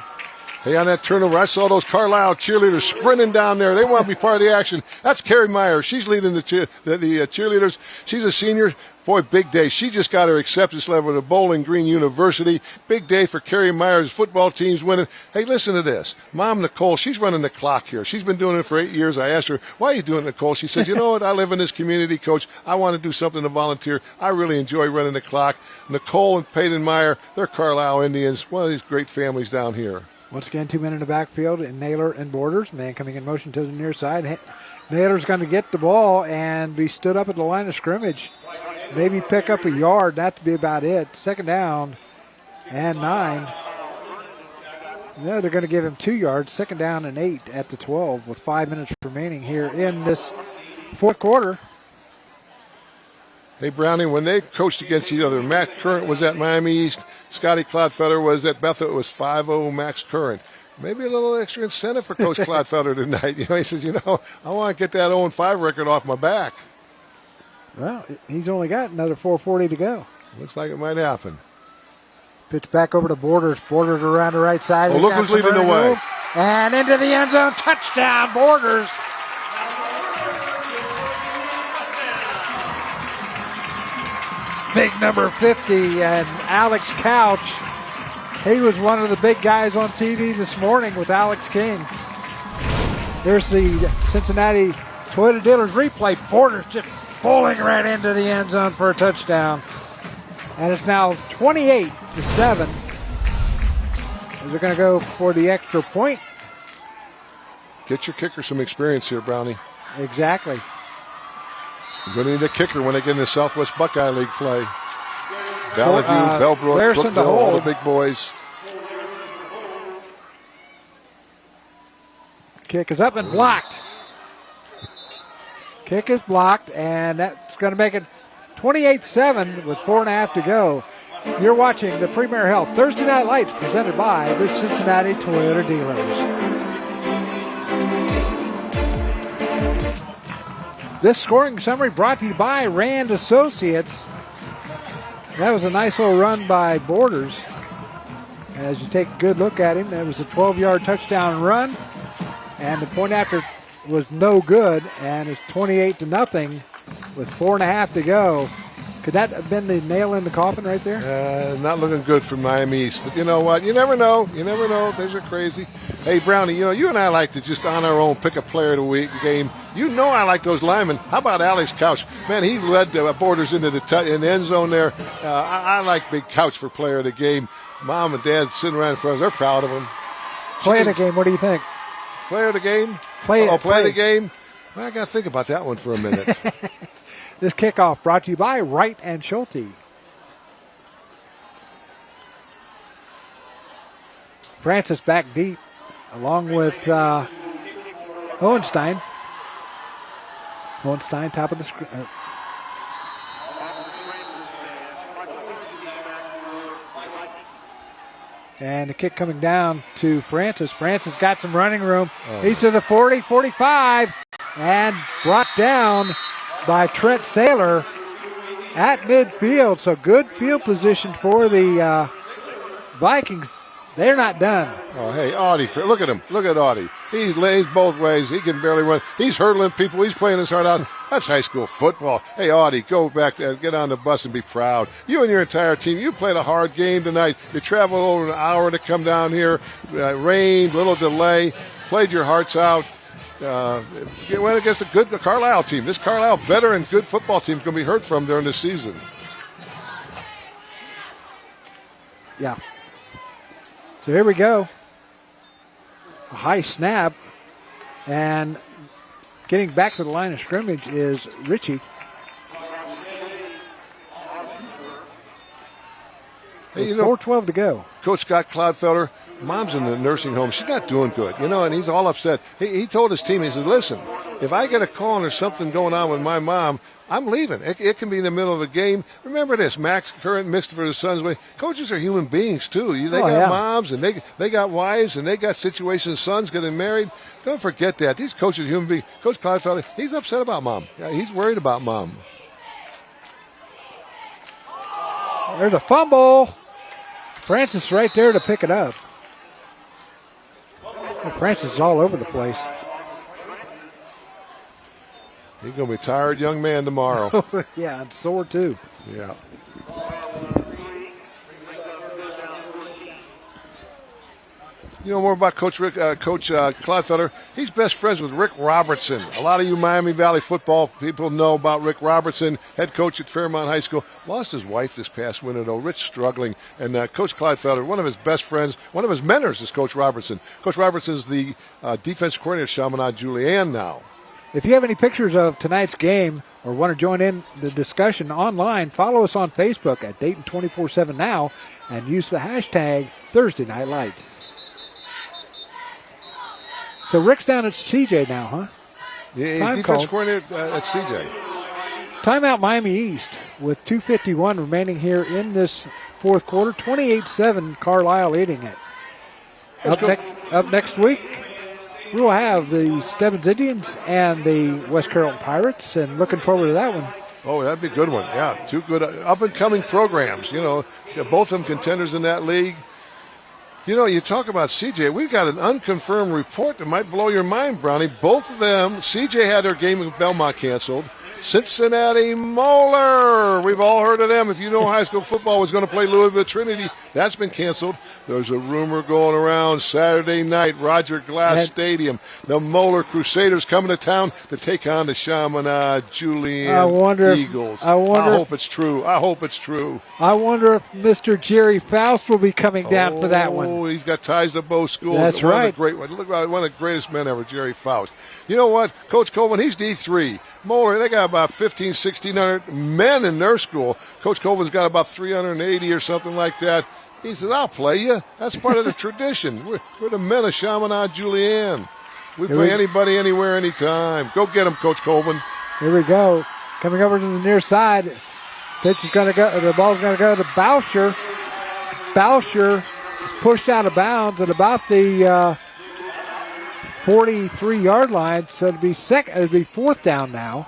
Hey, on that turnover, I saw those Carlisle cheerleaders sprinting down there. They want to be part of the action. That's Carrie Meyer. She's leading the cheerleaders. She's a senior. Boy, big day. She just got her acceptance level at Bowling Green University. Big day for Carrie Meyer's football team's winning. Hey, listen to this. Mom Nicole, she's running the clock here. She's been doing it for 8 years. I asked her, why are you doing it, Nicole? She says, you know what? I live in this community, Coach. I want to do something to volunteer. I really enjoy running the clock. Nicole and Peyton Meyer, they're Carlisle Indians, one of these great families down here. Once again, 2 men in the backfield, and Naylor and Borders. Man coming in motion to the near side. Naylor's going to get the ball and be stood up at the line of scrimmage. Maybe pick up a yard. That'd be about it. Second down and 9. No, they're going to give him 2 yards. Second down and 8 at the 12 with 5 minutes remaining here in this fourth quarter. Hey, Brownie, when they coached against each other, Max Current was at Miami East. Scotty Clodfelder was at Bethel. It was 5-0 Max Current. Maybe a little extra incentive for Coach Clodfelder tonight. He says, I want to get that 0-5 record off my back. Well, he's only got another 4:40 to go. Looks like it might happen. Pitch back over to Borders. Borders around the right side. Oh, look who's leading the way. And into the end zone. Touchdown, Borders. Big number 50 and Alex Couch. He was one of the big guys on TV this morning with Alex King. There's the Cincinnati Toyota Dealers replay. Borders just pulling right into the end zone for a touchdown. And it's now 28-7. They're going to go for the extra point. Get your kicker some experience here, Brownie. Exactly. You're going to need a kicker when they get in the Southwest Buckeye League play. Valley View, Bellbrook, Brookville, all the big boys. Kick is up and blocked. Kick is blocked, and that's going to make it 28-7 with 4.5 to go. You're watching the Premier Health Thursday Night Lights presented by the Cincinnati Toyota Dealers. This scoring summary brought to you by Rand Associates. That was a nice little run by Borders. As you take a good look at him, that was a 12-yard touchdown run. And the point after was no good, and it's 28-0 with 4.5 to go. Could that have been the nail in the coffin right there? Not looking good for Miami East. But you know what? You never know. You never know. These are crazy. Hey, Brownie, you and I like to just on our own pick a player of the week game. I like those linemen. How about Alex Couch? Man, he led Borders into the end zone there. I like Big Couch for player of the game. Mom and Dad sitting around in front of us. They're proud of him. Play of the game. What do you think? Player of the game? Play of the game? Well, I got to think about that one for a minute. This kickoff brought to you by Wright and Schulte. Francis back deep. along with Hohenstein. Hohenstein, top of the screen. And the kick coming down to Francis. Francis got some running room. He's to the 40, 45, and brought down by Trent Saylor at midfield. So good field position for the Vikings. They're not done. Oh, hey, Audie, look at him. Look at Audie. He lays both ways. He can barely run. He's hurdling people. He's playing his heart out. That's high school football. Hey, Audie, go back there, get on the bus and be proud. You and your entire team, you played a hard game tonight. You traveled over an hour to come down here. Rain, little delay. Played your hearts out. Went against the Carlisle team. This Carlisle veteran good football team is going to be heard from during the season. Yeah. So here we go. A high snap. And getting back to the line of scrimmage is Richie. Hey, 4:12 to go. Coach Scott Cloudfelder, mom's in the nursing home. She's not doing good, and he's all upset. He told his team, he said, listen, if I get a call and there's something going on with my mom, I'm leaving. It can be in the middle of a game. Remember this, Max Current mixed for his son's way. Coaches are human beings, too. They got moms, and they got wives, and they got situations, sons getting married. Don't forget that. These coaches are human beings. Coach Cloudfelder, he's upset about mom. Yeah, he's worried about mom. There's a fumble. Francis right there to pick it up. Well, Francis is all over the place. He's going to be a tired young man tomorrow. Yeah, and sore too. Yeah. You know more about Coach Cloudfelder? He's best friends with Rick Robertson. A lot of you Miami Valley football people know about Rick Robertson, head coach at Fairmount High School. Lost his wife this past winter, though. Rick's struggling. And Coach Cloudfelder, one of his best friends, one of his mentors is Coach Robertson. Coach Robertson is the defense coordinator at Chaminade Julienne now. If you have any pictures of tonight's game or want to join in the discussion online, follow us on Facebook at Dayton 24/7 Now and use the hashtag Thursday Night Lights. So Rick's down at CJ now, huh? Yeah, defense coordinator at CJ. Timeout Miami East with 2:51 remaining here in this fourth quarter. 28-7 Carlisle leading it. Up next week, we'll have the Stebbins Indians and the West Carrollton Pirates, and looking forward to that one. Oh, that'd be a good one. Yeah, two good up-and-coming programs. Both of them contenders in that league. You talk about CJ. We've got an unconfirmed report that might blow your mind, Brownie. Both of them, CJ had their game in Belmont canceled. Cincinnati Moeller. We've all heard of them. If you know high school football was going to play Louisville Trinity, that's been canceled. There's a rumor going around Saturday night, Roger Glass Stadium. The Moeller Crusaders coming to town to take on the Chaminade Julienne Eagles. I hope it's true. I hope it's true. I wonder if Mr. Jerry Faust will be coming down for that one. Oh, he's got ties to both schools. That's right. Look, one of the greatest men ever, Jerry Faust. You know what? Coach Colvin, he's D3. Moeller, they got about 1,600 men in their school. Coach Colvin's got about 380 or something like that. He says, I'll play you. That's part of the tradition. We're the men of Chaminade Julienne. We play anybody, anywhere, anytime. Go get him, Coach Colvin. Here we go. Coming over to the near side. Pitch is going to go. The ball's going to go to Boucher. Boucher is pushed out of bounds at about the 43-yard line. So it'll be fourth down now.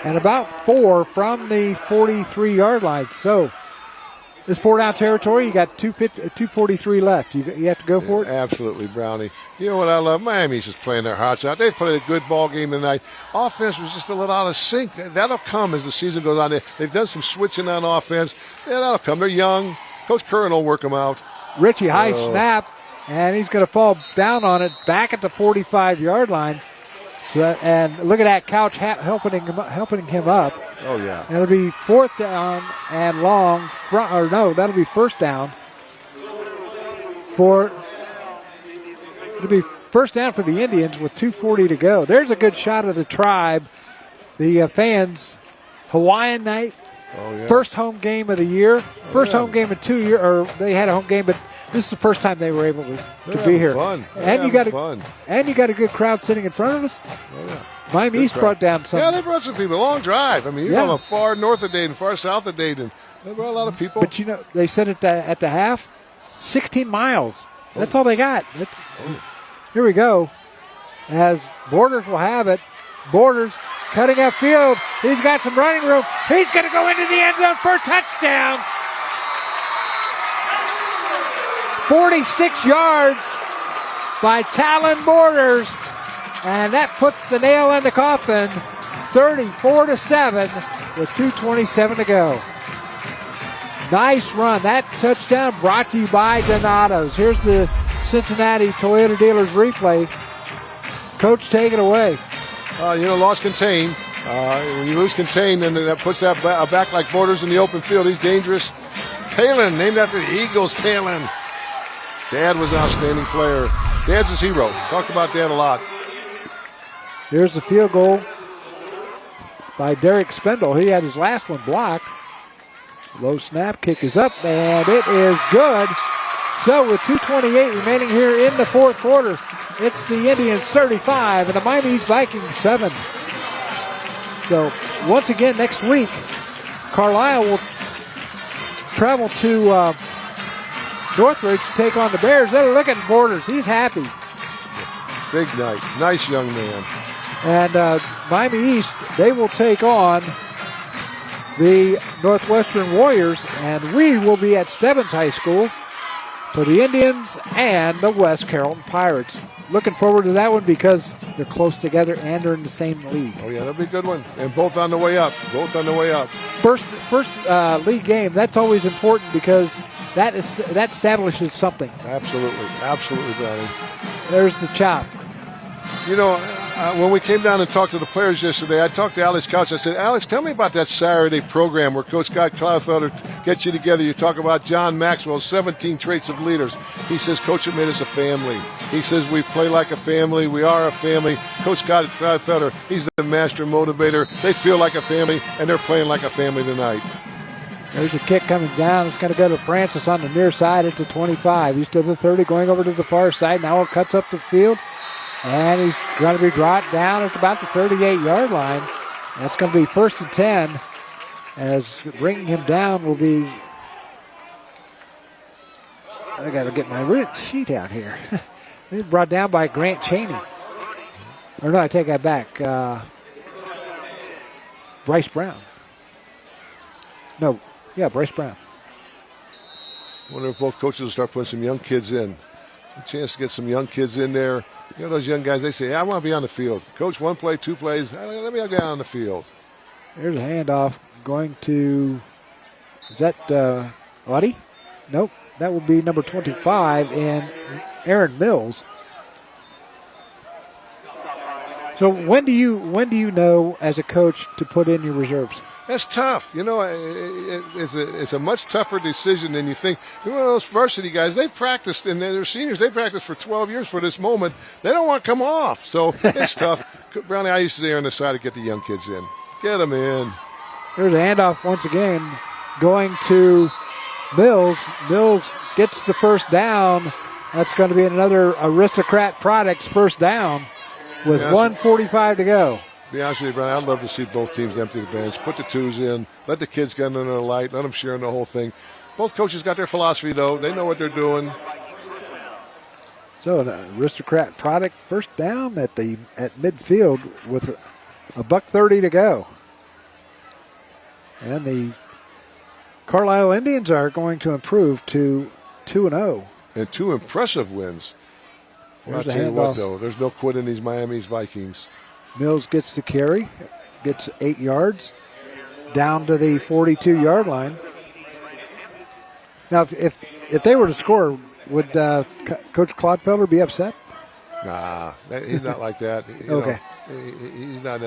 And about 4 from the 43-yard line. So it's 4-down territory. You got 2:43 left. You have to go for it? Absolutely, Brownie. You know what I love? Miami's just playing their hearts out. They played a good ball game tonight. Offense was just a little out of sync. That'll come as the season goes on. They've done some switching on offense. Yeah, that'll come. They're young. Coach Curran will work them out. Richie, high snap, and he's going to fall down on it back at the 45-yard line. And look at that, Couch helping him up. Oh, yeah. And it'll be fourth down and long. That'll be first down. It'll be first down for the Indians with 2:40 to go. There's a good shot of the Tribe. The fans, Hawaiian night. Oh, yeah. First home game of the year. First home game in 2 years. Or they had a home game, but this is the first time they were able to They're be here. Fun. And you got a good crowd sitting in front of us. Oh, yeah. Miami East brought down some. Yeah, they brought some people. Long drive. I mean, you're on far north of Dayton, far south of Dayton. They brought a lot of people. But, they said at the half, 16 miles. That's all they got. Here we go. As Borders will have it. Borders cutting up field. He's got some running room. He's going to go into the end zone for a touchdown. 46 yards by Talon Borders. And that puts the nail in the coffin. 34-7 with 2:27 to go. Nice run. That touchdown brought to you by Donato's. Here's the Cincinnati Toyota Dealers replay. Coach, take it away. Lost contain. When you lose contain, then that puts that back like Borders in the open field. He's dangerous. Talon, named after the Eagles, Talon. Dad was an outstanding player. Dad's his hero. Talked about Dad a lot. Here's the field goal by Derek Spindle. He had his last one blocked. Low snap, kick is up, and it is good. So with 2:28 remaining here in the fourth quarter, it's the Indians 35 and the Miami East Vikings 7. So once again next week, Carlisle will travel to Northridge to take on the Bears. They're looking at Borders. He's happy. Big night. Nice young man. And Miami East, they will take on the Northwestern Warriors, and we will be at Stebbins High School for the Indians and the West Carrollton Pirates. Looking forward to that one because they're close together and they're in the same league. Oh, yeah, that'll be a good one. And both on the way up. First league game, that's always important because that establishes something. Absolutely, Brownie. There's the chop. When we came down and talked to the players yesterday, I talked to Alex Couch. I said, Alex, tell me about that Saturday program where Coach Scott Cloudfelder gets you together. You talk about John Maxwell's 17 traits of leaders. He says, Coach, it made us a family. He says, we play like a family. We are a family. Coach Scott Cloudfelder, he's the master motivator. They feel like a family, and they're playing like a family tonight. There's a kick coming down. It's going to go to Francis on the near side at the 25. He's to the 30, going over to the far side. Now it cuts up the field. And he's going to be brought down at about the 38-yard line. That's going to be 1st and 10. As bringing him down will be... I got to get my sheet out here. He's brought down by Grant Cheney. Or no, I take that back. Bryce Brown. Bryce Brown. I wonder if both coaches will start putting some young kids in. A chance to get some young kids in there. Those young guys, they say, I want to be on the field. Coach, 1 play, 2 plays, let me get on the field. There's a handoff going to, is that Audie? Nope, that will be number 25 and Aaron Mills. So when do you know as a coach to put in your reserves? That's tough. It's a much tougher decision than you think. Those varsity guys, they practiced, and they're seniors. They practiced for 12 years for this moment. They don't want to come off, so it's tough. Brownie, I used to stay on the side to get the young kids in. Get them in. There's a handoff once again going to Mills. Mills gets the first down. That's going to be another Aristocrat Products first down with 1:45 to go. To be honest with you, Brian, I'd love to see both teams empty the bench, put the twos in, let the kids get under the light, let them share in the whole thing. Both coaches got their philosophy, though. They know what they're doing. So the Aristocrat Product first down at midfield with a $1:30 to go. And the Carlisle Indians are going to improve to 2-0. And 2 impressive wins. Well, I'll tell you what, though, there's no quit in these Miami Vikings. Mills gets the carry, gets 8 yards, down to the 42-yard line. Now, if they were to score, would Coach Clodfelder be upset? Nah, he's not like that. Okay. He's not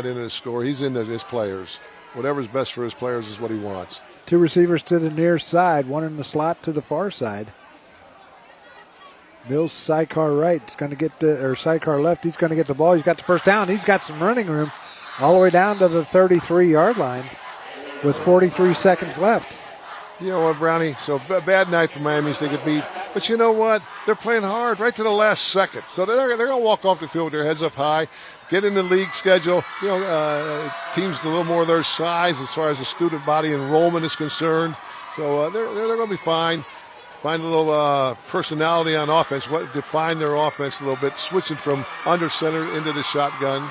into the score. He's into his players. Whatever's best for his players is what he wants. 2 receivers to the near side, 1 in the slot to the far side. Mills sidecar right, sidecar left. He's going to get the ball. He's got the first down. He's got some running room all the way down to the 33-yard line with 43 seconds left. You know what, Brownie? So bad night for Miami State to beat. But you know what? They're playing hard right to the last second. So they're going to walk off the field with their heads up high, get in the league schedule. You know, teams a little more their size as far as the student body enrollment is concerned. So they're going to be fine. Find a little personality on offense, define their offense a little bit, switching from under center into the shotgun.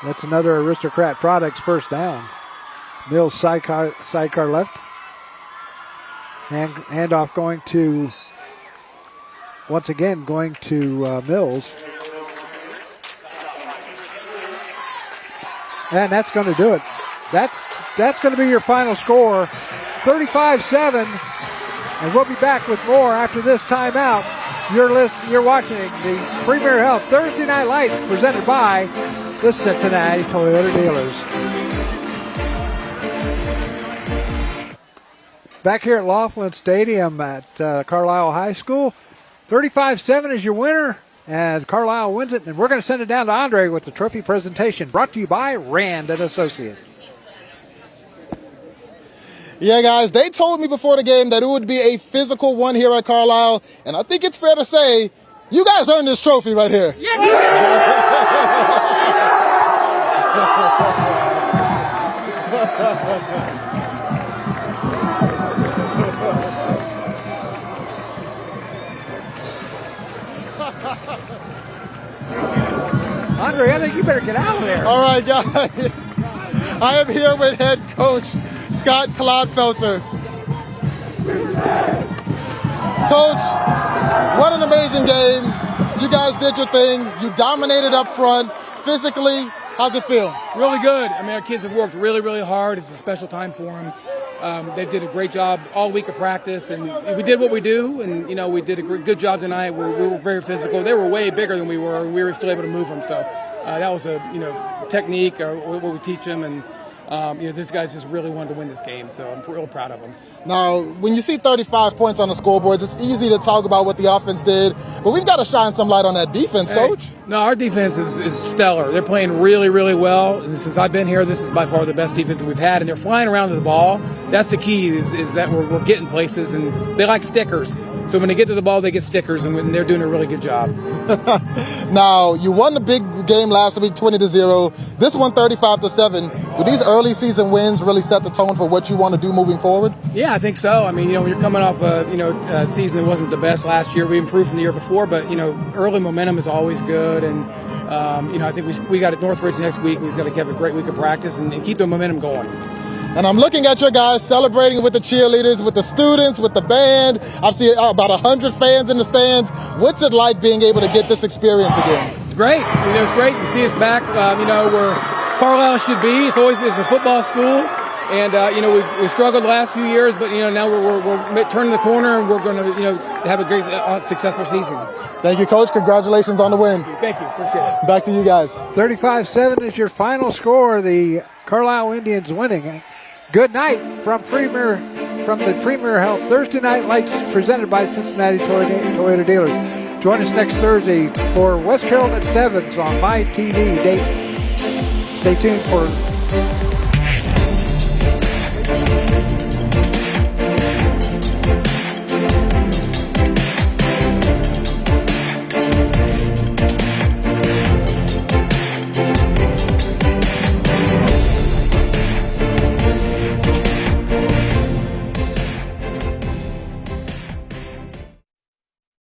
That's another Aristocrat Products first down. Mills sidecar left. Handoff going to, once again, going to Mills. And that's going to do it. That's going to be your final score, 35-7. And we'll be back with more after this timeout. You're watching the Premier Health Thursday Night Lights presented by the Cincinnati Toyota Dealers. Back here at Laughlin Stadium at Carlisle High School. 35-7 is your winner, and Carlisle wins it. And we're going to send it down to Andre with the trophy presentation, brought to you by Rand & Associates. Yeah, guys, they told me before the game that it would be a physical one here at Carlisle, and I think it's fair to say you guys earned this trophy right here. Andre, I think you better get out of there. All right, guys. I am here with head coach Scott Clodfelter. Coach, what an amazing game. You guys did your thing. You dominated up front. Physically, how's it feel? Really good. I mean, our kids have worked really, really hard. It's a special time for them. They did a great job all week of practice, and we did what we do, and, you know, we did a good job tonight. We were very physical. They were way bigger than we were, and we were still able to move them. So that was a, technique, what we teach them, and, these guys just really wanted to win this game, so I'm real proud of them. Now, when you see 35 points on the scoreboards, it's easy to talk about what the offense did, but we've got to shine some light on that defense, Coach. No, our defense is stellar. They're playing really, really well. And since I've been here, this is by far the best defense we've had, and they're flying around to the ball. That's the key, is that we're getting places, and they like stickers. So when they get to the ball, they get stickers, and they're doing a really good job. Now, you won the big game last week, 20-0. This one, 35-7. Do these early season wins really set the tone for what you want to do moving forward? Yeah, I think so. I mean, when you're coming off a season that wasn't the best last year, we improved from the year before, but early momentum is always good, and I think we got at Northridge next week. We've got to have a great week of practice and keep the momentum going. And I'm looking at your guys celebrating with the cheerleaders, with the students, with the band. I've seen about 100 fans in the stands. What's it like being able to get this experience again? It's great. It's great to see us back, where Carlisle should be. It's a football school. And, we've struggled the last few years, but, now we're turning the corner, and we're going to, have a great, successful season. Thank you, Coach. Congratulations on the win. Thank you. Appreciate it. Back to you guys. 35-7 is your final score. The Carlisle Indians winning. Good night from the Premier Health Thursday Night Lights presented by Cincinnati Toyota Dealers. Join us next Thursday for West Carroll at Stebbins on My TV Dayton. Stay tuned for